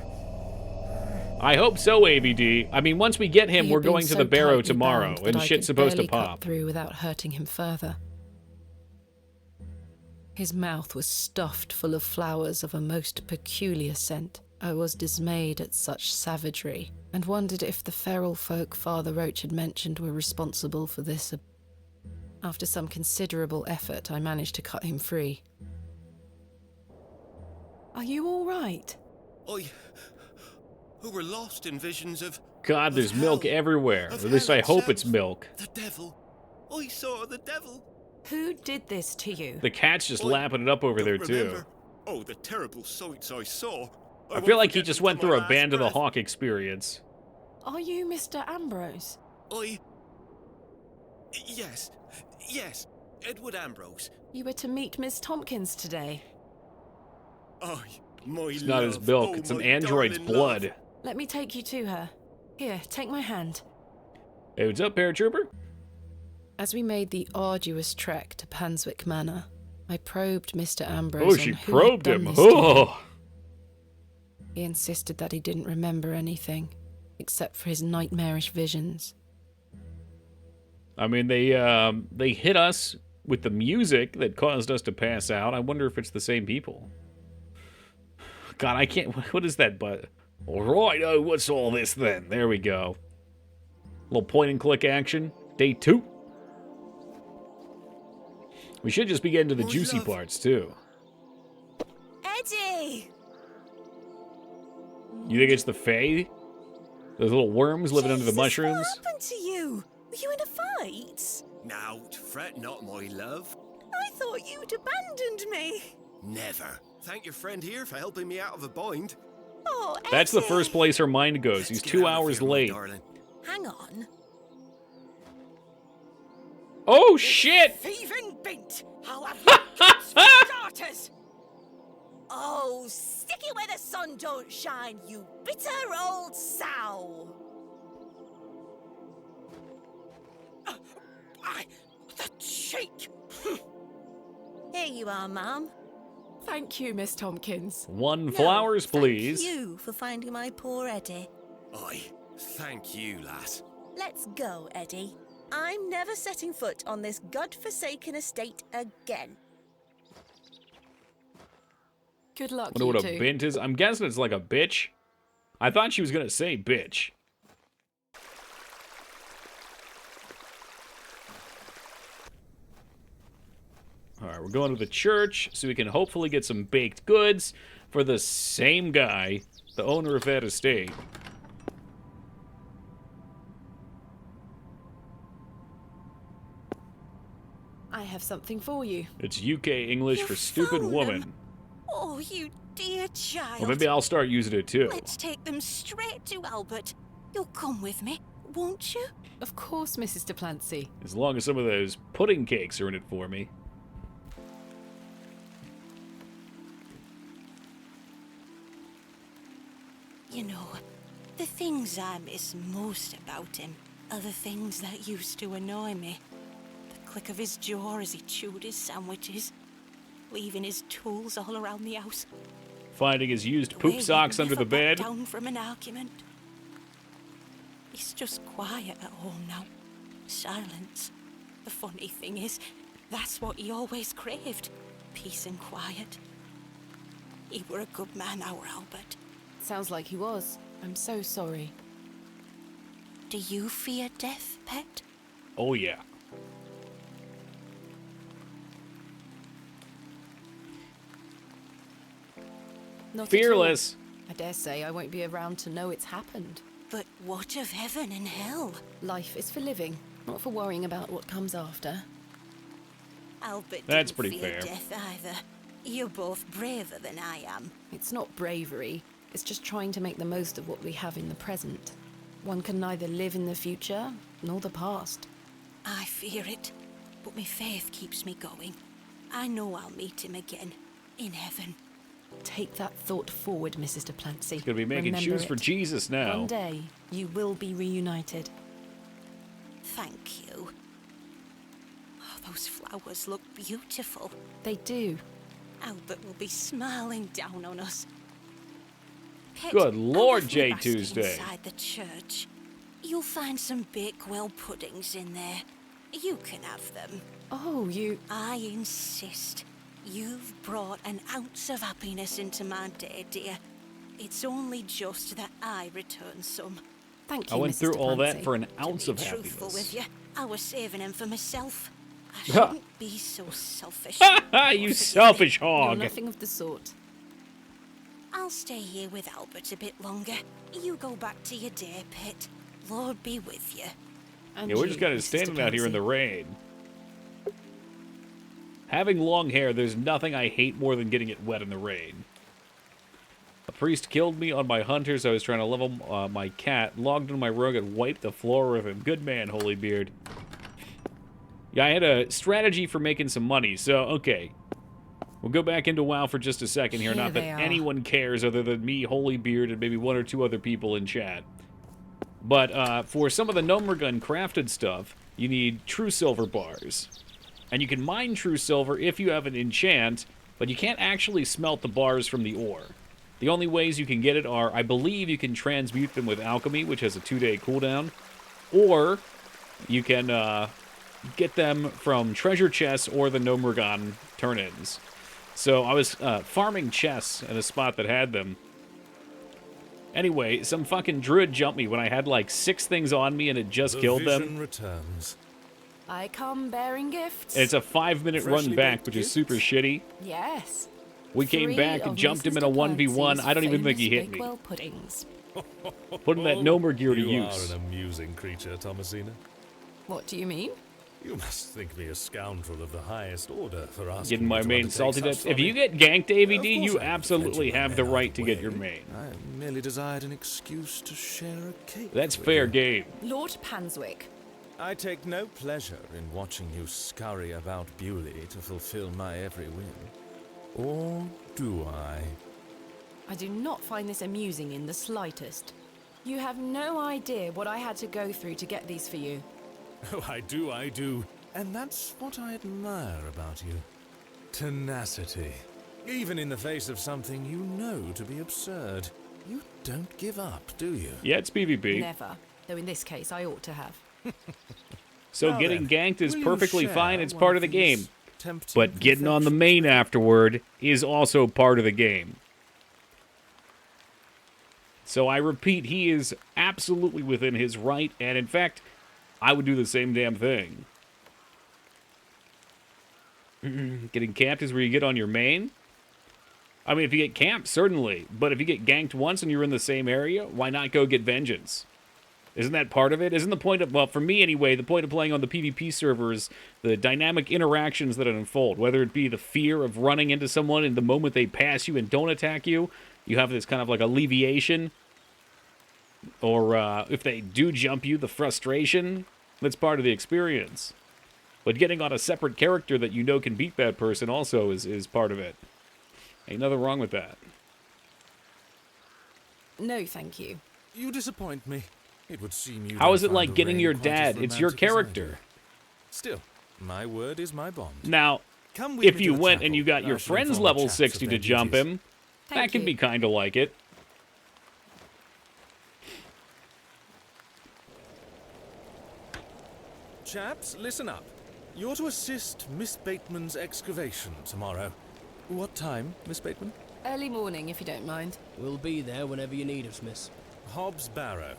I hope so, ABD. I mean, once we get him, He had we're been going to so the Barrow tightly tomorrow, bound that and I shit's could supposed to barely cut pop. through without hurting him further. His mouth was stuffed full of flowers of a most peculiar scent. I was dismayed at such savagery, and wondered if the feral folk Father Roach had mentioned were responsible for this. After some considerable effort, I managed to cut him free. Are you all right? Who were lost in visions of... God, there's milk everywhere. Or at least I hope it's milk. The devil. I saw the devil. Who did this to you? The cat's just lapping it up over there, too. Remember? Oh, the terrible sights I saw. I feel like he just went through a Band of the Hawk experience. Are you Mr. Ambrose? Yes, Edward Ambrose. You were to meet Miss Tompkins today. My It's not his milk, it's an android's blood. Let me take you to her. Here, take my hand. Hey, what's up, paratrooper? As we made the arduous trek to Panswick Manor, I probed Mr. Ambrose. Oh, she on who probed had done him. this to him. Oh. He insisted that he didn't remember anything, except for his nightmarish visions. I mean, they hit us with the music that caused us to pass out. I wonder if it's the same people. God, I can't... What is that? But all right, oh, what's all this then? There we go. Little point-and-click action. Day 2. We should just be getting to the juicy parts, too. Eddie! You think it's the Fae? Those little worms living under the mushrooms? What happened to you? Were you in a fight? Now, fret not, my love. I thought you'd abandoned me. Never. Thank your friend here for helping me out of a bind. Oh, Eddie. That's the first place her mind goes. He's 2 hours late. Hang on. Oh, shit! Thieving bint! I'll have you kids for starters! Oh, stick it where the sun don't shine, you bitter old sow! The cheek! Here you are, Mum. Thank you, Miss Tompkins. 1 flowers, please. Thank you for finding my poor Eddie. Thank you, lass. Let's go, Eddie. I'm never setting foot on this godforsaken estate again. Good luck, Wonder what you a two. bint is. I'm guessing it's like a bitch. I thought she was gonna say bitch. Alright, we're going to the church so we can hopefully get some baked goods for the same guy, the owner of that estate. I have something for you. It's UK English for stupid woman. Oh, you dear child. Well, maybe I'll start using it too. Let's take them straight to Albert. You'll come with me, won't you? Of course, Mrs. Duplancy. As long as some of those pudding cakes are in it for me. You know, the things I miss most about him are the things that used to annoy me. The click of his jaw as he chewed his sandwiches, leaving his tools all around the house. Finding his used The poop way he'd socks under never the back bed. down from an argument. He's just quiet at home now. Silence. The funny thing is, that's what he always craved. Peace and quiet. He were a good man, our Albert. Sounds like he was. I'm so sorry. Do you fear death, pet? Oh, yeah. Not Fearless. At all. I dare say I won't be around to know it's happened. But what of heaven and hell? Life is for living, not for worrying about what comes after. Albert That's didn't pretty fear fair. death either. You're both braver than I am. It's not bravery. It's just trying to make the most of what we have in the present. One can neither live in the future nor the past. I fear it, but my faith keeps me going. I know I'll meet him again, in heaven. Take that thought forward, Mrs. Duplancy. He's going to be making Remember shoes it. for Jesus now. One day, you will be reunited. Thank you. Oh, those flowers look beautiful. They do. Albert will be smiling down on us. Pet, Good I'll Lord, leave my J. basket Tuesday. Inside the church. You'll find some Bakewell puddings in there. You can have them. Oh, you... I insist. You've brought an ounce of happiness into my day, dear. It's only just that I return some. Thank you, I went Mrs. through all that Duplancy. for an ounce of Truthful happiness. with you, I was saving them for myself. I shouldn't be so selfish. You selfish You're hog. nothing of the sort. I'll stay here with Albert a bit longer. You go back to your day, Pet. Lord be with you. And Yeah, we're you, just kind of Mrs. standing out here in Duplancy. the rain. Having long hair, there's nothing I hate more than getting it wet in the rain. A priest killed me on my hunters. I was trying to level my cat, logged on my rug, and wiped the floor with him. Good man, Holy Beard. Yeah, I had a strategy for making some money, so, okay. We'll go back into WoW for just a second here. Here Not they that are. anyone cares other than me, Holy Beard, and maybe one or two other people in chat. But for some of the Gnomergun crafted stuff, you need true silver bars. And you can mine true silver if you have an enchant, but you can't actually smelt the bars from the ore. The only ways you can get it are, I believe you can transmute them with alchemy, which has a 2-day cooldown, or you can get them from treasure chests or the Gnomergon turn-ins. So I was farming chests in a spot that had them. Anyway, some fucking druid jumped me when I had like 6 things on me and it just killed them. Vision returns. I come bearing gifts. And it's a 5-minute run Freshly back, baked which is gifts? super shitty. Yes. We came 3 back and of jumped him Mrs. in a 1v1. I don't even think he famous hit me. Bakewell puddings. Putting that Gnomer gear to You use. are an amusing creature, Thomasina. What do you mean? You must think me a scoundrel of the highest order for asking Getting my me to main undertake salty such depths. If folly. you get ganked, AVD, Of you course I absolutely venture my have the men right out to of get the your way. main. I merely desired an excuse to share a cake. That's with fair you. game. Lord Panswick. I take no pleasure in watching you scurry about Bewley to fulfill my every whim. Or do I? I do not find this amusing in the slightest. You have no idea what I had to go through to get these for you. Oh, I do. And that's what I admire about you. Tenacity. Even in the face of something you know to be absurd. You don't give up, do you? Yeah, it's PvP. Never. Though in this case, I ought to have. So Now getting then, ganked is will you perfectly share fine. It's one part of the these game. tempting But getting on the confections? main afterward is also part of the game. So I repeat, he is absolutely within his right, and in fact, I would do the same damn thing. Getting camped is where you get on your main? I mean, if you get camped, certainly. But if you get ganked once and you're in the same area, why not go get vengeance? Isn't that part of it? Isn't the point of, well, for me anyway, the point of playing on the PvP servers, the dynamic interactions that unfold, whether it be the fear of running into someone in the moment they pass you and don't attack you, you have this kind of like alleviation, or if they do jump you, the frustration, that's part of the experience. But getting on a separate character that you know can beat that person also is part of it. Ain't nothing wrong with that. No, thank you. You disappoint me. It would seem you. How is it like getting your dad? It's your character. Still, my word is my bond. Now, if you went and you got your friend's level 60 to jump him, that can be kind of like it. Chaps, listen up. You're to assist Miss Bateman's excavation tomorrow. What time, Miss Bateman? Early morning, if you don't mind. We'll be there whenever you need us, miss. Hobbs Barrow.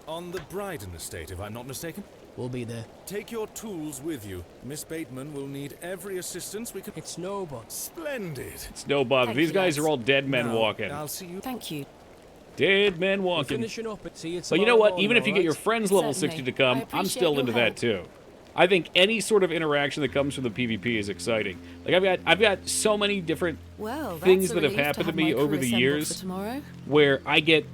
On the Bryden estate, if I'm not mistaken. We'll be there. Take your tools with you. Miss Bateman will need every assistance we can. It's no bother. Splendid. It's no bother. These guys are all dead men Now, walking. I'll see you. Thank you. Dead men walking. Finishing up at see. But you know what? Even if you get your friend's level 60 to come, I'm still into that too. I think any sort of interaction that comes from the PvP is exciting. Like I've got so many different things that have happened to me over the years where I get,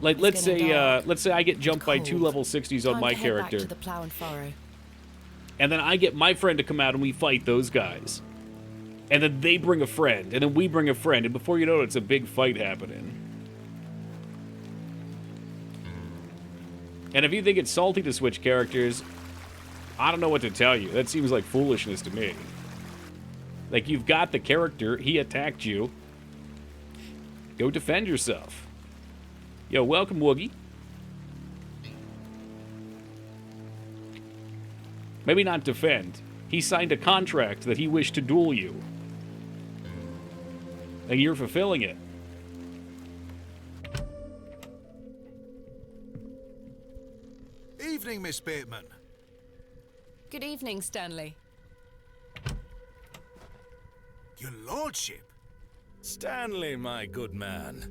like, let's say I get jumped by 2 level 60s on my character, To the plow and furrow. and then I get my friend to come out and we fight those guys, and then they bring a friend, and then we bring a friend, and before you know it, it's a big fight happening. And if you think it's salty to switch characters, I don't know what to tell you. That seems like foolishness to me. Like, you've got the character, he attacked you. Go defend yourself. Yo, welcome, Woogie. Maybe not defend. He signed a contract that he wished to duel you. And you're fulfilling it. Evening, Miss Bateman. Good evening, Stanley. Your lordship. Stanley, my good man.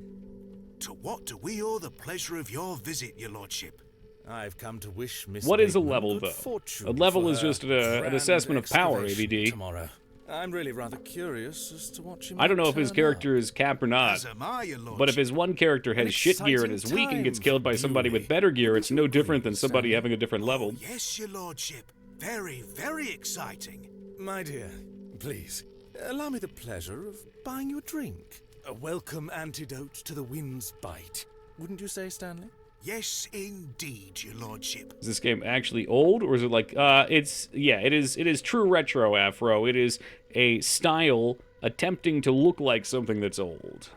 To what do we owe the pleasure of your visit, your lordship? I've come to wish Miss What is a Bateman level, good though? fortune A level for is her just an grand assessment of power, excavation ABD. Tomorrow. I'm really rather curious as to what she I don't might know if his turn character is cap or not, As am I, your lordship. but if his one character has shit gear and is weak and gets killed by somebody with better gear, it's no different than somebody having a different level. Yes, your lordship. Very, very exciting. My dear, please, allow me the pleasure of buying you a drink. A welcome antidote to the wind's bite. Wouldn't you say, Stanley? Yes, indeed, your lordship. Is this game actually old, or is it like, it is true retro, Afro. It is a style attempting to look like something that's old.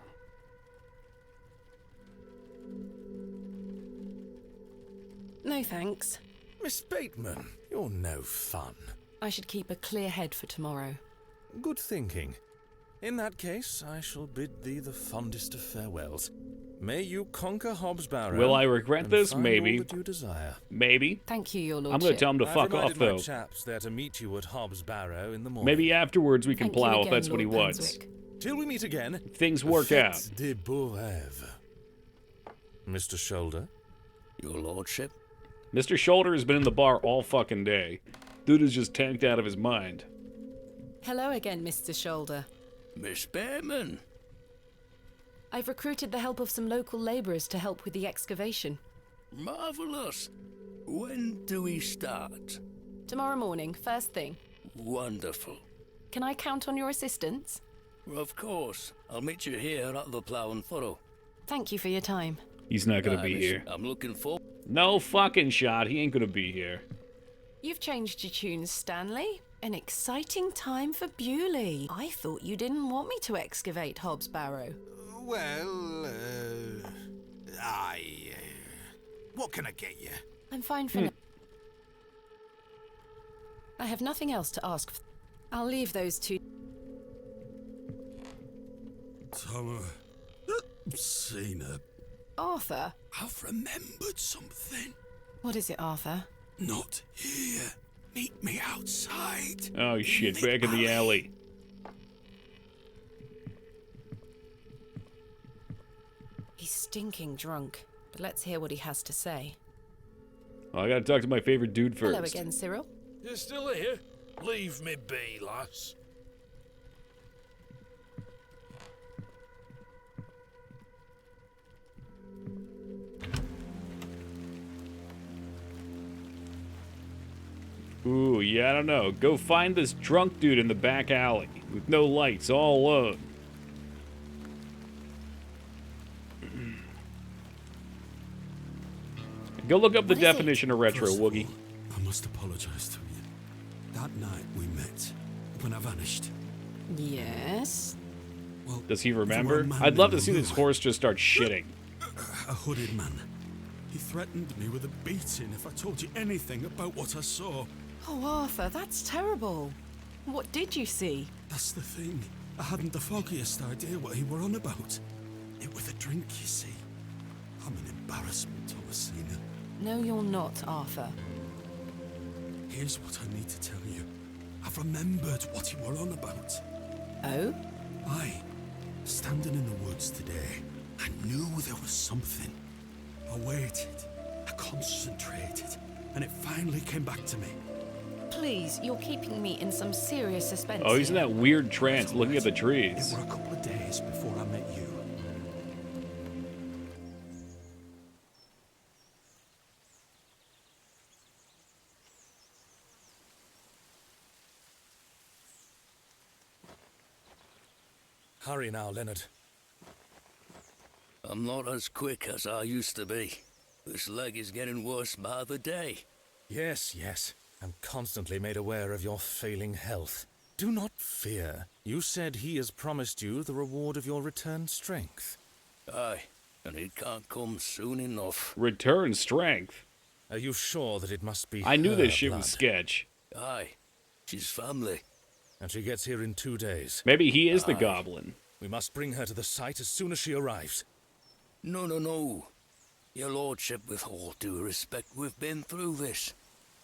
No, thanks. Miss Bateman, you're no fun. I should keep a clear head for tomorrow. Good thinking. In that case, I shall bid thee the fondest of farewells. May you conquer Hobbs Barrow. Will I regret this? Find Maybe. all that you desire. Maybe. Thank you, your lordship. I'm going to tell him to fuck off, I've though. reminded my chaps they're to meet you at Hobbs Barrow in the morning. Maybe afterwards we can Thank you plow if again, that's what he Lord wants. Panswick. Till we meet again. Things work out. Fête de beaux rêves. Mr. Shoulder? Your lordship? Mr. Shoulder has been in the bar all fucking day. Dude is just tanked out of his mind. Hello again, Mr. Shoulder. Miss Bateman. I've recruited the help of some local labourers to help with the excavation. Marvellous. When do we start? Tomorrow morning, first thing. Wonderful. Can I count on your assistance? Of course. I'll meet you here at the Plough and Furrow. Thank you for your time. He's not gonna be miss, here. I'm looking for... No fucking shot. He ain't gonna be here. You've changed your tunes, Stanley. An exciting time for Bewley. I thought you didn't want me to excavate Hobbs Barrow. Well, what can I get you? I'm fine for now. I have nothing else to ask. I'll leave those two. Tom, seen her. Arthur? I've remembered something. What is it, Arthur? Not here. Meet me outside. Oh shit, back in the alley. He's stinking drunk, but let's hear what he has to say. Oh, I gotta talk to my favorite dude first. Hello again, Cyril. You're still here? Leave me be, lass. Ooh, yeah, I don't know. Go find this drunk dude in the back alley with no lights, all alone. Go look up the definition of retro, Woogie. I must apologize to you. That night we met, when I vanished. Yes? Well, Does he there were a remember? man I'd love in to see this blue. horse just start shitting. A hooded man. He threatened me with a beating if I told you anything about what I saw. Oh, Arthur, that's terrible. What did you see? That's the thing. I hadn't the foggiest idea what he were on about. It was a drink, you see. I'm an embarrassment, Thomasina. No, you're not, Arthur. Here's what I need to tell you. I've remembered what he were on about. Oh? Aye. Standing in the woods today, I knew there was something. I waited. I concentrated. And it finally came back to me. Please, you're keeping me in some serious suspense. Oh, he's in here. that weird trance looking at the It trees. were a couple of days before I met you. Hurry now, Leonard. I'm not as quick as I used to be. This leg is getting worse by the day. Yes, yes. I'm constantly made aware of your failing health. Do not fear. You said he has promised you the reward of your returned strength. Aye, and it can't come soon enough. Return strength. Are you sure that it must be I knew her this shit blood? was sketch. Aye, she's family. And she gets here in 2 days. Maybe he is the Aye. goblin. We must bring her to the site as soon as she arrives. No, no, no. Your lordship, with all due respect, we've been through this.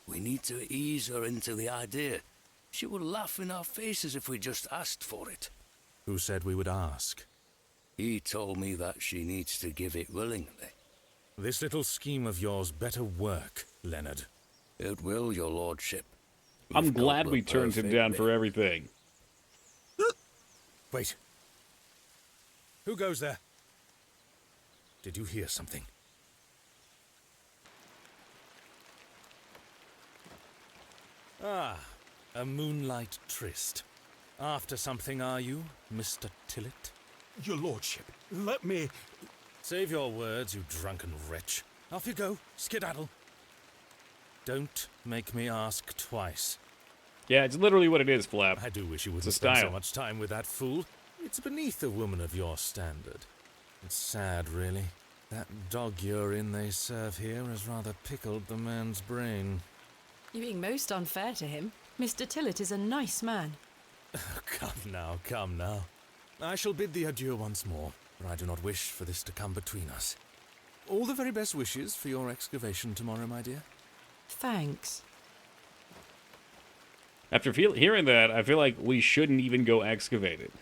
We need to ease her into the idea. She would laugh in our faces if we just asked for it. Who said we would ask? He told me that she needs to give it willingly. This little scheme of yours better work, Leonard. It will, your lordship. I'm We've got glad the we turned him perfect down bit. for everything. Wait. Who goes there? Did you hear something? Ah, a moonlight tryst. After something, are you, Mr. Tillett? Your lordship, let me... Save your words, you drunken wretch. Off you go, skedaddle. Don't make me ask twice. Yeah, it's literally what it is, Flap. I do wish you It's wouldn't a spend so style. much time with that fool. It's beneath a woman of your standard. It's sad, really. That dog urine they serve here has rather pickled the man's brain. You're being most unfair to him. Mr. Tillett is a nice man. Come now, come now. I shall bid thee adieu once more, for I do not wish for this to come between us. All the very best wishes for your excavation tomorrow, my dear. Thanks. After hearing that, I feel like we shouldn't even go excavate it.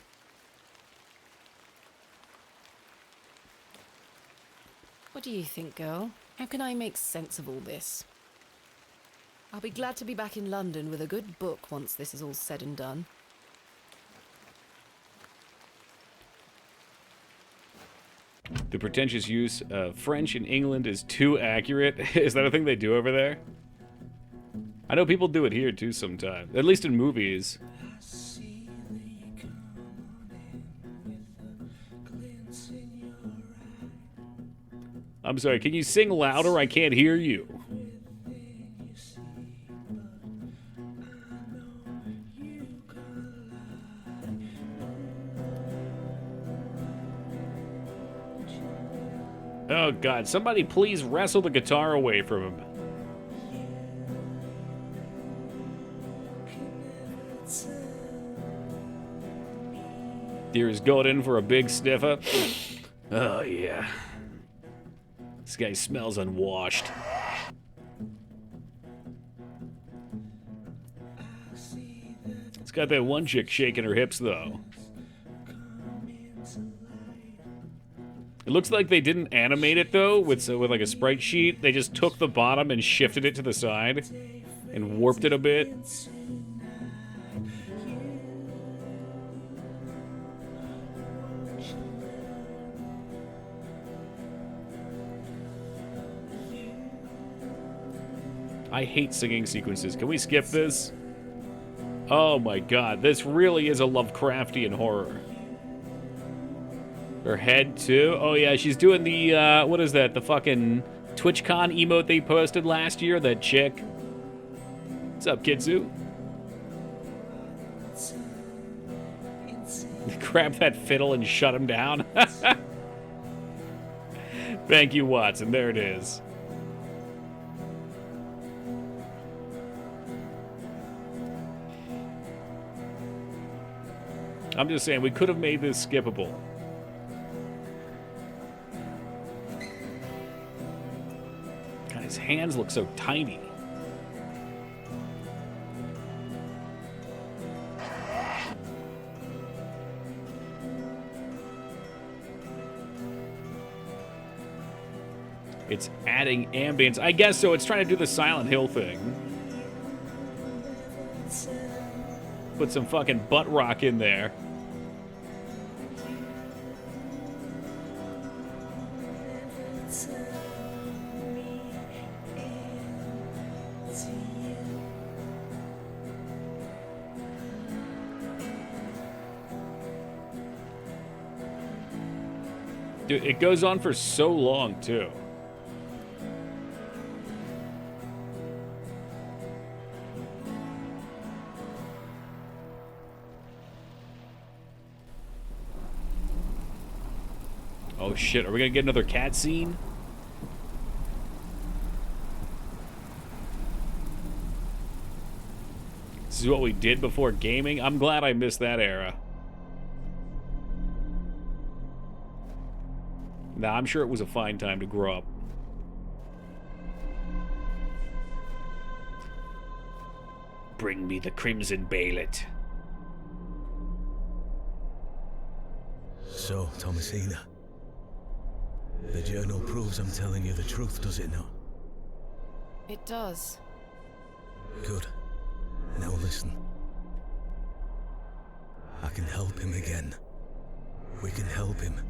What do you think, girl? How can I make sense of all this? I'll be glad to be back in London with a good book once this is all said and done. The pretentious use of French in England is too accurate. Is that a thing they do over there? I know people do it here too sometimes, at least in movies. I'm sorry, can you sing louder? I can't hear you. Oh god, somebody please wrestle the guitar away from him. Deer is going in for a big sniffer. Oh yeah. This guy smells unwashed. It's got that one chick shaking her hips though. It looks like they didn't animate it though with like a sprite sheet. They just took the bottom and shifted it to the side and warped it a bit. I hate singing sequences. Can we skip this? Oh my god, this really is a Lovecraftian horror. Her head, too? Oh yeah, she's doing the, what is that? The fucking TwitchCon emote they posted last year? That chick. What's up, Kidzu? Grab that fiddle and shut him down. Thank you, Watson. There it is. I'm just saying, we could have made this skippable. God, his hands look so tiny. It's adding ambience. I guess so. It's trying to do the Silent Hill thing. Put some fucking butt rock in there. Dude, it goes on for so long, too. Oh shit, are we gonna get another cat scene? This is what we did before gaming? I'm glad I missed that era. Nah, I'm sure it was a fine time to grow up. Bring me the Crimson Bailet. So, Thomasina, the journal proves I'm telling you the truth, does it not? It does. Good. Now listen. I can help him again. We can help him.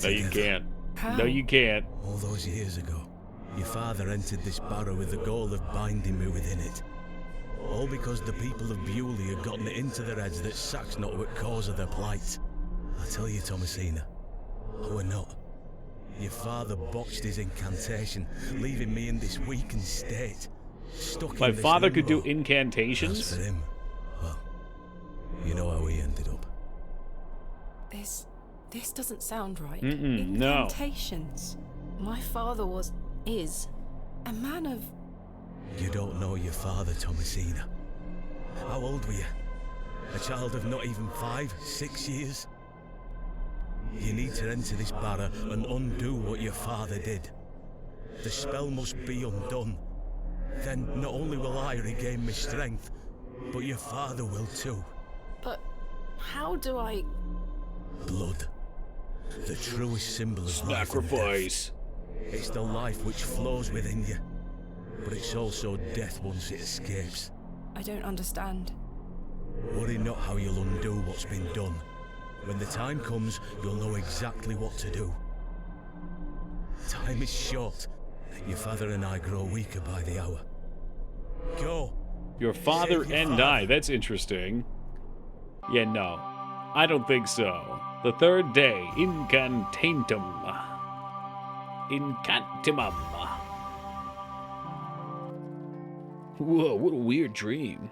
No, you can't. How? No, you can't. All those years ago, your father entered this barrow with the goal of binding me within it. All because the people of Bewley had gotten it into their heads that Saxnot were cause of their plight. I tell you, Thomasina, I were not. Your father botched his incantation, leaving me in this weakened state. Stuck My in this father could do limbo. incantations? As for him, well, you know how he ended up. This doesn't sound right. No. Incantations. My father is a man of... You don't know your father, Thomasina. How old were you? A child of not even 5, 6 years? You need to enter this barrow and undo what your father did. The spell must be undone. Then not only will I regain my strength, but your father will too. But how do I... Blood. The truest symbol of sacrifice. Life and death. It's the life which flows within you, but it's also death once it escapes. I don't understand. Worry not how you'll undo what's been done. When the time comes, you'll know exactly what to do. Time is short. Your father and I grow weaker by the hour. Go. Your father Save your and father. I. That's interesting. Yeah, no. I don't think so. The third day. Incantatum. Incantimum. Whoa, what a weird dream.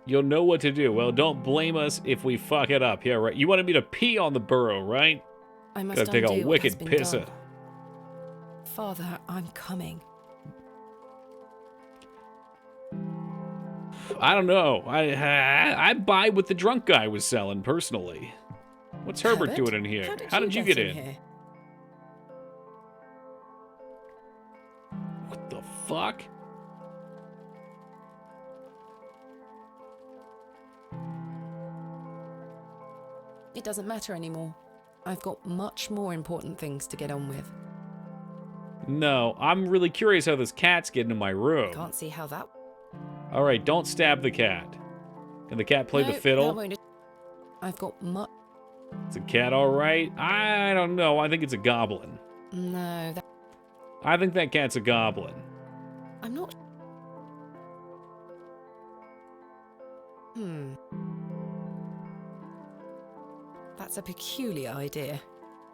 You'll know what to do. Well, don't blame us if we fuck it up. Yeah, right. You wanted me to pee on the burrow, right? I must Gotta take undo a what wicked has been pisser. done. Father, I'm coming. I don't know. I buy what the drunk guy was selling, personally. What's Herbert doing in here? How did you get in? Here? What the fuck? It doesn't matter anymore. I've got much more important things to get on with. No, I'm really curious how this cat's getting in my room. Can't see how that... All right, don't stab the cat. Can the cat play the No, fiddle? that won't... I've got much... Is a cat all right? I don't know. I think it's a goblin. No, that... I think that cat's a goblin. I'm not... That's a peculiar idea.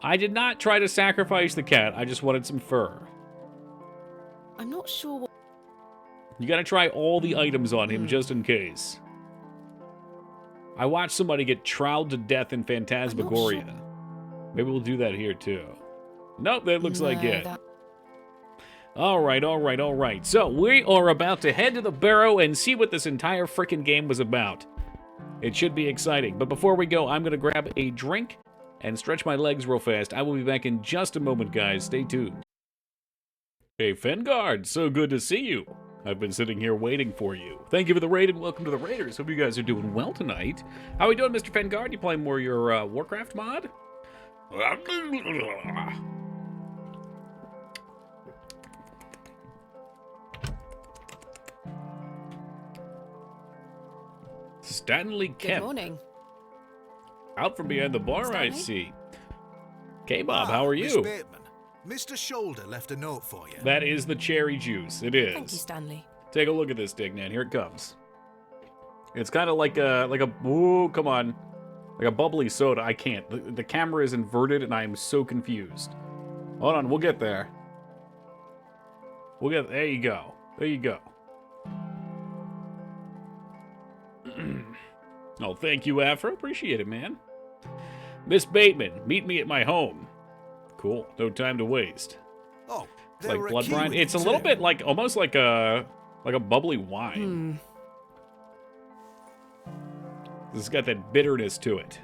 I did not try to sacrifice the cat. I just wanted some fur. I'm not sure what... You gotta try all the items on him just in case. I watched somebody get troweled to death in Phantasmagoria. Sure. Maybe we'll do that here too. Nope, that looks like it. That... All right. So we are about to head to the Barrow and see what this entire freaking game was about. It should be exciting. But before we go, I'm going to grab a drink and stretch my legs real fast. I will be back in just a moment, guys. Stay tuned. Hey, Fengard, so good to see you. I've been sitting here waiting for you. Thank you for the raid and welcome to the Raiders. Hope you guys are doing well tonight. How are we doing, Mr. Fengard? You playing more your Warcraft mod? Stanley Kemp. Good morning. Out from behind the bar, Stanley? I see. K-Bob, how are you? Miss Bateman, Mr. Shoulder left a note for you. That is the cherry juice. It is. Thank you, Stanley. Take a look at this, Dignan. Here it comes. It's kind of like a ooh, come on, like a bubbly soda. I can't. The camera is inverted, and I am so confused. Hold on, we'll get there. There you go. There you go. Oh, thank you, Afro. Appreciate it, man. Miss Bateman, meet me at my home. Cool. No time to waste. Oh, it's like blood brine. It's a little bit like almost like a bubbly wine. This has got that bitterness to it.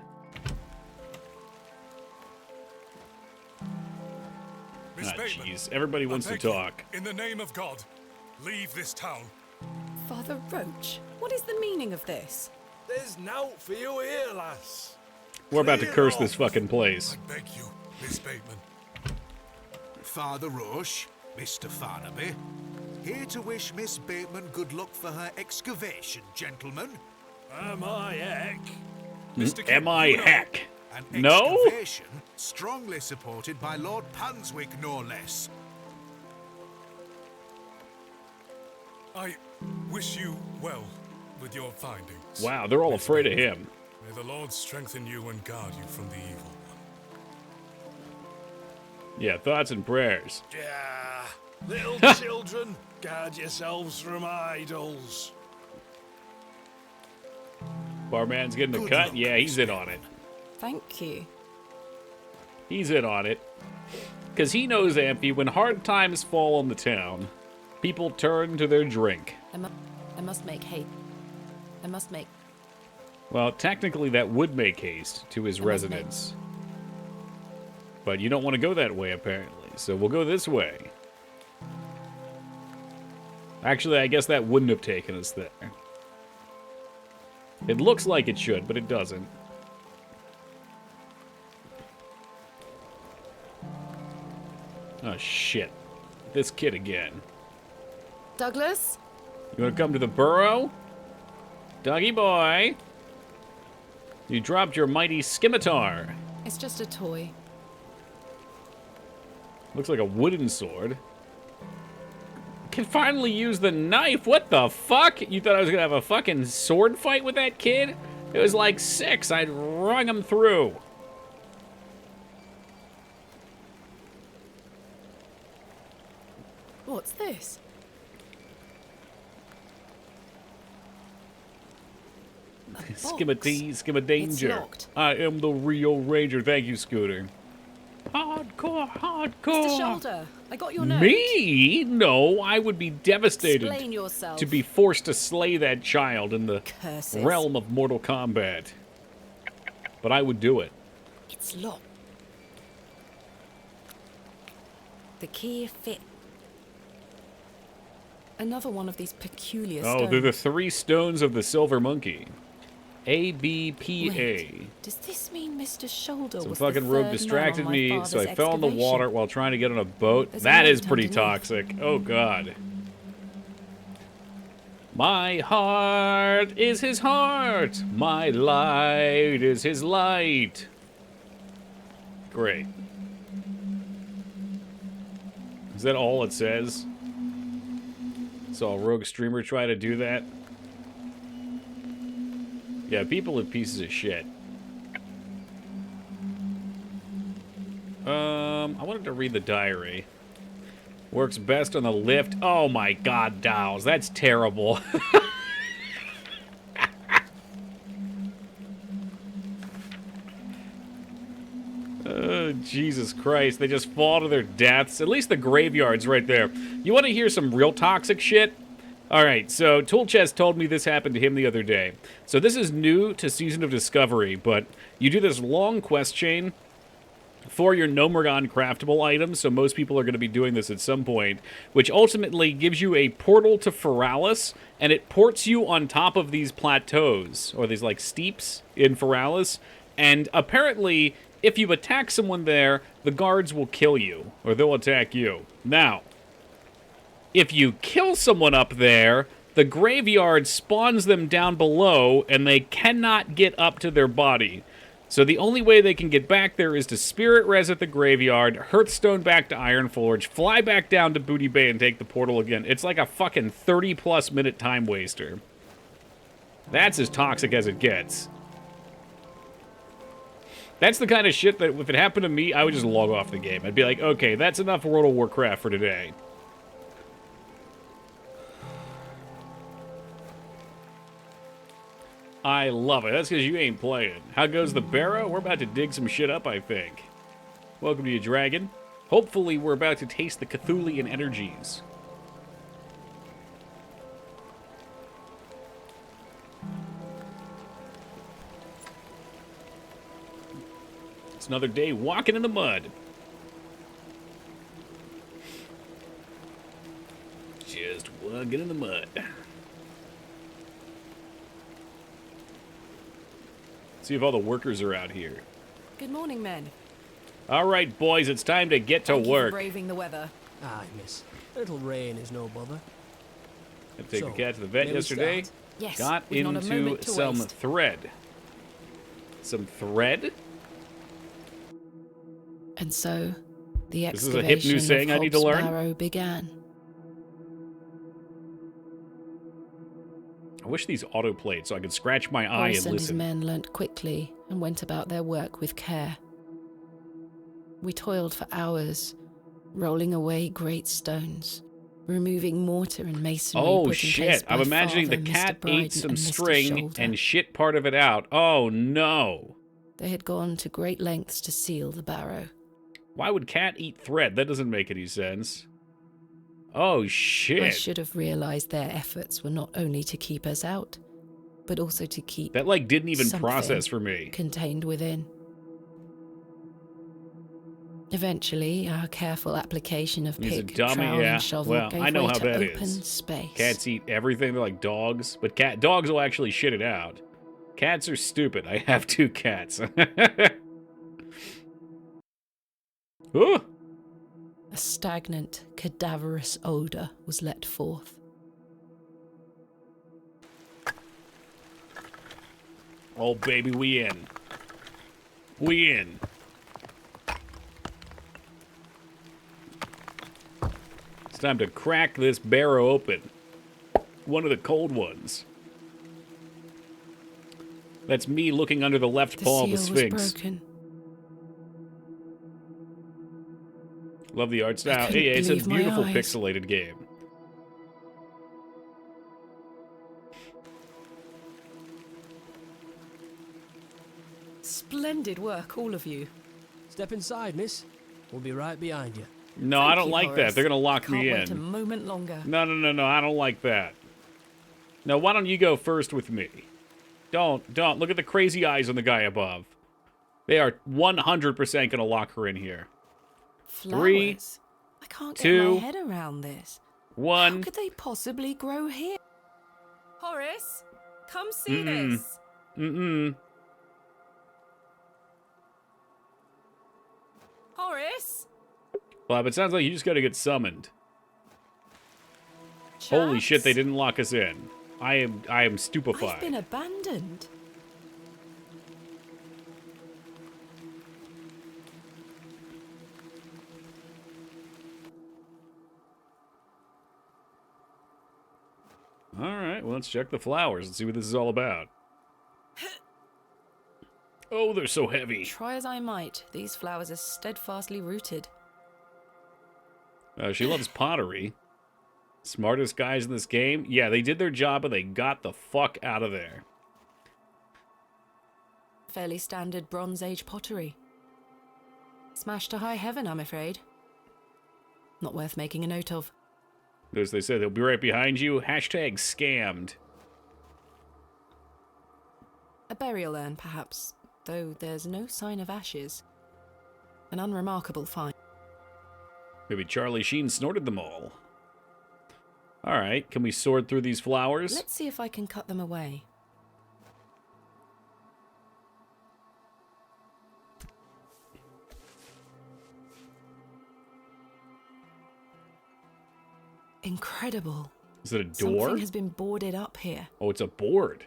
Miss Bateman, jeez. Everybody wants to talk. In the name of God, leave this town. Father Roach, what is the meaning of this? There's nought for you here, lass. We're about to curse this fucking place. I beg you, Miss Bateman. Father Roche, Mr. Farnaby, here to wish Miss Bateman good luck for her excavation, gentlemen. Am I heck? Am I heck? An No? excavation strongly supported by Lord Panswick, no less. I wish you well with your findings. Wow, they're all afraid of him. May the Lord strengthen you and guard you from the evil one. Yeah, thoughts and prayers. Yeah, little children, guard yourselves from idols. Barman's getting a cut? Yeah, he's in on it. Thank you. He's in on it. Because he knows, Amphi, when hard times fall on the town, people turn to their drink. I must make haste. I must make... Well, technically that would make haste to his residence. But you don't want to go that way, apparently. So we'll go this way. Actually, I guess that wouldn't have taken us there. It looks like it should, but it doesn't. Oh, shit. This kid again. Douglas? You want to come to the Burrow? Doggy boy. You dropped your mighty scimitar. It's just a toy. Looks like a wooden sword. Can finally use the knife. What the fuck? You thought I was gonna have a fucking sword fight with that kid? It was like 6. I'd wrung him through. What's this? Skimadanger. locked. I am the Rio Ranger. Thank you, Scooter. Hardcore. Mr. Shoulder, I got your note. Me? No, I would be devastated Explain yourself. to be forced to slay that child in the Curses. realm of Mortal Kombat. But I would do it. It's locked. The key fit. Another one of these peculiar stones. Oh, they're the 3 stones of the Silver Monkey. ABPA. Wait, does this mean Mr. Shoulder Some was fucking the rogue third distracted man on my me, father's so I fell in the excavation? water while trying to get on a boat. There's a That is note pretty underneath. toxic. Oh, God. My heart is his heart. My light is his light. Great. Is that all it says? Saw a rogue streamer try to do that. Yeah, people are pieces of shit. I wanted to read the diary. Works best on the lift. Oh my God, Dowls, that's terrible. Oh, Jesus Christ, they just fall to their deaths. At least the graveyard's right there. You want to hear some real toxic shit? Alright, so Tool Chest told me this happened to him the other day. So this is new to Season of Discovery, but you do this long quest chain for your Nomergon craftable items, so most people are going to be doing this at some point, which ultimately gives you a portal to Feralis, and it ports you on top of these plateaus, or these, like, steeps in Feralis, and apparently, if you attack someone there, the guards will kill you, or they'll attack you. Now, if you kill someone up there, the graveyard spawns them down below, and they cannot get up to their body. So the only way they can get back there is to spirit res at the graveyard, Hearthstone back to Ironforge, fly back down to Booty Bay and take the portal again. It's like a fucking 30-plus minute time waster. That's as toxic as it gets. That's the kind of shit that if it happened to me, I would just log off the game. I'd be like, okay, that's enough World of Warcraft for today. I love it. That's because you ain't playing. How goes the Barrow? We're about to dig some shit up, I think. Welcome to you, Dragon. Hopefully, we're about to taste the Cthulian energies. It's another day walking in the mud. Just walking in the mud. See if all the workers are out here. Good morning, men. All right, boys, it's time to get to Thank you work. for braving the weather. Aye, miss. A little rain is no bother. I take So, the cat to the vet may we yesterday. start? Yes, Got we've not a into moment to some waste. thread. Some thread? And so, the This is a hip new excavation saying of I need to Hobbs learn? Barrow began. I wish these autoplayed so I could scratch my eye Horace and and his listen. men learnt quickly and went about their work with care. We toiled for hours, rolling away great stones, removing mortar and masonry Oh put in place shit, by I'm imagining the Father, cat Mr. Bryden, ate some and Mr. string Shoulder. and shit part of it out. Oh no. They had gone to great lengths to seal the barrow. Why would cat eat thread? That doesn't make any sense. Oh shit. I should have realized their efforts were not only to keep us out, but also to keep That like didn't even something process for me. contained within. Eventually, our careful application of He's a pick, dummy, trowel, yeah. and shovel Well, gave I know way how to that open is. space. Cats eat everything. They're like dogs, but dogs will actually shit it out. Cats are stupid. I have 2 cats. Ooh. A stagnant, cadaverous odor was let forth. Oh baby, we in. We in. It's time to crack this barrow open. One of the cold ones. That's me looking under the left The paw of the seal was Sphinx. broken. Love the art style. couldn't Yeah, it's a believe my beautiful eyes. pixelated game. Splendid work, all of you. Step inside, miss. We'll be right behind you. No, Thank I don't you, like that. Horace. They're gonna lock Can't me wait a in. moment longer. No, I don't like that. Now, why don't you go first with me? Don't. Look at the crazy eyes on the guy above. They are 100% gonna lock her in here. Flowers? 3, I can't get 2, my head around this. 1. How could they possibly grow here? Horace, come see Mm-mm. this. Horace? Well, it sounds like you just gotta get summoned. Holy shit, they didn't lock us in. I am stupefied. I've been abandoned. Alright, well, let's check the flowers and see what this is all about. Oh, they're so heavy. Try as I might, these flowers are steadfastly rooted. She loves pottery. Smartest guys in this game? Yeah, they did their job and they got the fuck out of there. Fairly standard Bronze Age pottery. Smashed to high heaven, I'm afraid. Not worth making a note of. As they said, they'll be right behind you. Hashtag scammed. A burial urn, perhaps, though there's no sign of ashes. An unremarkable find. Maybe Charlie Sheen snorted them all. Alright, can we sort through these flowers? Let's see if I can cut them away. Incredible. Is it a door? Something has been boarded up here. Oh, it's a board.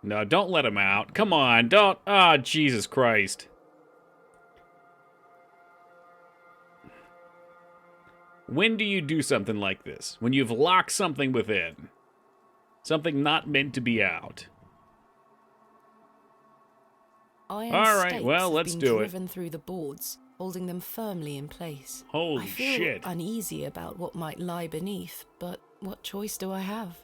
No, don't let him out. Come on, don't. Ah, Jesus Christ. When do you do something like this? When you've locked something within. Something not meant to be out. Iron stakes well, let's have do been it. driven through the boards, holding them firmly in place. Holy I feel shit. uneasy about what might lie beneath, but what choice do I have?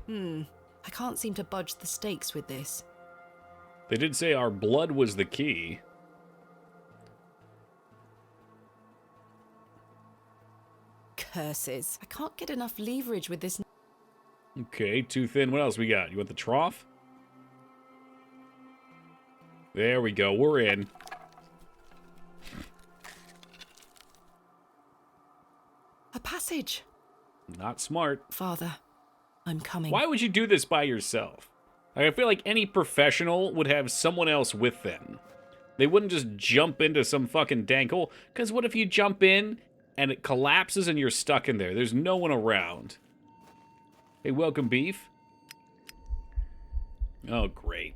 I can't seem to budge the stakes with this. They did say our blood was the key. Curses. I can't get enough leverage with this. Okay, too thin. What else we got? You want the trough? There we go. We're in. A passage. Not smart. Father, I'm coming. Why would you do this by yourself? I feel like any professional would have someone else with them. They wouldn't just jump into some fucking dank hole. Because what if you jump in and it collapses and you're stuck in there? There's no one around. Hey, welcome, beef. Oh, great.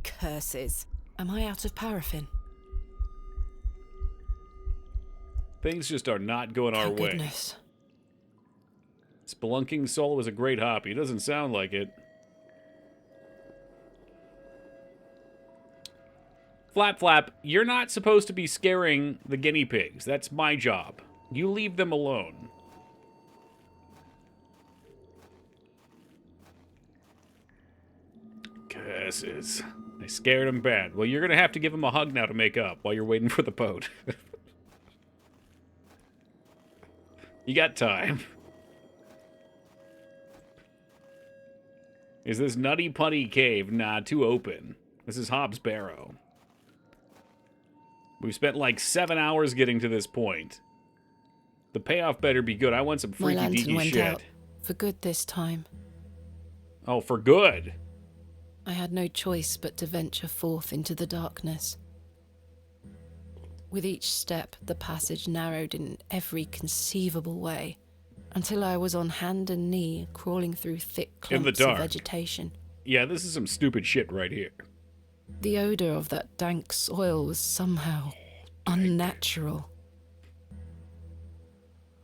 Curses. Am I out of paraffin? Things just are not going our way. Goodness. Spelunking solo is a great hobby. It doesn't sound like it. Flap Flap, you're not supposed to be scaring the guinea pigs. That's my job. You leave them alone. Curses. I scared him bad. Well, you're going to have to give him a hug now to make up while you're waiting for the boat. You got time. Is this Nutty Putty Cave? Nah, too open. This is Hobbs Barrow. We've spent like 7 hours getting to this point. The payoff better be good. I want some My freaky lantern deaky went shit. out. For good this time. Oh, for good. I had no choice but to venture forth into the darkness. With each step, the passage narrowed in every conceivable way, until I was on hand and knee, crawling through thick In the clumps of dark. vegetation. Yeah, this is some stupid shit right here. The odor of that dank soil was somehow unnatural.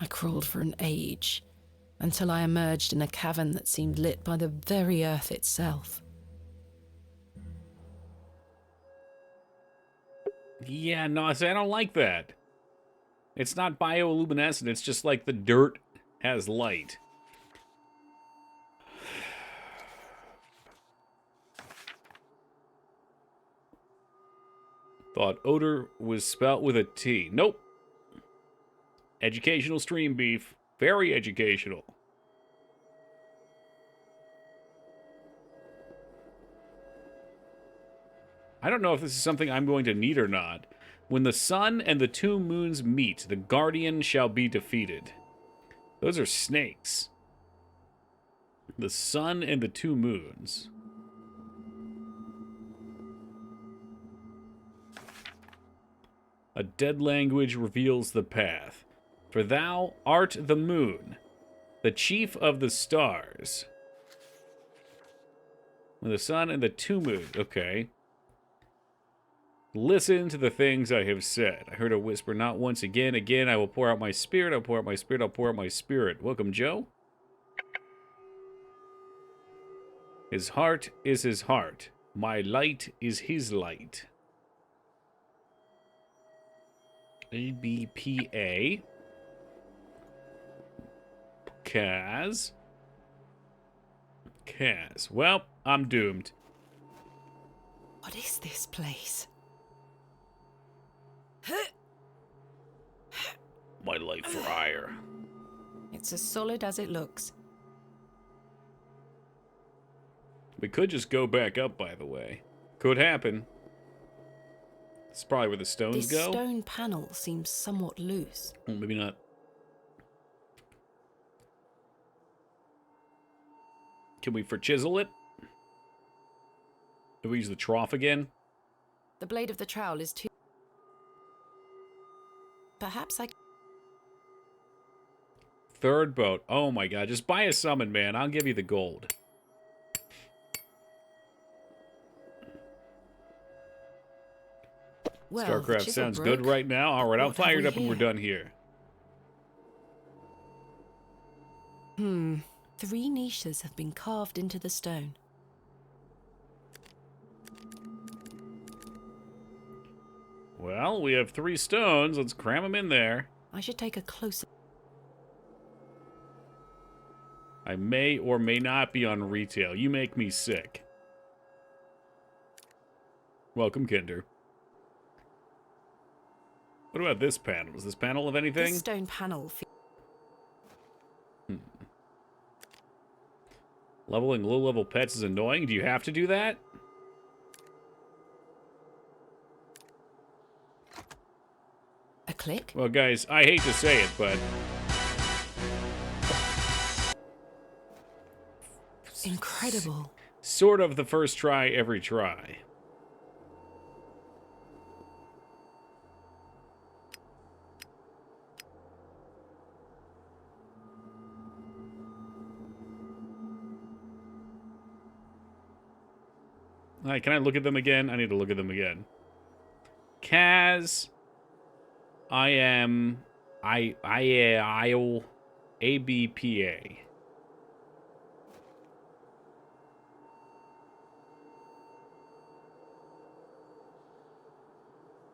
I crawled for an age, until I emerged in a cavern that seemed lit by the very earth itself. Yeah, no, see, I don't like that. It's not bioluminescent, it's just like the dirt has light. Thought odor was spelt with a T. Nope. Educational stream beef. Very educational. I don't know if this is something I'm going to need or not. When the sun and the two moons meet, the guardian shall be defeated. Those are snakes. The sun and the two moons. A dead language reveals the path. For thou art the moon, the chief of the stars. When the sun and the two moons. Okay. Listen to the things I have said. I heard a whisper, not once, again, again. I will pour out my spirit. I'll pour out my spirit. I'll pour out my spirit. Welcome, Joe. His heart is his heart. My light is his light. ABPA. Kaz. Well, I'm doomed. What is this place? My life for hire. It's as solid as it looks. We could just go back up, by the way. Could happen. It's probably where the stones This go. stone panel seems somewhat loose. Well, maybe not. Can we for chisel it? Do we use the trough again? The blade of the trowel is too... Perhaps I... Third boat. Oh my god. Just buy a summon, man. I'll give you the gold. Well, StarCraft sounds good right now. Alright, I'll fire it up when we're done here. 3 niches have been carved into the stone. Well, we have 3 stones. Let's cram them in there. I should take a closer... I may or may not be on retail. You make me sick. Welcome, Kinder. What about this panel? Does this panel have anything? This stone panel... Leveling low-level pets is annoying. Do you have to do that? A click? Well, guys, I hate to say it, but... Incredible. Sort of the first try, every try. Alright, can I look at them again? I need to look at them again. Kaz. I'll ABPA.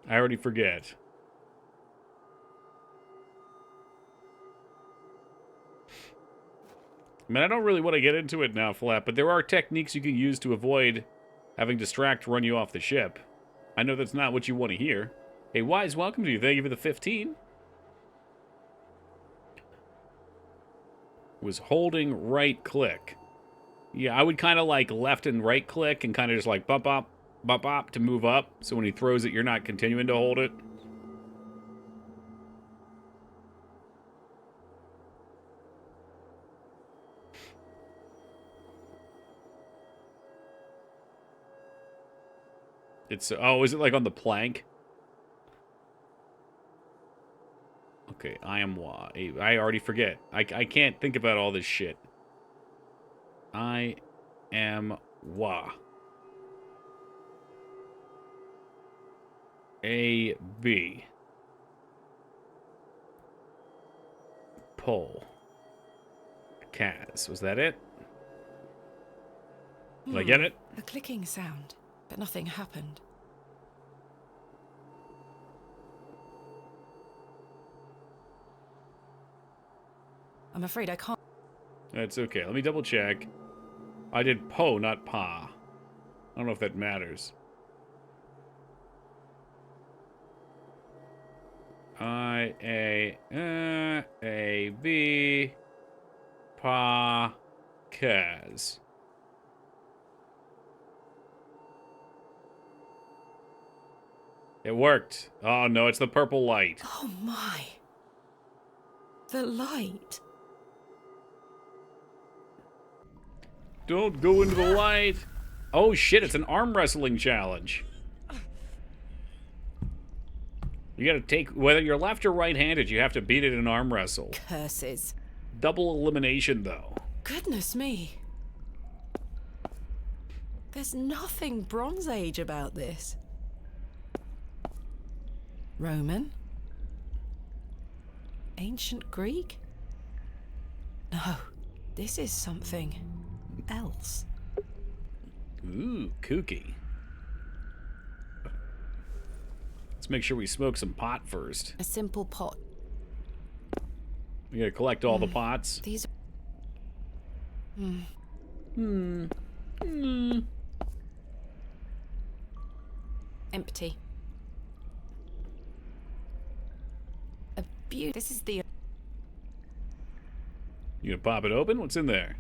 I already forget. I mean, I don't really want to get into it now, Flap, but there are techniques you can use to avoid having Distract run you off the ship. I know that's not what you want to hear. Hey, Wise, welcome to you. Thank you for the 15. Was holding right click. Yeah, I would kind of like left and right click and kind of just like bop, bop to move up. So when he throws it, you're not continuing to hold it. It's, oh, is it like on the plank? Okay, I am Wa. I already forget. I can't think about all this shit. I am Wa. A, B. Pull. Kaz. Was that it? Did I get it? A clicking sound, but nothing happened. I'm afraid I can't... That's okay. Let me double check. I did Po, not Pa. I don't know if that matters. A, B, Pa, Kaz. It worked. Oh, no, it's the purple light. Oh my. The light. Don't go into the light. Oh, shit, it's an arm wrestling challenge. You gotta take, whether you're left or right-handed, you have to beat it in an arm wrestle. Curses. Double elimination, though. Goodness me. There's nothing Bronze Age about this. Roman? Ancient Greek? No, this is something else. Ooh, kooky. Let's make sure we smoke some pot first. A simple pot. We gotta collect all the pots. These are... Empty. This is the... You gonna pop it open? What's in there?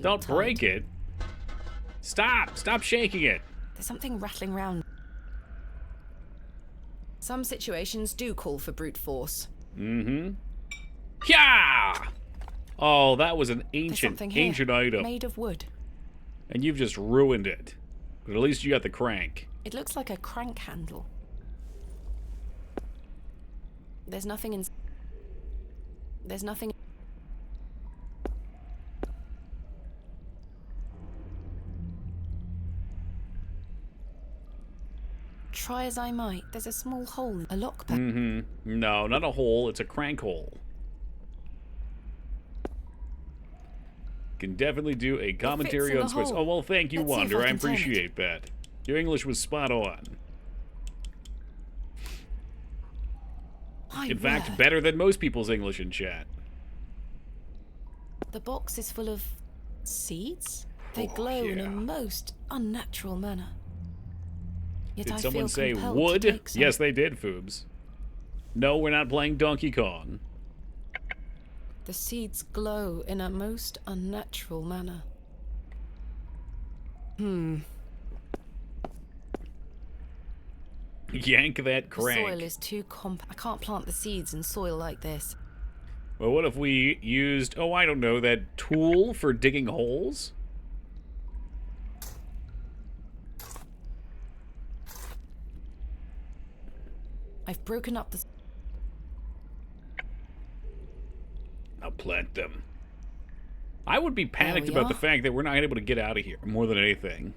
Don't break it. Stop! Stop shaking it. There's something rattling round. Some situations do call for brute force. Mm-hmm. Yeah! Oh, that was an ancient item. Made of wood. And you've just ruined it. But at least you got the crank. It looks like a crank handle. There's nothing in... There's nothing... Try as I might, there's a small hole, a lockpick. Mm-hmm. No, not a hole, it's a crank hole. Can definitely do a commentary on space. Oh, well, thank you, Wander. I appreciate that. Your English was spot on. In fact, better than most people's English in chat. The box is full of seeds. They glow in a most unnatural manner. Yet Did I someone feel say compelled wood? to take some. Yes, they did, Foobs. No, we're not playing Donkey Kong. The seeds glow in a most unnatural manner. Yank that crank. The soil is too I can't plant the seeds in soil like this. Well, what if we used, oh, I don't know, that tool for digging holes? I've broken up the... I'll plant them. I would be panicked about the fact that we're not able to get out of here, more than anything.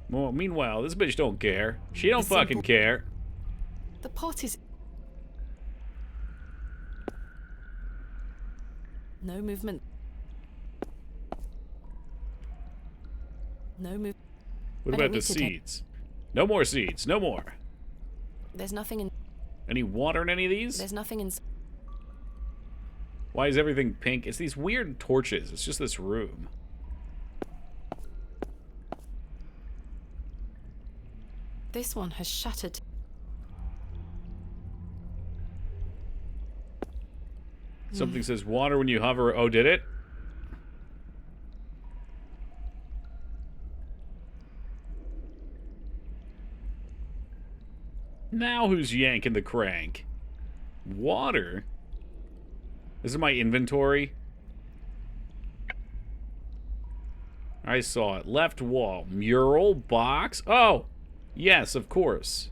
Well, meanwhile, this bitch don't care. She don't fucking care. The pot is... No movement. No move. What about the seeds? No more seeds. No more. There's nothing in... Any water in any of these? There's nothing in... Why is everything pink? It's these weird torches. It's just this room. This one has shattered. Something says water when you hover. Oh, did it? Now who's yanking the crank? Water? This is my inventory. I saw it. Left wall. Mural. Box. Oh! Yes, of course.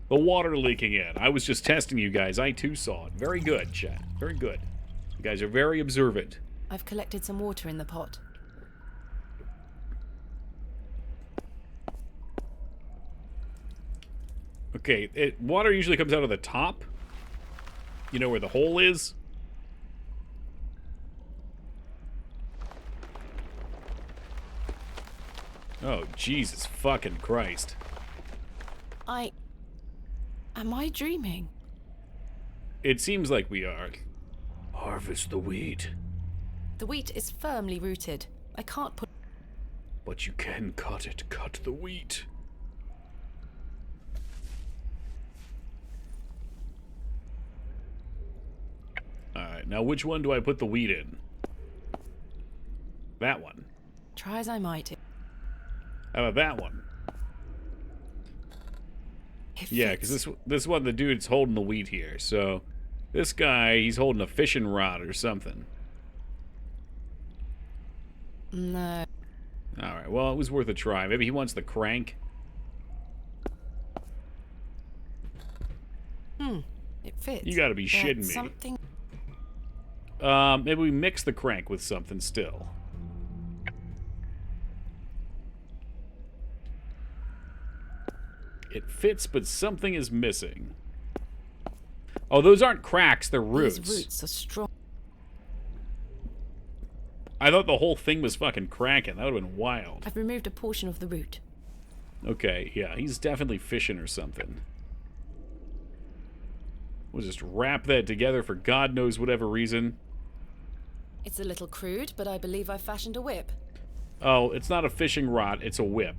The water leaking in. I was just testing you guys. I too saw it. Very good, chat. Very good. You guys are very observant. I've collected some water in the pot. Okay, water usually comes out of the top. You know where the hole is? Oh, Jesus fucking Christ. Am I dreaming? It seems like we are. Harvest the wheat. The wheat is firmly rooted. I can't put... But you can cut it. Cut the wheat. Alright, now which one do I put the wheat in? That one. Try as I might. How about that one? Yeah, because this one, the dude's holding the wheat here. So this guy, he's holding a fishing rod or something. No. All right, well, it was worth a try. Maybe he wants the crank. It fits. You gotta be shitting me. Something... Maybe we mix the crank with something still. It fits, but something is missing. Oh, those aren't cracks, they're roots. These roots are strong. I thought the whole thing was fucking cracking. That would have been wild. I've removed a portion of the root. Okay, yeah, he's definitely fishing or something. We'll just wrap that together for God knows whatever reason. It's a little crude, but I believe I fashioned a whip. Oh, it's not a fishing rod, it's a whip.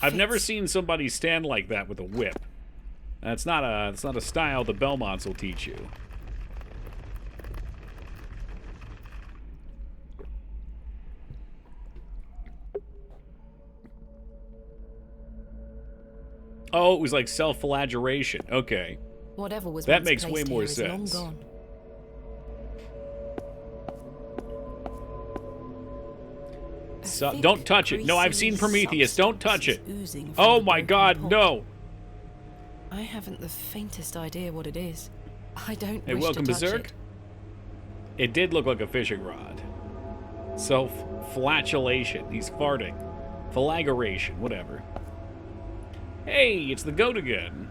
I've never seen somebody stand like that with a whip. That's not a style the Belmonts will teach you. Oh, it was like self-flagellation. Okay. Whatever was that once makes way placed more here is long sense. gone. So, don't touch it. No, I've seen Prometheus. Don't touch it. Oh my God, no. I haven't the faintest idea what it is. I don't Hey, wish welcome, to touch Berserk. it. It did look like a fishing rod. Self-flatulation. He's farting. Flagellation, whatever. Hey, it's the goat again.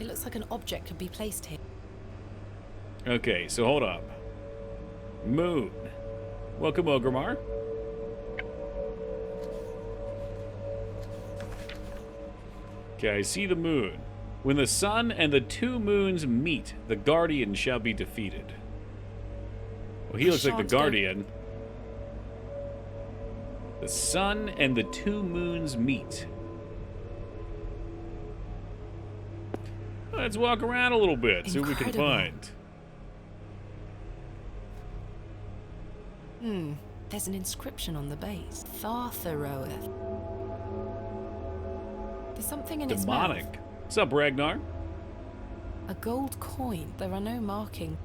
It looks like an object could be placed here. Okay, so hold up. Moon. Welcome, Ogremar. Okay, I see the moon. When the sun and the two moons meet, the guardian shall be defeated. Well, he looks like the guardian. The sun and the two moons meet. Let's walk around a little bit, see what we can find. There's an inscription on the base. Thartharoeth. There's something in its mouth. Demonic. What's up, Ragnar? A gold coin. There are no markings.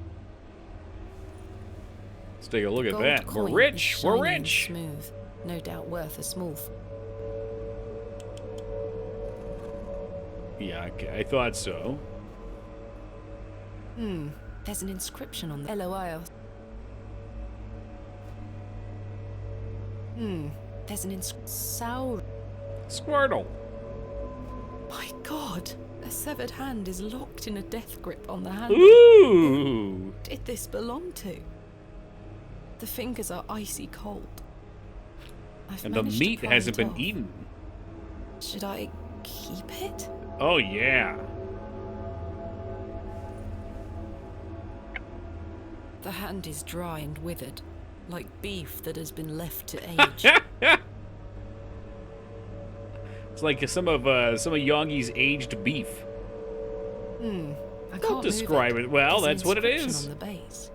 Let's take a look at Gold that. We're coin rich. is We're shiny and rich. Smooth. No doubt worth a small. Yeah, okay, I thought so. There's an inscription on the LOIL. There's an inscription. Squirtle. My God, a severed hand is locked in a death grip on the hand. Ooh. Did this belong to? The fingers are icy cold. And the meat hasn't been eaten. Should I keep it? Oh, yeah. The hand is dry and withered, like beef that has been left to age. It's like some of Yogi's aged beef. I Don't can't describe move it. Well, There's an that's what it inscription is. On the base.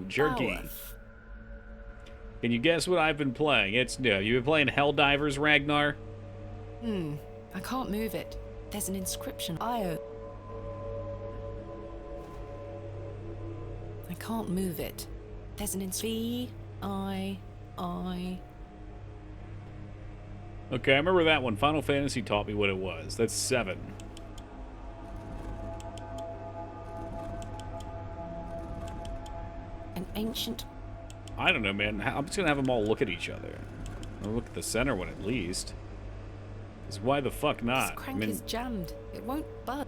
Jerky. Thalthabaoth. Can you guess what I've been playing? It's new. You've been playing Helldivers, Ragnar? I can't move it. There's an inscription. I can't move it. There's an inscription. I. Okay, I remember that one. Final Fantasy taught me what it was. That's 7. An ancient. I don't know, man. I'm just gonna have them all look at each other. I'll look at the center one at least. Because why the fuck not? This crank is jammed. It won't budge.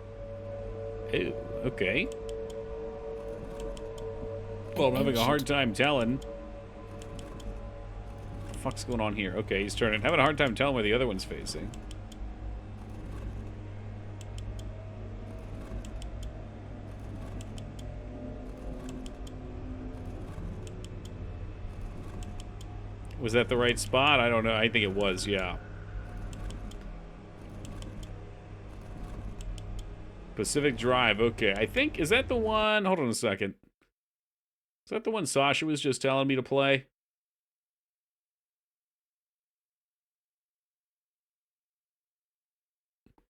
Ew, okay. Well, I'm having a hard time telling. What the fuck's going on here? Okay, he's turning. Having a hard time telling where the other one's facing. Was that the right spot? I don't know. I think it was, yeah. Pacific Drive, okay. I think, is that the one? Hold on a second. Is that the one Sasha was just telling me to play?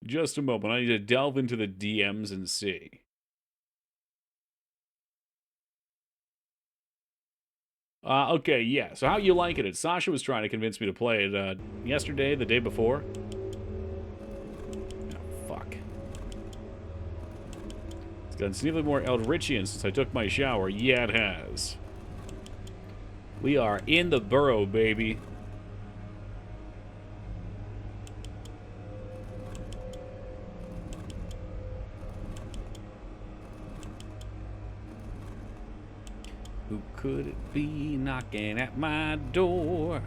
Just a moment. I need to delve into the DMs and see. Okay, yeah. So how you liking it? Sasha was trying to convince me to play it yesterday, the day before. Oh, fuck. It's gotten significantly more Eldritchian since I took my shower. Yeah, it has. We are in the Barrow, baby. Who could it be knocking at my door?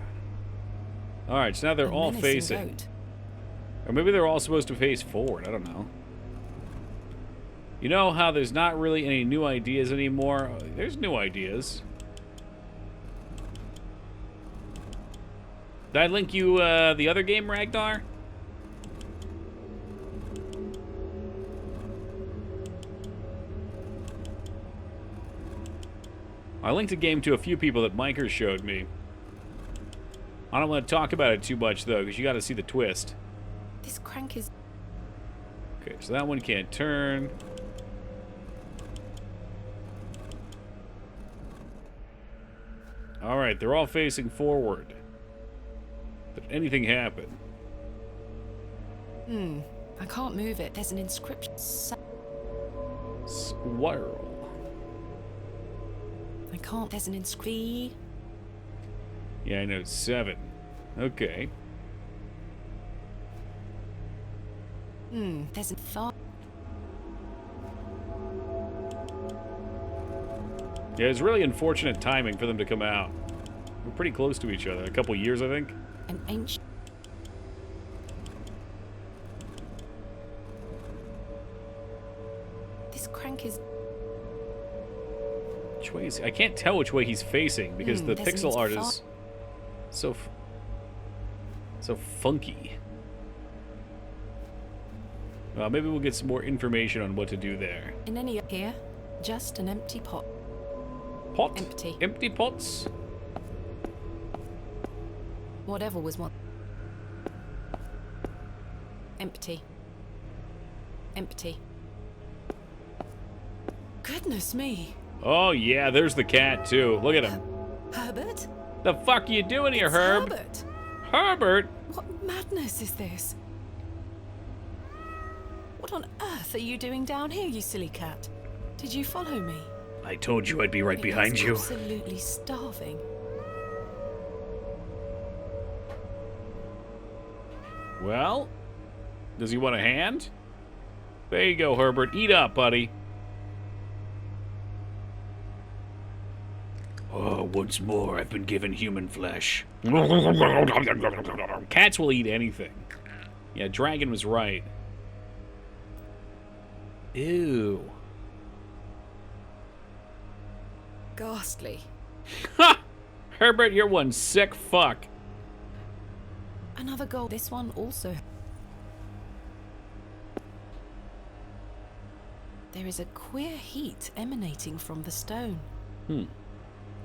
Alright, so now they're all facing. Goat. Or maybe they're all supposed to face forward. I don't know. You know how there's not really any new ideas anymore? There's new ideas. Did I link you the other game, Ragnar? I linked a game to a few people that Miker showed me. I don't want to talk about it too much, though, because you got to see the twist. This crank is... Okay, so that one can't turn. Alright, they're all facing forward. Did anything happen? I can't move it. There's an inscription. Squirrel. I can't. There's an inscription. Yeah, I know. 7. Okay. There's a 5. Yeah, it's really unfortunate timing for them to come out. We're pretty close to each other. A couple years, I think. An ancient... This crank is... Which way is... I can't tell which way he's facing because the pixel art is so funky. Well, maybe we'll get some more information on what to do there. In any... Here, just an empty pot. Pot? Empty. Empty pots? Whatever was one. Empty. Empty. Goodness me. Oh, yeah, there's the cat, too. Look at him. Herbert? The fuck you doing here, Herb? Herbert? Herbert? What madness is this? What on earth are you doing down here, you silly cat? Did you follow me? I told you I'd be right behind you. Absolutely starving. Well, does he want a hand? There you go, Herbert. Eat up, buddy. Oh, once more, I've been given human flesh. Cats will eat anything. Yeah, Dragon was right. Ew. Ghastly. Ha! Herbert, you're one sick fuck. Another goal. This one also. There is a queer heat emanating from the stone.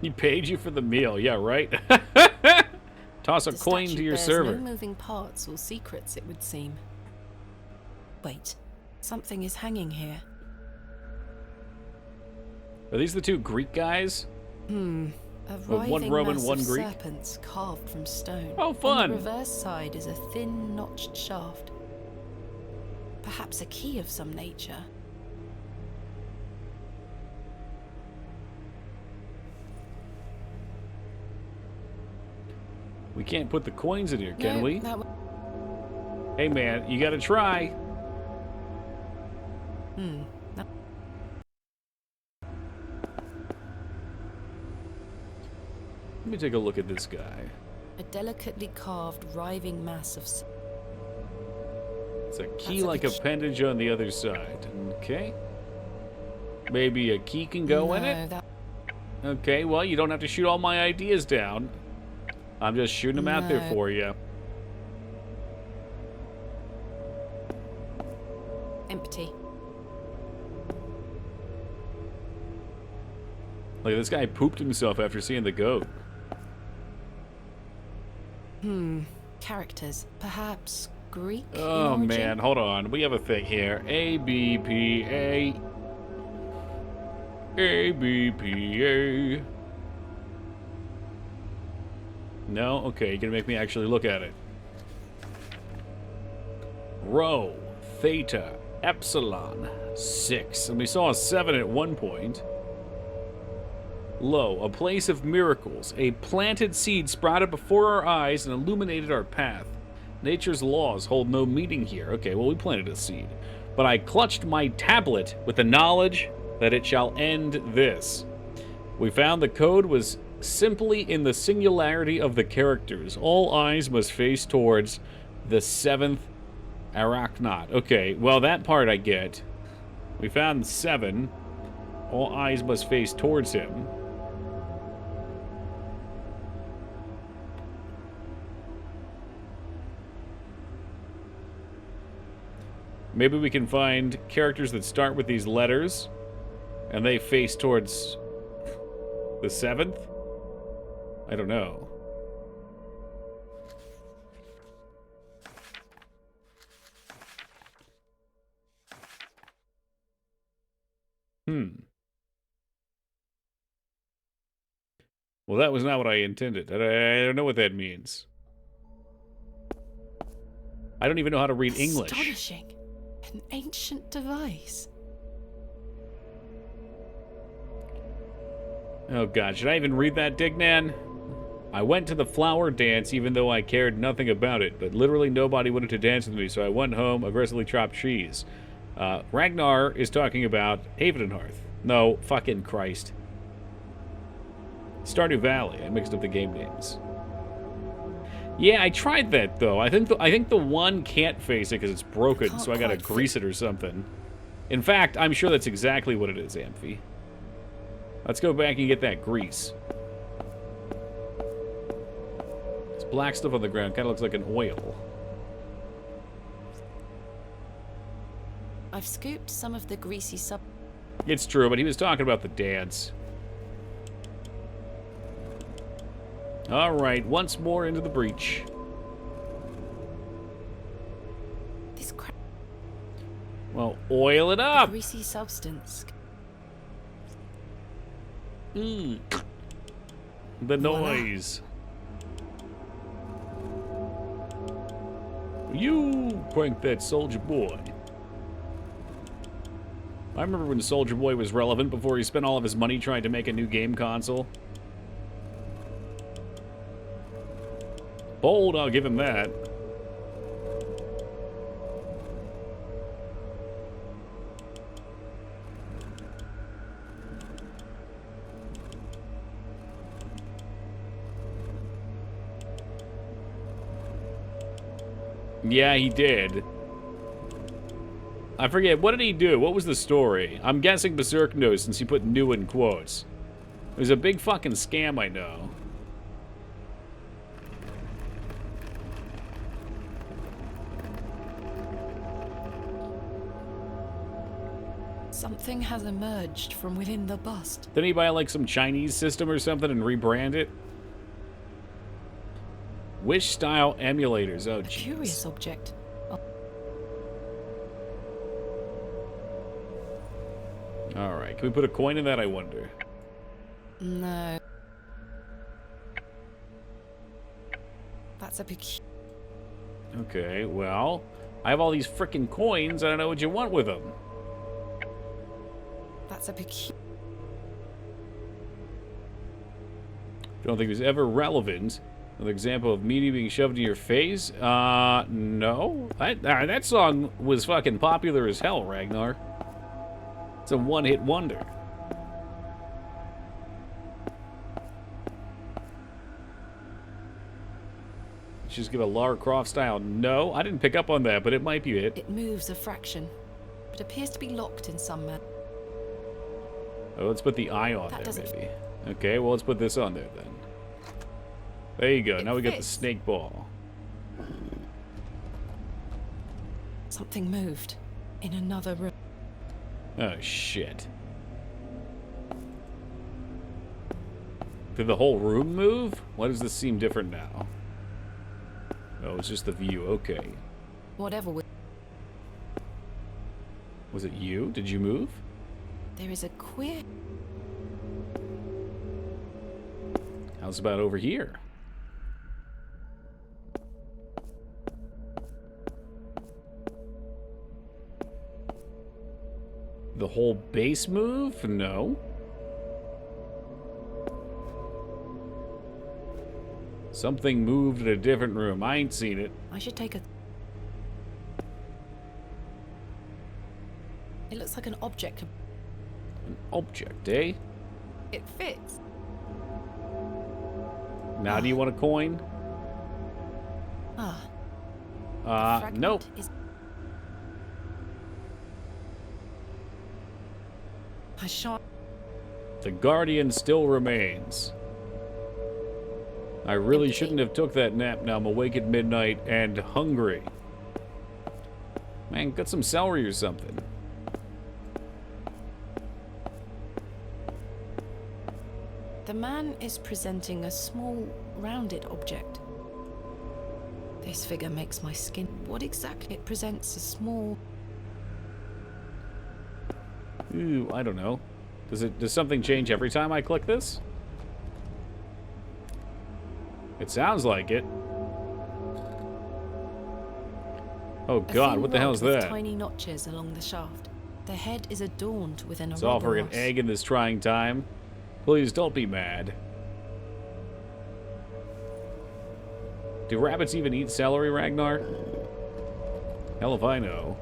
He paid you for the meal, yeah, right? Toss a The coin statue to your bears server. No moving parts or secrets, it would seem. Wait, something is hanging here. Are these the two Greek guys? A Well, one writhing Roman, mass one of Greek? serpents carved from stone. Oh, fun! On the reverse side is a thin, notched shaft. Perhaps a key of some nature. We can't put the coins in here, can No, we? that Hey, man, you gotta try. no. Let me take a look at this guy. A delicately carved, writhing mass of... It's a key-like appendage on the other side. Okay. Maybe a key can go in it? That... Okay, well, you don't have to shoot all my ideas down. I'm just shooting them out there No. for you. Empty. Like, this guy pooped himself after seeing the goat. Characters. Perhaps Greek in Oh origin? man, hold on. We have a thing here. ABPA. ABPA. No? Okay, you're gonna make me actually look at it. Rho, Theta, Epsilon, 6. And we saw a 7 at one point. Lo, a place of miracles. A planted seed sprouted before our eyes and illuminated our path. Nature's laws hold no meaning here. Okay, well, we planted a seed. But I clutched my tablet with the knowledge that it shall end this. We found the code was simply in the singularity of the characters. All eyes must face towards the 7th Arachnot. Okay, well, that part I get. We found 7. All eyes must face towards him. Maybe we can find characters that start with these letters, and they face towards the 7th? I don't know. Well, that was not what I intended. I don't know what that means. I don't even know how to read English. Astonishing. An ancient device. Oh god, should I even read that, Dignan? I went to the flower dance even though I cared nothing about it, but literally nobody wanted to dance with me, so I went home, aggressively chopped cheese. Ragnar is talking about Haven and Hearth. No, fucking Christ. Stardew Valley. I mixed up the game names. Yeah, I tried that though. I think the one can't face it because it's broken, so I gotta grease it or something. In fact, I'm sure that's exactly what it is, Amphi. Let's go back and get that grease. It's black stuff on the ground. Kind of looks like an oil. I've scooped some of the greasy sub. It's true, but he was talking about the dance. All right, once more into the breach. This crap. Well, oil it up. Greasy substance. The noise. You pranked that Soldier Boy. I remember when Soldier Boy was relevant before he spent all of his money trying to make a new game console. Bold, I'll give him that. Yeah, he did. I forget, what did he do? What was the story? I'm guessing Berserk knows since he put new in quotes. It was a big fucking scam, I know. Something has emerged from within the bust. Didn't he buy like some Chinese system or something and rebrand it? Wish-style emulators, oh jeez. Curious object. Alright, can we put a coin in that, I wonder? No. That's a peculiar. Okay, well, I have all these frickin' coins, I don't know what you want with them. That's a peculiar. Don't think it was ever relevant. Another example of media being shoved in your face? No. That song was fucking popular as hell, Ragnar. It's a one-hit wonder. Let's just give a Lara Croft style. No, I didn't pick up on that, but it might be it. It moves a fraction, but appears to be locked in some manner. Oh, let's put the eye on there, maybe. Okay, well, let's put this on there, then. There you go. Now we got the snake ball. Something moved in another room. Oh, shit. Did the whole room move? Why does this seem different now? Oh, it's just the view. Okay. Whatever Was it you? Did you move? there is a queer... How's about over here? The whole base move? No. Something moved in a different room. I ain't seen it. I should take a... It looks like an object. An object, eh? It fits. Now do you want a coin? Nope. I shot. The Guardian still remains. I really shouldn't have took that nap. Now I'm awake at midnight and hungry. Man, get some celery or something. The man is presenting a small, rounded object. This figure makes my skin... What exactly? It presents a small... Ooh, I don't know. Does something change every time I click this? It sounds like it. Oh god, what the hell is with that? Tiny notches along the shaft. The head is adorned with an It's offering an ouroboros. egg in this trying time. Please don't be mad. Do rabbits even eat celery, Ragnar? Hell if I know.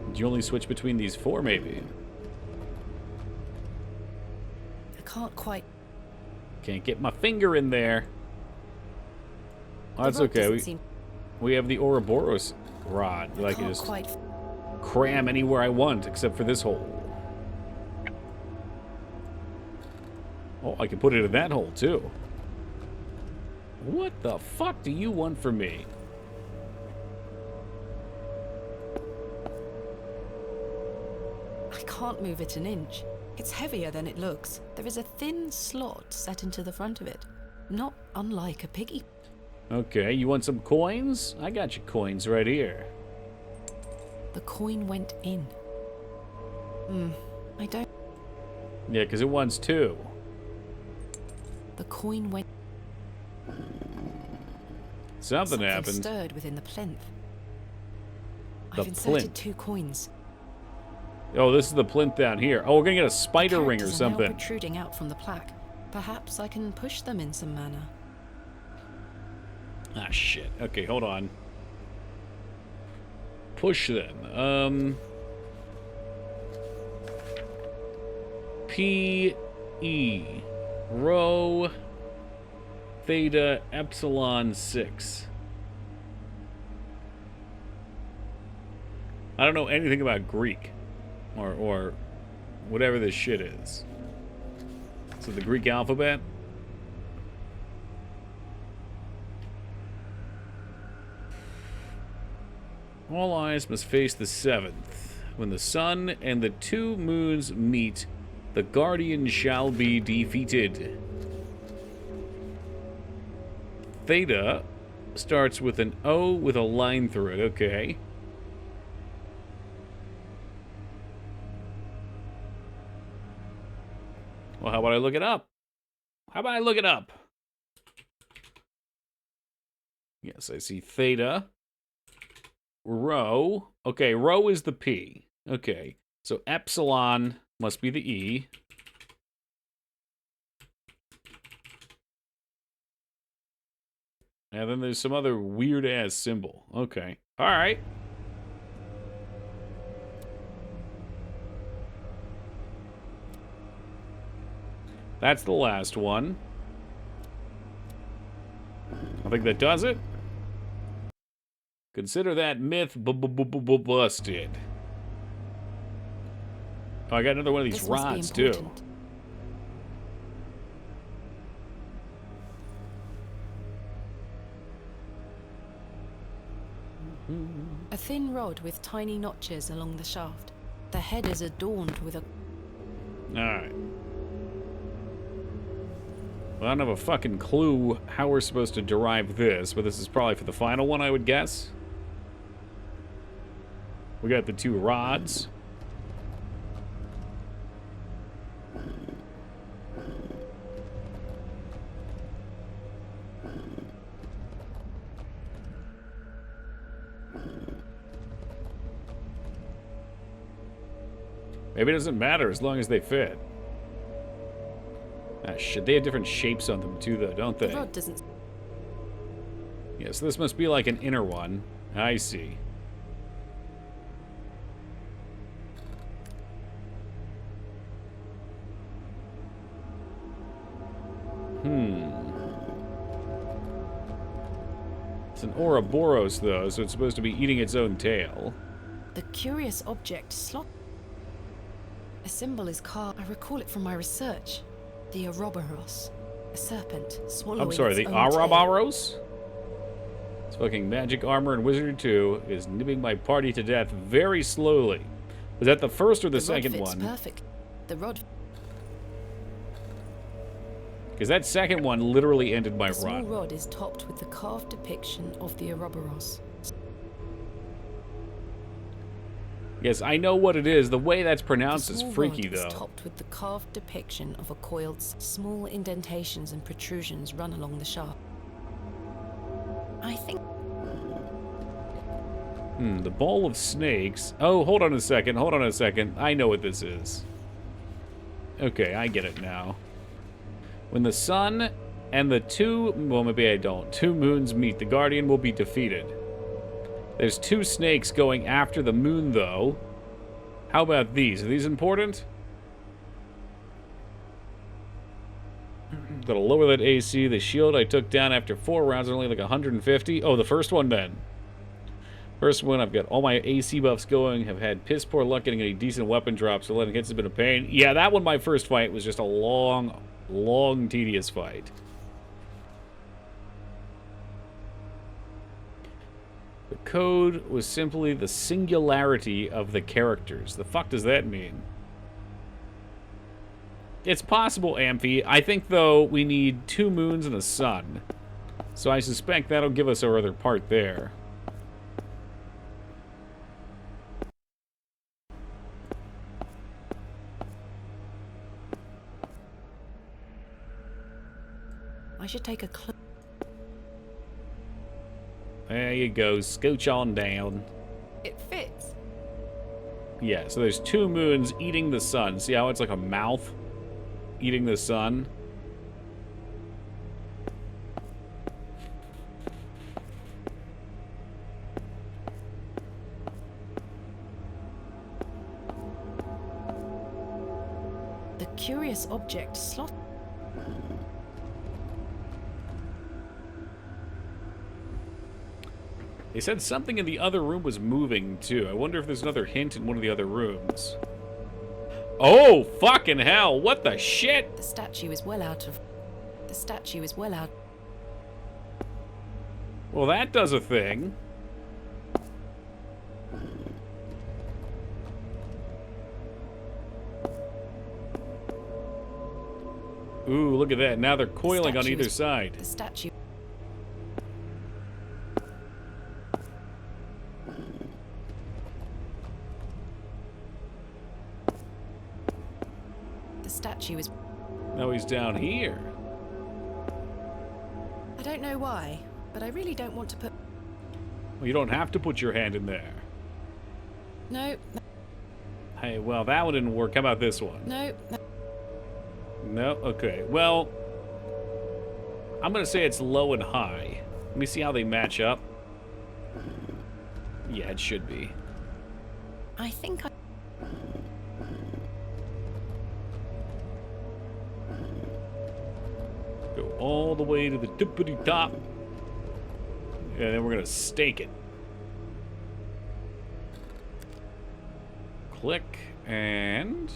Did you only switch between these four, maybe? I can't quite... Can't get my finger in there. Oh, that's rod okay. doesn't seem- We have the Ouroboros rod that I can can't just quite... cram anywhere I want, except for this hole. Oh, I can put it in that hole, too. What the fuck do you want from me? I can't move it an inch. It's heavier than it looks. There is a thin slot set into the front of it. Not unlike a piggy. Okay, you want some coins? I got your coins right here. The coin went in. I don't... Yeah, because it wants two. The coin went... Something happened. stirred within the plinth. The I've inserted plinth. 2 coins. Oh, this is the plinth down here. Oh, we're gonna get a spider ring or Characters are now something. protruding out from the plaque. Perhaps I can push them in some manner. Ah, shit. Okay, hold on. Push them. P-E. Rho. Theta. Epsilon 6. I don't know anything about Greek. Or whatever this shit is. So the Greek alphabet? All eyes must face the 7th. When the sun and the 2 moons meet, the Guardian shall be defeated. Theta starts with an O with a line through it. Okay. Well, how about I look it up? How about I look it up? Yes, I see theta. Rho. Okay, rho is the P. Okay, so epsilon must be the E. And then there's some other weird-ass symbol. Okay, all right. That's the last one. I think that does it. Consider that myth busted. Oh, I got another one of these rods, too. A thin rod with tiny notches along the shaft. The head is adorned with a... Alright. Well, I don't have a fucking clue how we're supposed to derive this, but this is probably for the final one, I would guess. We got the 2 rods. Maybe it doesn't matter as long as they fit. Ah, shit. They have different shapes on them too, though, don't they? The rod doesn't... Yeah, so this must be like an inner one. I see. It's an Ouroboros, though, so it's supposed to be eating its own tail. The curious object slot... A symbol is carved. I recall it from my research. The Ouroboros. A serpent swallowing I'm sorry, its the own tail. Ouroboros? It's fucking magic armor and wizardry 2 is nipping my party to death very slowly. Was that the first or the second rod fits one? Perfect. The rod... Because that second one literally ended my The small run. rod is topped with the carved depiction of the Ouroboros. Yes, I know what it is. The way that's pronounced is small freaky, rod is though. topped with the carved depiction of a coiled... Small indentations and protrusions run along the shaft. I think... The ball of snakes. Oh, hold on a second. Hold on a second. I know what this is. Okay, I get it now. When the sun and the 2... Well, maybe I don't. 2 moons meet. The Guardian will be defeated. There's 2 snakes going after the moon, though. How about these? Are these important? Gotta lower that AC. The shield I took down after 4 rounds are only like 150. Oh, the first one then. First one, I've got all my AC buffs going. Have had piss poor luck getting any decent weapon drops, so letting hits has been a pain. Yeah, that one, my first fight, was just a long, tedious fight. The code was simply the singularity of the characters. The fuck does that mean? It's possible, Amphi. I think, though, we need 2 moons and a sun. So I suspect that'll give us our other part there. I should take a cloak. There you go. Scooch on down. It fits. Yeah, so there's 2 moons eating the sun. See how it's like a mouth eating the sun? The curious object slot... They said something in the other room was moving, too. I wonder if there's another hint in one of the other rooms. Oh, fucking hell! What the shit? The statue is well out of... The statue is well out... Well, that does a thing. Ooh, look at that. Now they're coiling on either side. The statue... The statue is... Now he's down here. I don't know why, but I really don't want to put... Well, you don't have to put your hand in there. No. Hey, well, that one didn't work. How about this one? No. No? Okay. Well, I'm going to say it's low and high. Let me see how they match up. Yeah, it should be. I think I... Go all the way to the tippity top. And then we're going to stake it. Click and...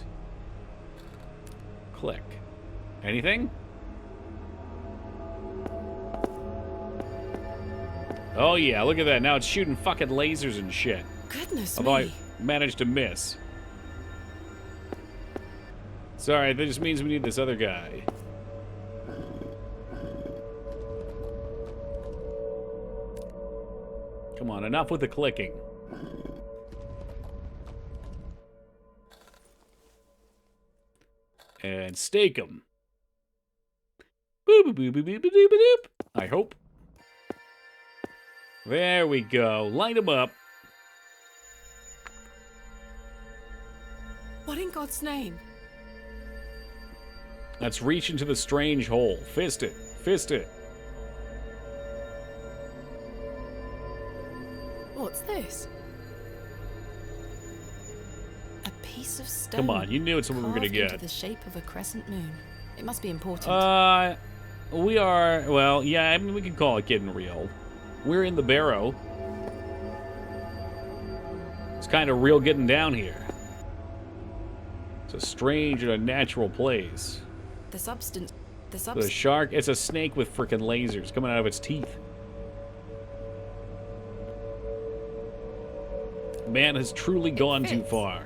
click. Anything? Oh yeah, look at that. Now it's shooting fucking lasers and shit. Goodness Although me. I managed to miss. Sorry, that just means we need this other guy. Come on, enough with the clicking. And stake him. Boop, boop, boop, boop, boop, boop, boop, boop. I hope. There we go. Light him up. What in God's name? Let's reach into the strange hole. Fist it. Fist it. What's this? A piece of stone. Come on, you knew it's what we were gonna carved get. into the shape of a crescent moon. It must be important. We are, well, yeah, I mean, we can call it getting real. We're in the Barrow. It's kind of real getting down here. It's a strange and unnatural place. The substance. The shark, it's a snake with frickin' lasers coming out of its teeth. Man has truly gone too far.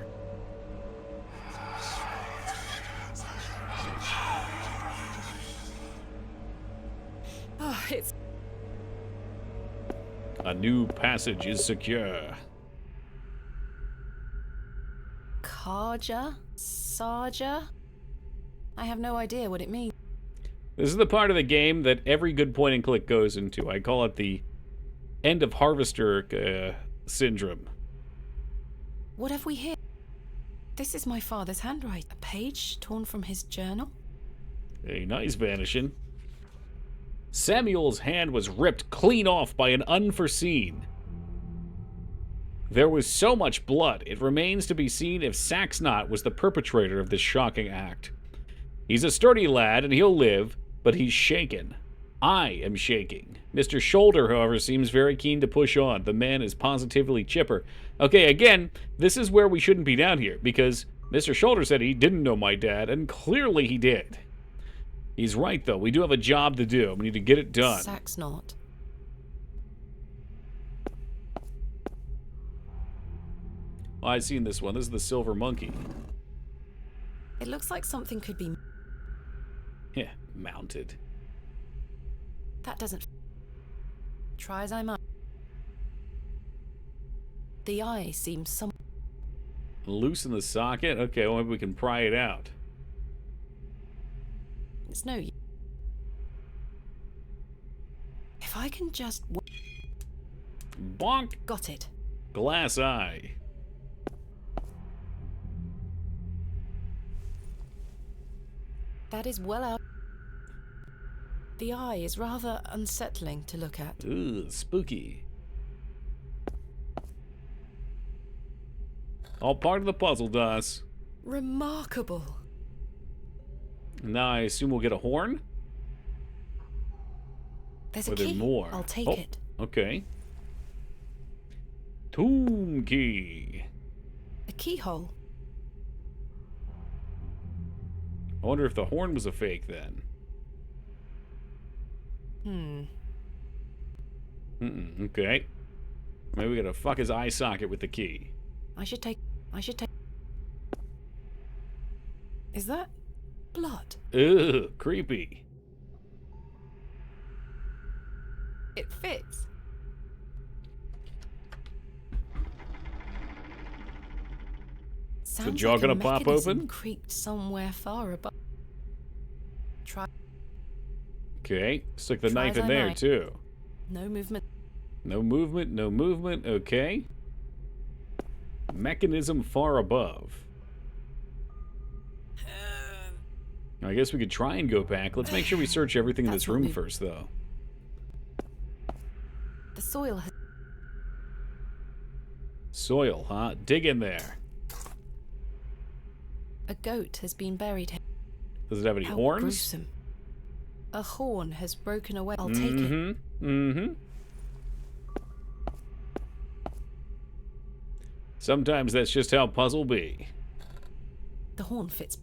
Oh, it's. A new passage is secure. Karja? Sarja? I have no idea what it means. This is the part of the game that every good point and click goes into. I call it the end of harvester syndrome. What have we here? This is my father's handwriting. A page torn from his journal? Hey, nice vanishing. Samuel's hand was ripped clean off by an unforeseen. There was so much blood, it remains to be seen if Saxnot was the perpetrator of this shocking act. He's a sturdy lad and he'll live, but he's shaken. I am shaking. Mr. Shoulder, however, seems very keen to push on. The man is positively chipper. Okay, again, this is where we shouldn't be down here, because Mr. Shoulder said he didn't know my dad, and clearly he did. He's right, though. We do have a job to do. We need to get it done. Saxnot. Oh, I've seen this one. This is the Silver Monkey. It looks like something could be. Yeah, mounted. That doesn't. Try as I might. The eye seems some. Loose in the socket? Okay, well, maybe we can pry it out. It's no. If I can just. Bonk! Got it. Glass eye. That is well out. The eye is rather unsettling to look at. Ooh, spooky. All part of the puzzle, Das. Remarkable. Now I assume we'll get a horn? There's or a there key. More? I'll take oh, it. Okay. Tomb key. A keyhole. I wonder if the horn was a fake then. Okay. Maybe we gotta fuck his eye socket with the key. I should take. Is that blood? Ugh, creepy. It fits. Is the jaw gonna pop open? Creaked somewhere far above. Try. Okay, stick the Try knife as in I there might. too. No movement. No movement, no movement. Okay. Mechanism far above. I guess we could try and go back. Let's make sure we search everything in this room first, though. The soil has. Soil, huh? Dig in there. A goat has been buried here. Does it have any How horns? gruesome. A horn has broken away. I'll take it. Sometimes that's just how puzzle be. The horn fits.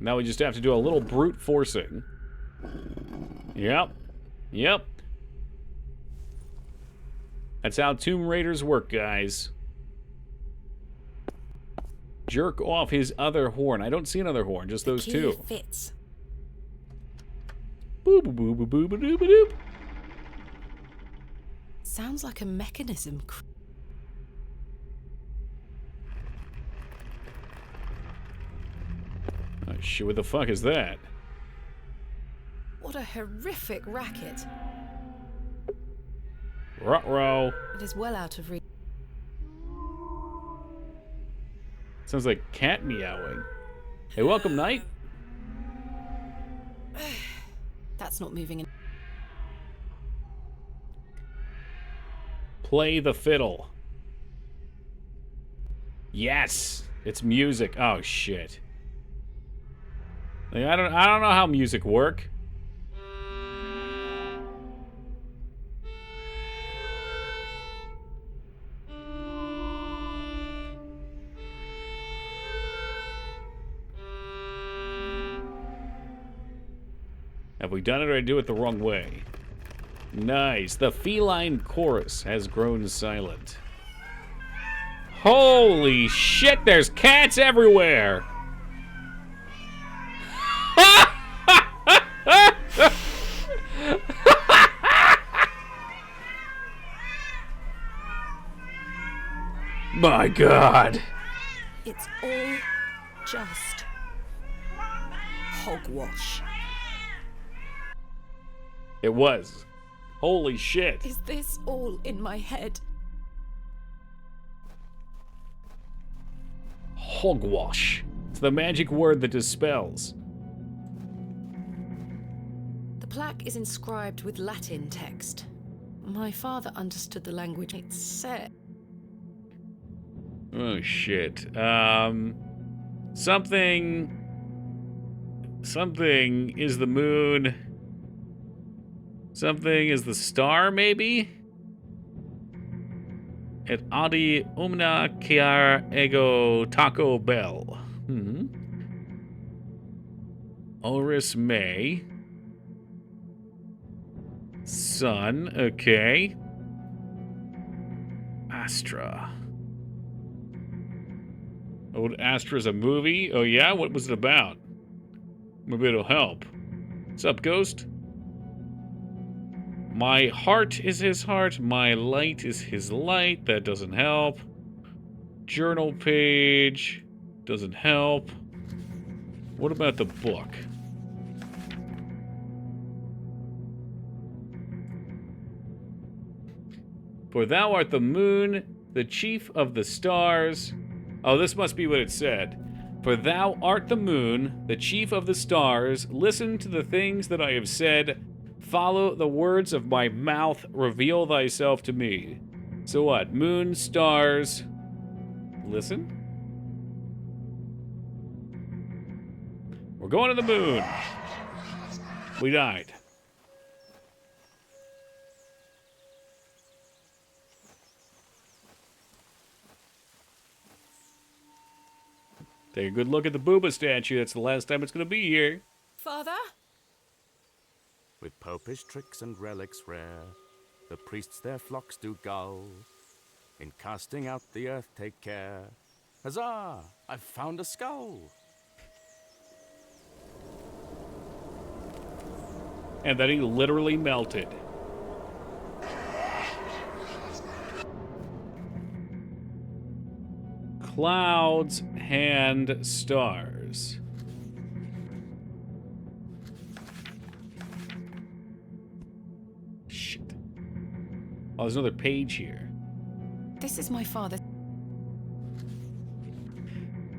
Now we just have to do a little brute forcing. Yep. Yep. That's how Tomb Raiders work, guys. Jerk off his other horn. I don't see another horn, just those two. Fits. Boop, boop, boop, boop, boop, boop, boop. Sounds like a mechanism. Oh shit, what the fuck is that? What a horrific racket. Ruh-roh. It is well out of reach. Sounds like cat meowing. Hey, welcome, Knight. That's not moving in. Play the fiddle. Yes, it's music. Oh shit. Like, I don't know how music work. Have we done it or did I do it the wrong way? Nice. The feline chorus has grown silent. Holy shit, there's cats everywhere! My God. It's all just hogwash. It was. Holy shit. Is this all in my head? Hogwash. It's the magic word that dispels. The plaque is inscribed with Latin text. My father understood the language it said. Oh shit. Something is the moon. Something is the star, maybe? Et audi umna chiar ego Taco Bell. Oris May. Sun, okay. Astra. Oh, Astra's a movie? Oh yeah? What was it about? Maybe it'll help. What's up, Ghost? My heart is his heart. My light is his light. That doesn't help. Journal page. Doesn't help. What about the book? For thou art the moon, the chief of the stars. Oh, this must be what it said. For thou art the moon, the chief of the stars. Listen to the things that I have said. Follow the words of my mouth. Reveal thyself to me. So what? Moon, stars. Listen. We're going to the moon. We died. Take a good look at the Booba statue. That's the last time it's going to be here. Father? With popish tricks and relics rare, the priests their flocks do gull. In casting out the earth take care. Huzzah! I've found a skull! And then he literally melted. Clouds and stars. Shit. Oh, there's another page here. This is my father.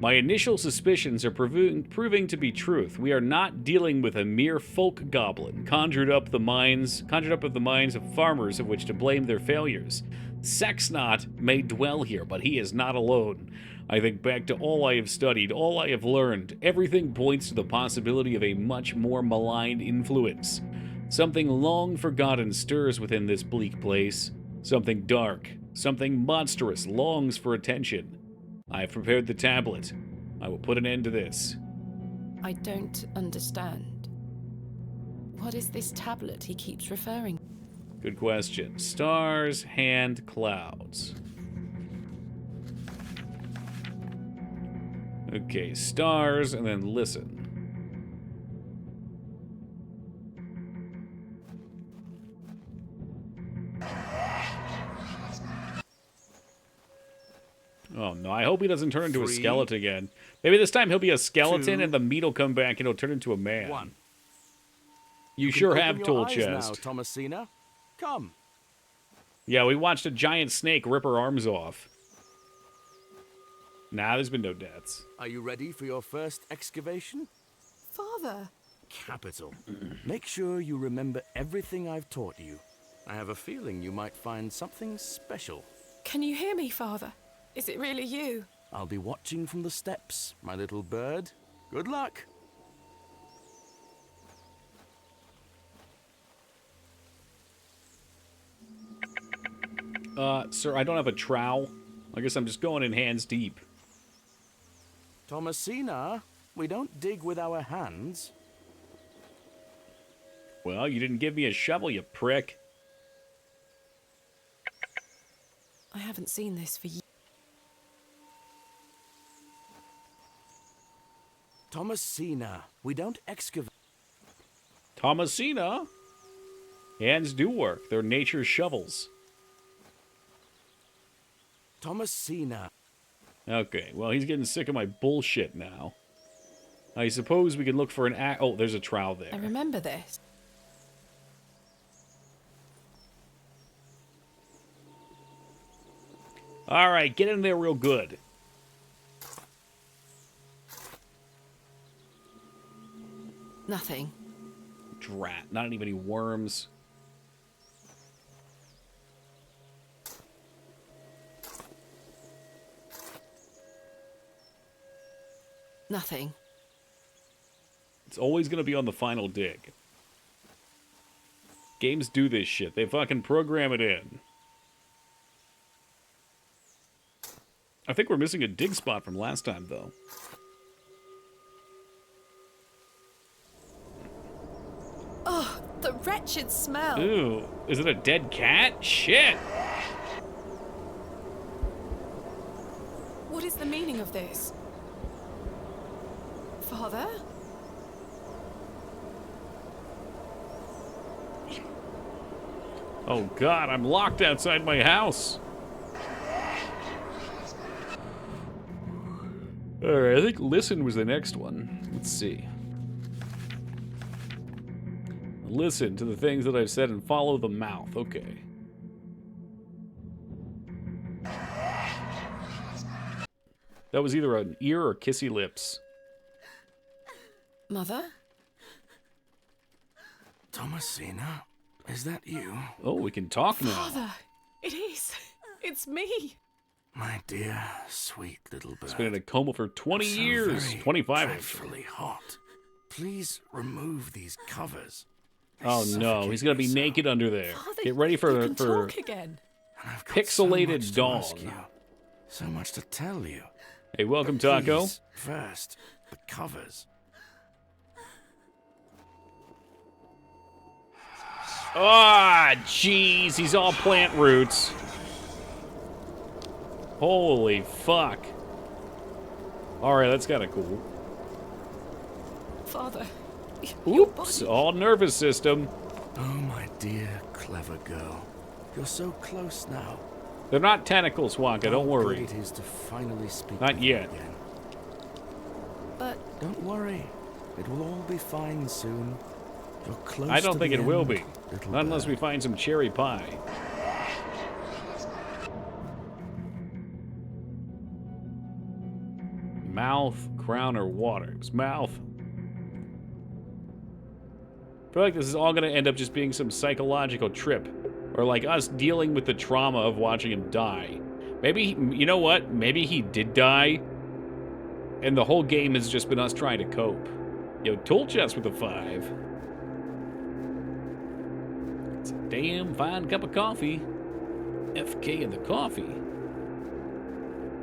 My initial suspicions are proving to be truth. We are not dealing with a mere folk goblin conjured up of the minds of farmers of which to blame their failures. Sexnot may dwell here, but he is not alone. I think back to all I have studied, all I have learned. Everything points to the possibility of a much more malign influence. Something long forgotten stirs within this bleak place. Something dark, something monstrous longs for attention. I have prepared the tablet. I will put an end to this. I don't understand. What is this tablet he keeps referring? Good question. Stars, hand, clouds. Okay, stars, and then listen. Oh no, I hope he doesn't turn into a 3, skeleton again. Maybe this time he'll be a skeleton 2, and the meat will come back and he'll turn into a man. 1. You can sure open have, your tool eyes chest. now, Thomasina. Come. Yeah, we watched a giant snake rip her arms off. Nah, there's been no deaths. Are you ready for your first excavation? Father! Capital. Make sure you remember everything I've taught you. I have a feeling you might find something special. Can you hear me, Father? Is it really you? I'll be watching from the steps, my little bird. Good luck. Sir, I don't have a trowel. I guess I'm just going in hands deep. Thomasina, we don't dig with our hands. Well, you didn't give me a shovel, you prick. I haven't seen this for years. Thomasina, we don't excavate. Thomasina? Hands do work. They're nature's shovels. Thomasina. Okay, well, he's getting sick of my bullshit now. I suppose we can look for an oh, there's a trowel there. I remember this. All right, get in there real good. Nothing. Drat, not even any worms. Nothing. It's always going to be on the final dig. Games do this shit. They fucking program it in. I think we're missing a dig spot from last time, though. Oh, the wretched smell. Ooh, is it a dead cat? Shit! What is the meaning of this? Father? Oh god, I'm locked outside my house. Alright, I think listen was the next one. Let's see. Listen to the things that I've said and follow the mouth. Okay. That was either an ear or kissy lips. Mother? Thomasina, is that you? Oh, we can talk now. Father, it is. It's me. My dear, sweet little bird. It's been in a coma for 20 So years. very 25 dreadfully hot. Please remove these covers. They Oh no, he's gonna be naked under there. Father, Get ready for you can talk again. And I've got pixelated so much dawn. to ask you, so much to tell you. Hey, welcome, But Taco. please, first, the covers. Ah, jeez, he's all plant roots. Holy fuck. Alright, that's kinda cool. Father. Oops, all nervous system. Oh, my dear, clever girl. You're so close now. They're not tentacles, Wonka, don't How worry. good it is to finally speak Not with you yet. again. But Don't worry. It will all be fine soon. You're close I don't to think the it will end, be. little Not unless bird. we find some cherry pie. Mouth, crown, or water? It was mouth. I feel like this is all going to end up just being some psychological trip. Or like us dealing with the trauma of watching him die. Maybe, you know what? Maybe he did die. And the whole game has just been us trying to cope. Yo, tool chest with a 5. It's a damn fine cup of coffee. FK in the coffee.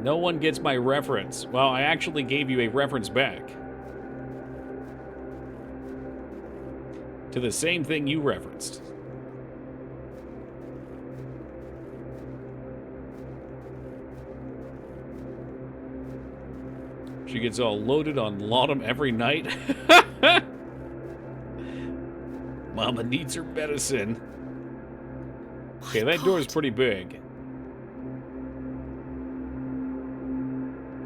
No one gets my reference. Well, I actually gave you a reference back. to the same thing you referenced. She gets all loaded on laudanum every night. Mama needs her medicine. Okay, that door is pretty big.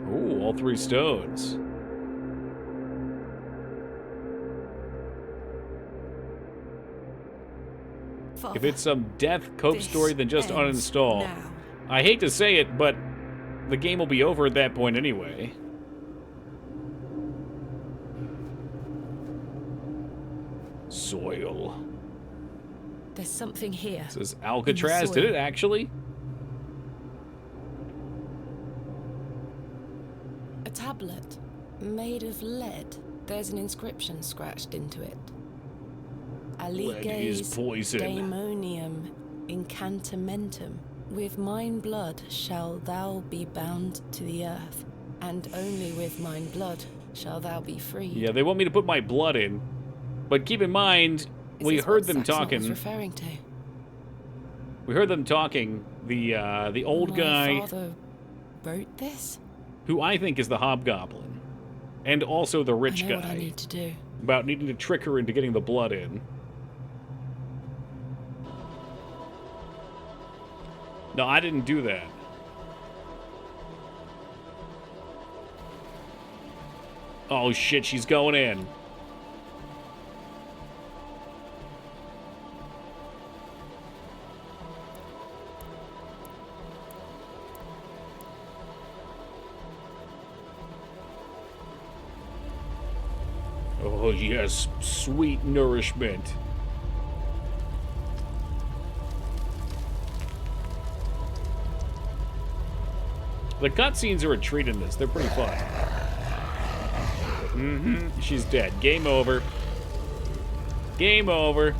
Ooh, all 3 stones. Father, If it's some death cope this story, then just ends uninstall. now. I hate to say it, but the game will be over at that point anyway. Soil. There's something here. It says Alcatraz. Did it actually? A tablet made of lead. There's an inscription scratched into it. Lead is Aliges poison. daemonium incantamentum. With mine blood shall thou be bound to the earth, and only with mine blood shall thou be freed. Yeah, they want me to put my blood in. But keep in mind, we heard them talking. Was referring to. We heard them talking. The old guy My father wrote this. who I think is the hobgoblin, and also the rich I know guy, what I need to do. about needing to trick her into getting the blood in. No, I didn't do that. Oh shit, she's going in. Oh yes, sweet nourishment. The cutscenes are a treat in this. They're pretty fun. She's dead. Game over. Game over.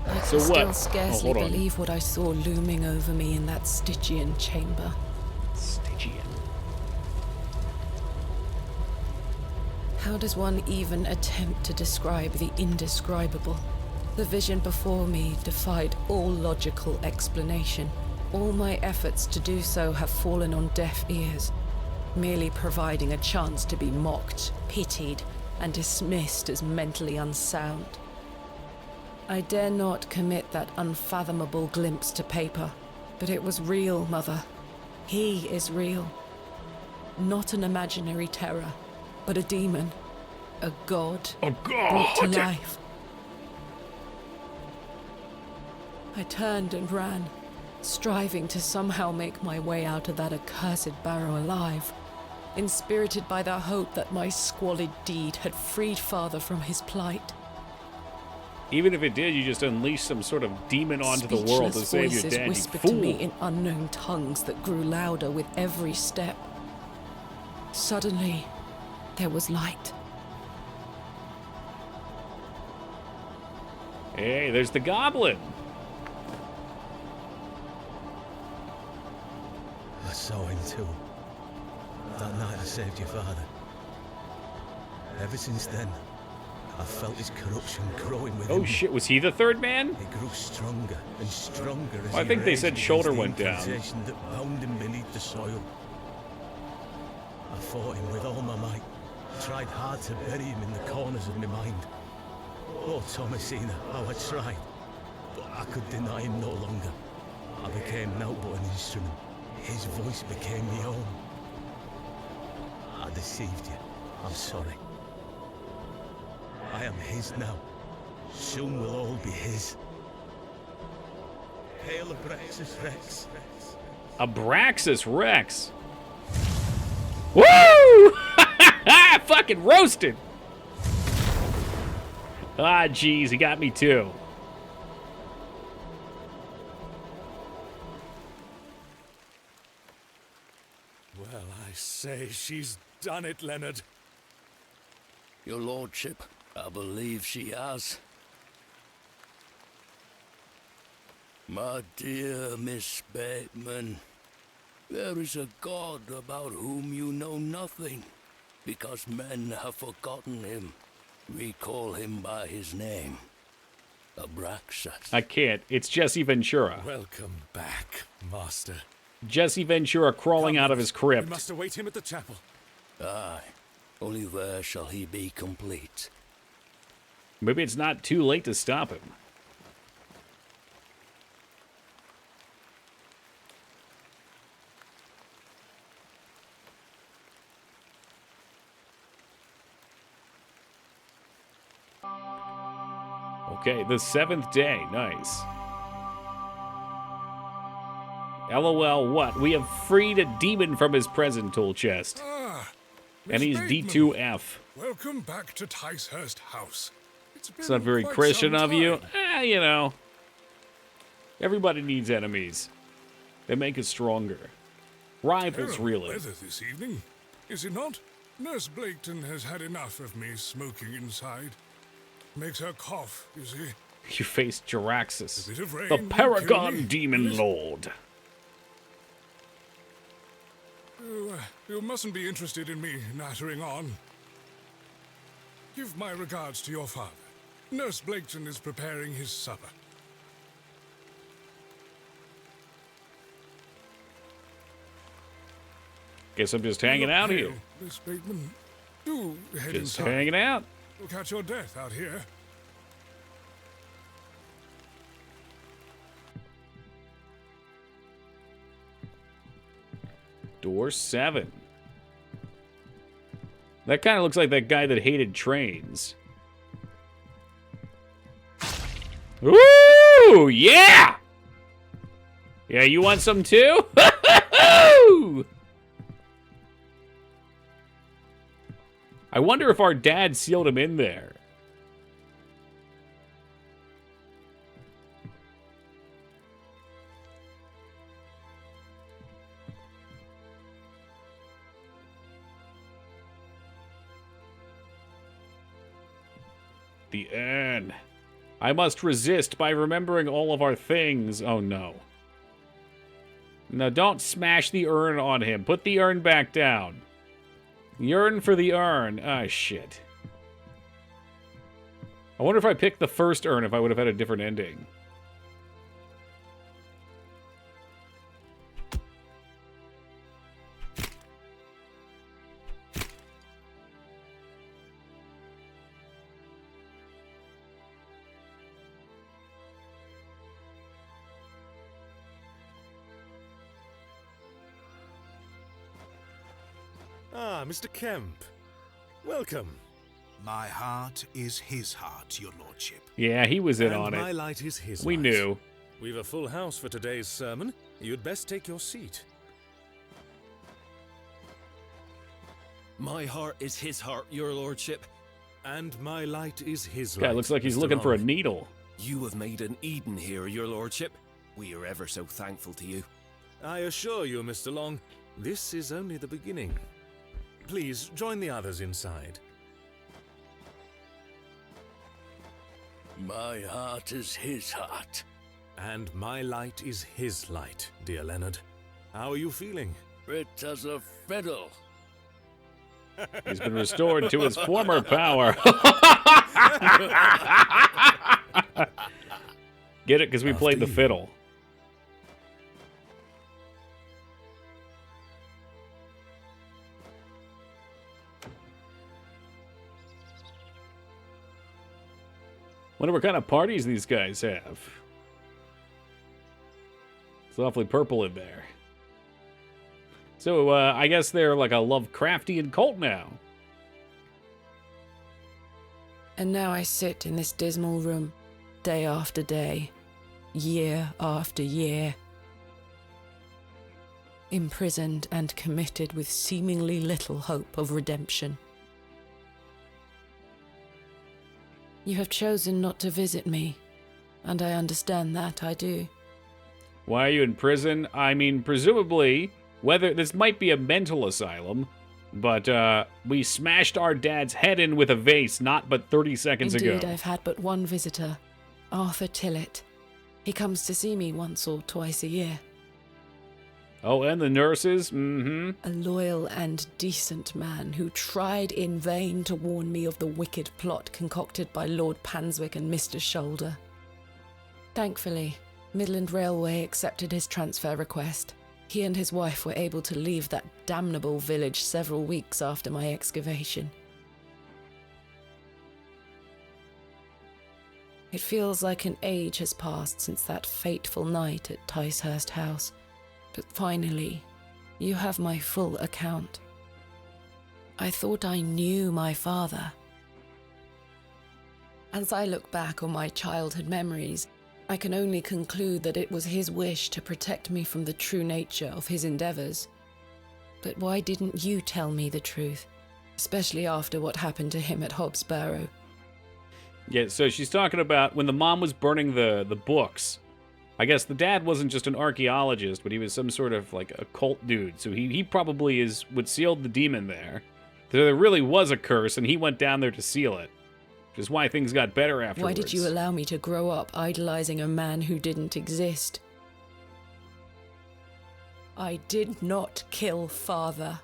I So can what? still scarcely hold on. believe what I saw looming over me in that Stygian chamber. Stygian. How does one even attempt to describe the indescribable? The vision before me defied all logical explanation. All my efforts to do so have fallen on deaf ears, merely providing a chance to be mocked, pitied, and dismissed as mentally unsound. I dare not commit that unfathomable glimpse to paper, but it was real, Mother. He is real. Not an imaginary terror, but a demon. A god. A god! Brought to life. I turned and ran, striving to somehow make my way out of that accursed barrow alive, inspirited by the hope that my squalid deed had freed Father from his plight. Even if it did, you just unleashed some sort of demon onto the world to Speechless save your voices dad, you whispered to me fool. in unknown tongues that grew louder with every step. Suddenly, there was light. Hey, there's the goblin. I saw him too. That night I saved your father. Ever since then, I've felt his corruption growing within Oh me. shit, was he the third man? It grew stronger and stronger as I he think they raged said against shoulder the went down. incantation that bound him beneath the soil. I fought him with all my might, tried hard to bury him in the corners of my mind. Oh, Thomasina, how I tried, but I could deny him no longer. I became naught but an instrument. His voice became my own. I deceived you. I'm sorry. I am his now. Soon we'll all be his. Hail Abraxas Rex. Abraxas Rex. Woo! Fucking roasted. Ah, jeez, he got me too. Well, I say, she's done it, Leonard. Your lordship, I believe she has. My dear Miss Bateman, there is a God about whom you know nothing, because men have forgotten him. We call him by his name, Abraxas. I can't. It's Jesse Ventura. Welcome back, Master. Jesse Ventura crawling out of his We crypt. must await him at the chapel. Aye, only there shall he be complete. Maybe it's not too late to stop him. Okay, the 7th day. Nice. LOL, what? We have freed a demon from his present tool chest. And he's D2F. Welcome back to Ticehurst House. It's not very Christian of you. You know. Everybody needs enemies. They make us stronger. Rivals, Terrible really. weather this evening, is it not? Nurse Blaketon has had enough of me smoking inside. Makes her cough, you see. You face Jaraxxus, A bit of rain the will kill me. Paragon Demon Lord. You mustn't be interested in me nattering on. Give my regards to your father. Nurse Blaketon is preparing his supper. Guess I'm just hanging out here. Miss Bateman, do head Just inside. hanging out. You'll catch your death out here. Door 7. That kind of looks like that guy that hated trains. Ooh, yeah! Yeah, you want some too? I wonder if our dad sealed him in there. The urn. I must resist by remembering all of our things. Oh, no. No, don't smash the urn on him. Put the urn back down. Yearn for the urn. Ah, shit. I wonder if I picked the first urn if I would have had a different ending. Ah, Mr. Kemp. Welcome. My heart is his heart, your lordship. Yeah, he was in And on it. my light is his We light. knew. We've a full house for today's sermon. You'd best take your seat. My heart is his heart, your lordship. And my light is his Guy light. looks like he's Mr. looking for a Long. needle. You have made an Eden here, your lordship. We are ever so thankful to you. I assure you, Mr. Long, this is only the beginning. Please, join the others inside. My heart is his heart. And my light is his light, dear Leonard. How are you feeling? Fit as a fiddle. He's been restored to his former power. Get it? Because we played the fiddle. Wonder what kind of parties these guys have. It's awfully purple in there. So, I guess they're like a Lovecraftian cult now. And now I sit in this dismal room, day after day, year after year, imprisoned and committed with seemingly little hope of redemption. You have chosen not to visit me, and I understand that, I do. Why are you in prison? I mean, presumably, whether this might be a mental asylum, but we smashed our dad's head in with a vase not but 30 seconds Indeed, ago. I've had but one visitor, Arthur Tillett. He comes to see me once or twice a year. Oh, and the nurses? Mm-hmm. A loyal and decent man who tried in vain to warn me of the wicked plot concocted by Lord Panswick and Mr. Shoulder. Thankfully, Midland Railway accepted his transfer request. He and his wife were able to leave that damnable village several weeks after my excavation. It feels like an age has passed since that fateful night at Ticehurst House. But finally, you have my full account. I thought I knew my father. As I look back on my childhood memories, I can only conclude that it was his wish to protect me from the true nature of his endeavors. But why didn't you tell me the truth, especially after what happened to him at Hobbs Barrow? Yeah, so she's talking about when the mom was burning the books. I guess the dad wasn't just an archaeologist, but he was some sort of like occult dude. So he probably is what sealed the demon there. There really was a curse, and he went down there to seal it. Which is why things got better afterwards. Why did you allow me to grow up idolizing a man who didn't exist? I did not kill father.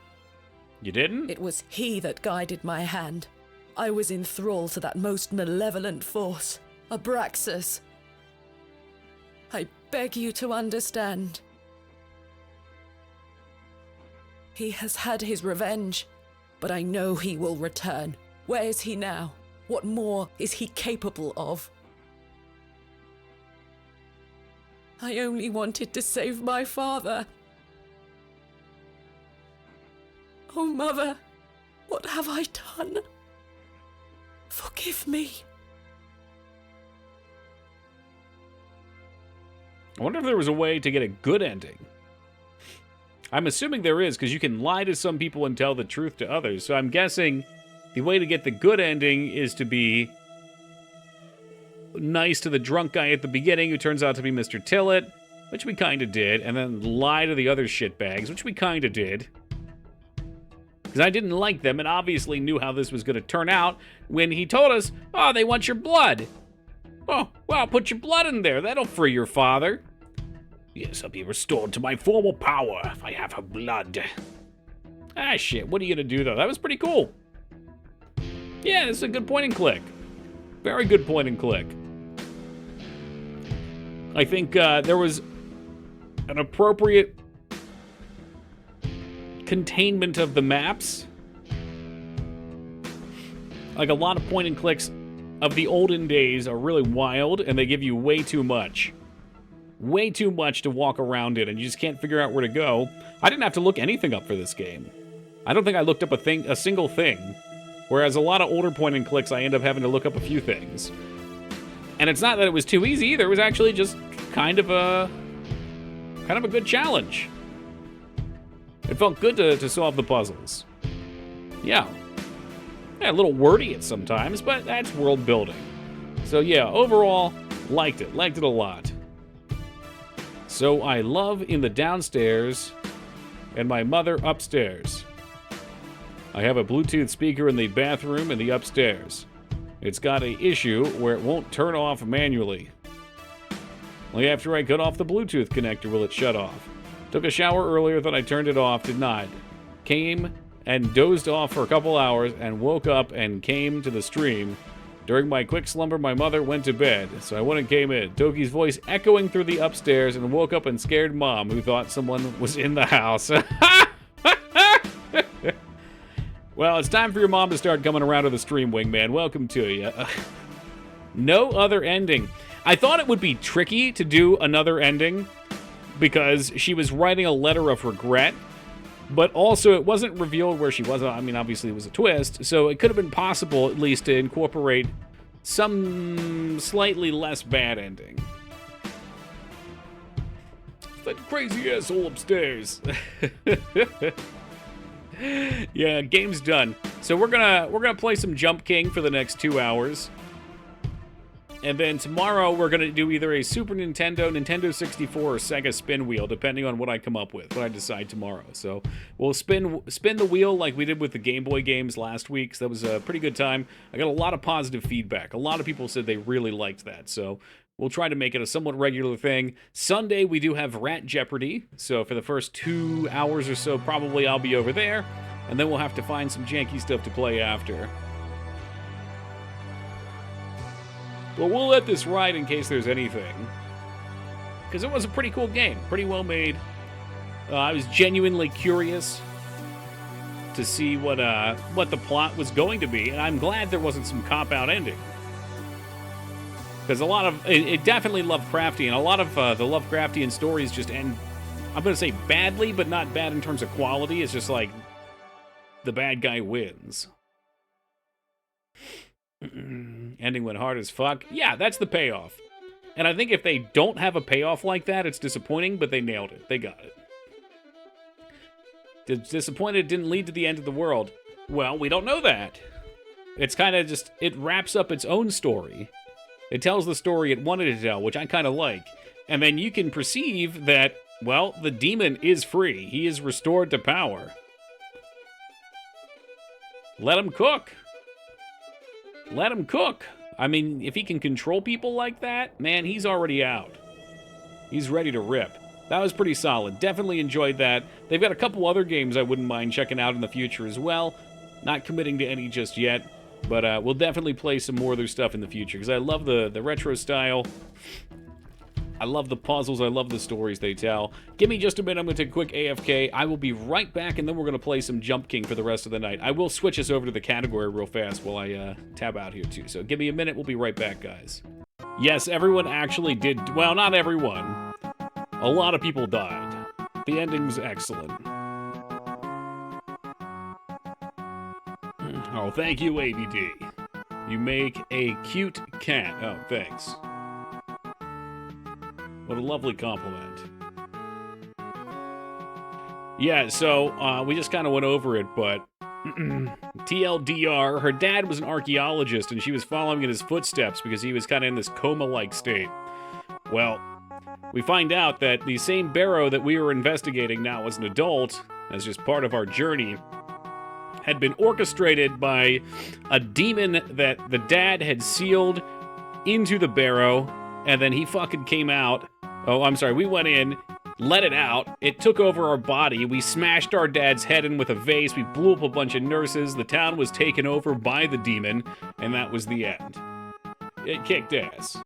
You didn't? It was he that guided my hand. I was in thrall to that most malevolent force, Abraxas. I beg you to understand. He has had his revenge, but I know he will return. Where is he now? What more is he capable of? I only wanted to save my father. Oh, Mother, what have I done? Forgive me. I wonder if there was a way to get a good ending. I'm assuming there is, because you can lie to some people and tell the truth to others. So I'm guessing the way to get the good ending is to be nice to the drunk guy at the beginning who turns out to be Mr. Tillett, which we kind of did, and then lie to the other shitbags, which we kind of did. Because I didn't like them and obviously knew how this was going to turn out when he told us, oh, they want your blood. Oh, well, put your blood in there. That'll free your father. Yes, I'll be restored to my former power if I have her blood. Ah, shit. What are you going to do, though? That was pretty cool. Yeah, this is a good point and click. Very good point and click. I think there was an appropriate containment of the maps. Like, a lot of point and clicks of the olden days are really wild, and they give you way too much. Way too much to walk around in, and you just can't figure out where to go. I didn't have to look anything up for this game. I don't think I looked up a single thing. Whereas a lot of older point and clicks, I end up having to look up a few things. And it's not that it was too easy either. It was actually just kind of a good challenge. It felt good to solve the puzzles. Yeah. A little wordy at sometimes, but that's world building. So yeah, overall, liked it. Liked it a lot. So I love in the downstairs and my mother upstairs. I have a Bluetooth speaker in the bathroom and the upstairs. It's got an issue where it won't turn off manually. Only after I cut off the Bluetooth connector will it shut off. Took a shower earlier, then I turned it off, did not. Came and dozed off for a couple hours and woke up and came to the stream. During my quick slumber, my mother went to bed, so I went and came in. Toki's voice echoing through the upstairs and woke up and scared Mom, who thought someone was in the house. Well, it's time for your mom to start coming around to the stream, Wingman. Welcome to you. No other ending. I thought it would be tricky to do another ending because she was writing a letter of regret, but also it wasn't revealed where she was. I mean, obviously it was a twist, so it could have been possible at least to incorporate some slightly less bad ending. That crazy asshole upstairs. Yeah, game's done. So we're gonna play some Jump King for the next 2 hours. And then tomorrow we're gonna do either a Super Nintendo, Nintendo 64, or Sega spin wheel, depending on what I come up with, what I decide tomorrow. So we'll spin the wheel like we did with the Game Boy games last week. So that was a pretty good time. I got a lot of positive feedback. A lot of people said they really liked that. So We'll try to make it a somewhat regular thing. Sunday, we do have Rat Jeopardy. So for the first 2 hours or so, probably I'll be over there. And then we'll have to find some janky stuff to play after. But we'll let this ride in case there's anything. Because it was a pretty cool game. Pretty well made. I was genuinely curious to see what the plot was going to be. And I'm glad there wasn't some cop-out ending. Because a lot of... It definitely Lovecraftian. A lot of the Lovecraftian stories just end... I'm going to say badly, but not bad in terms of quality. It's just like... the bad guy wins. Ending went hard as fuck. Yeah, that's the payoff. And I think if they don't have a payoff like that, it's disappointing, but they nailed it. They got it. Disappointed it didn't lead to the end of the world. Well, we don't know that. It's kind of just... it wraps up its own story. It tells the story it wanted to tell, which I kind of like. And then you can perceive that, well, the demon is free. He is restored to power. Let him cook. Let him cook. I mean, if he can control people like that, man, he's already out. He's ready to rip. That was pretty solid. Definitely enjoyed that. They've got a couple other games I wouldn't mind checking out in the future as well. Not committing to any just yet, but we'll definitely play some more of their stuff in the future, because I love the retro style. I love the puzzles. I love the stories they tell. Give me just a minute. I'm going to take a quick AFK. I will be right back, and then we're going to play some Jump King for the rest of the night. I will switch us over to the category real fast while I tab out here, too. So give me a minute. We'll be right back, guys. Yes, everyone actually did... well, not everyone. A lot of people died. The ending's excellent. Oh, thank you, ABD. You make a cute cat. Oh, thanks. What a lovely compliment. Yeah, so we just kind of went over it, but TLDR, her dad was an archaeologist, and she was following in his footsteps because he was kind of in this coma-like state. Well, we find out that the same Barrow that we were investigating now as an adult, as just part of our journey, had been orchestrated by a demon that the dad had sealed into the Barrow, and then he fucking came out. Oh, I'm sorry, we went in, let it out, it took over our body, we smashed our dad's head in with a vase, we blew up a bunch of nurses, the town was taken over by the demon, and that was the end. It kicked ass.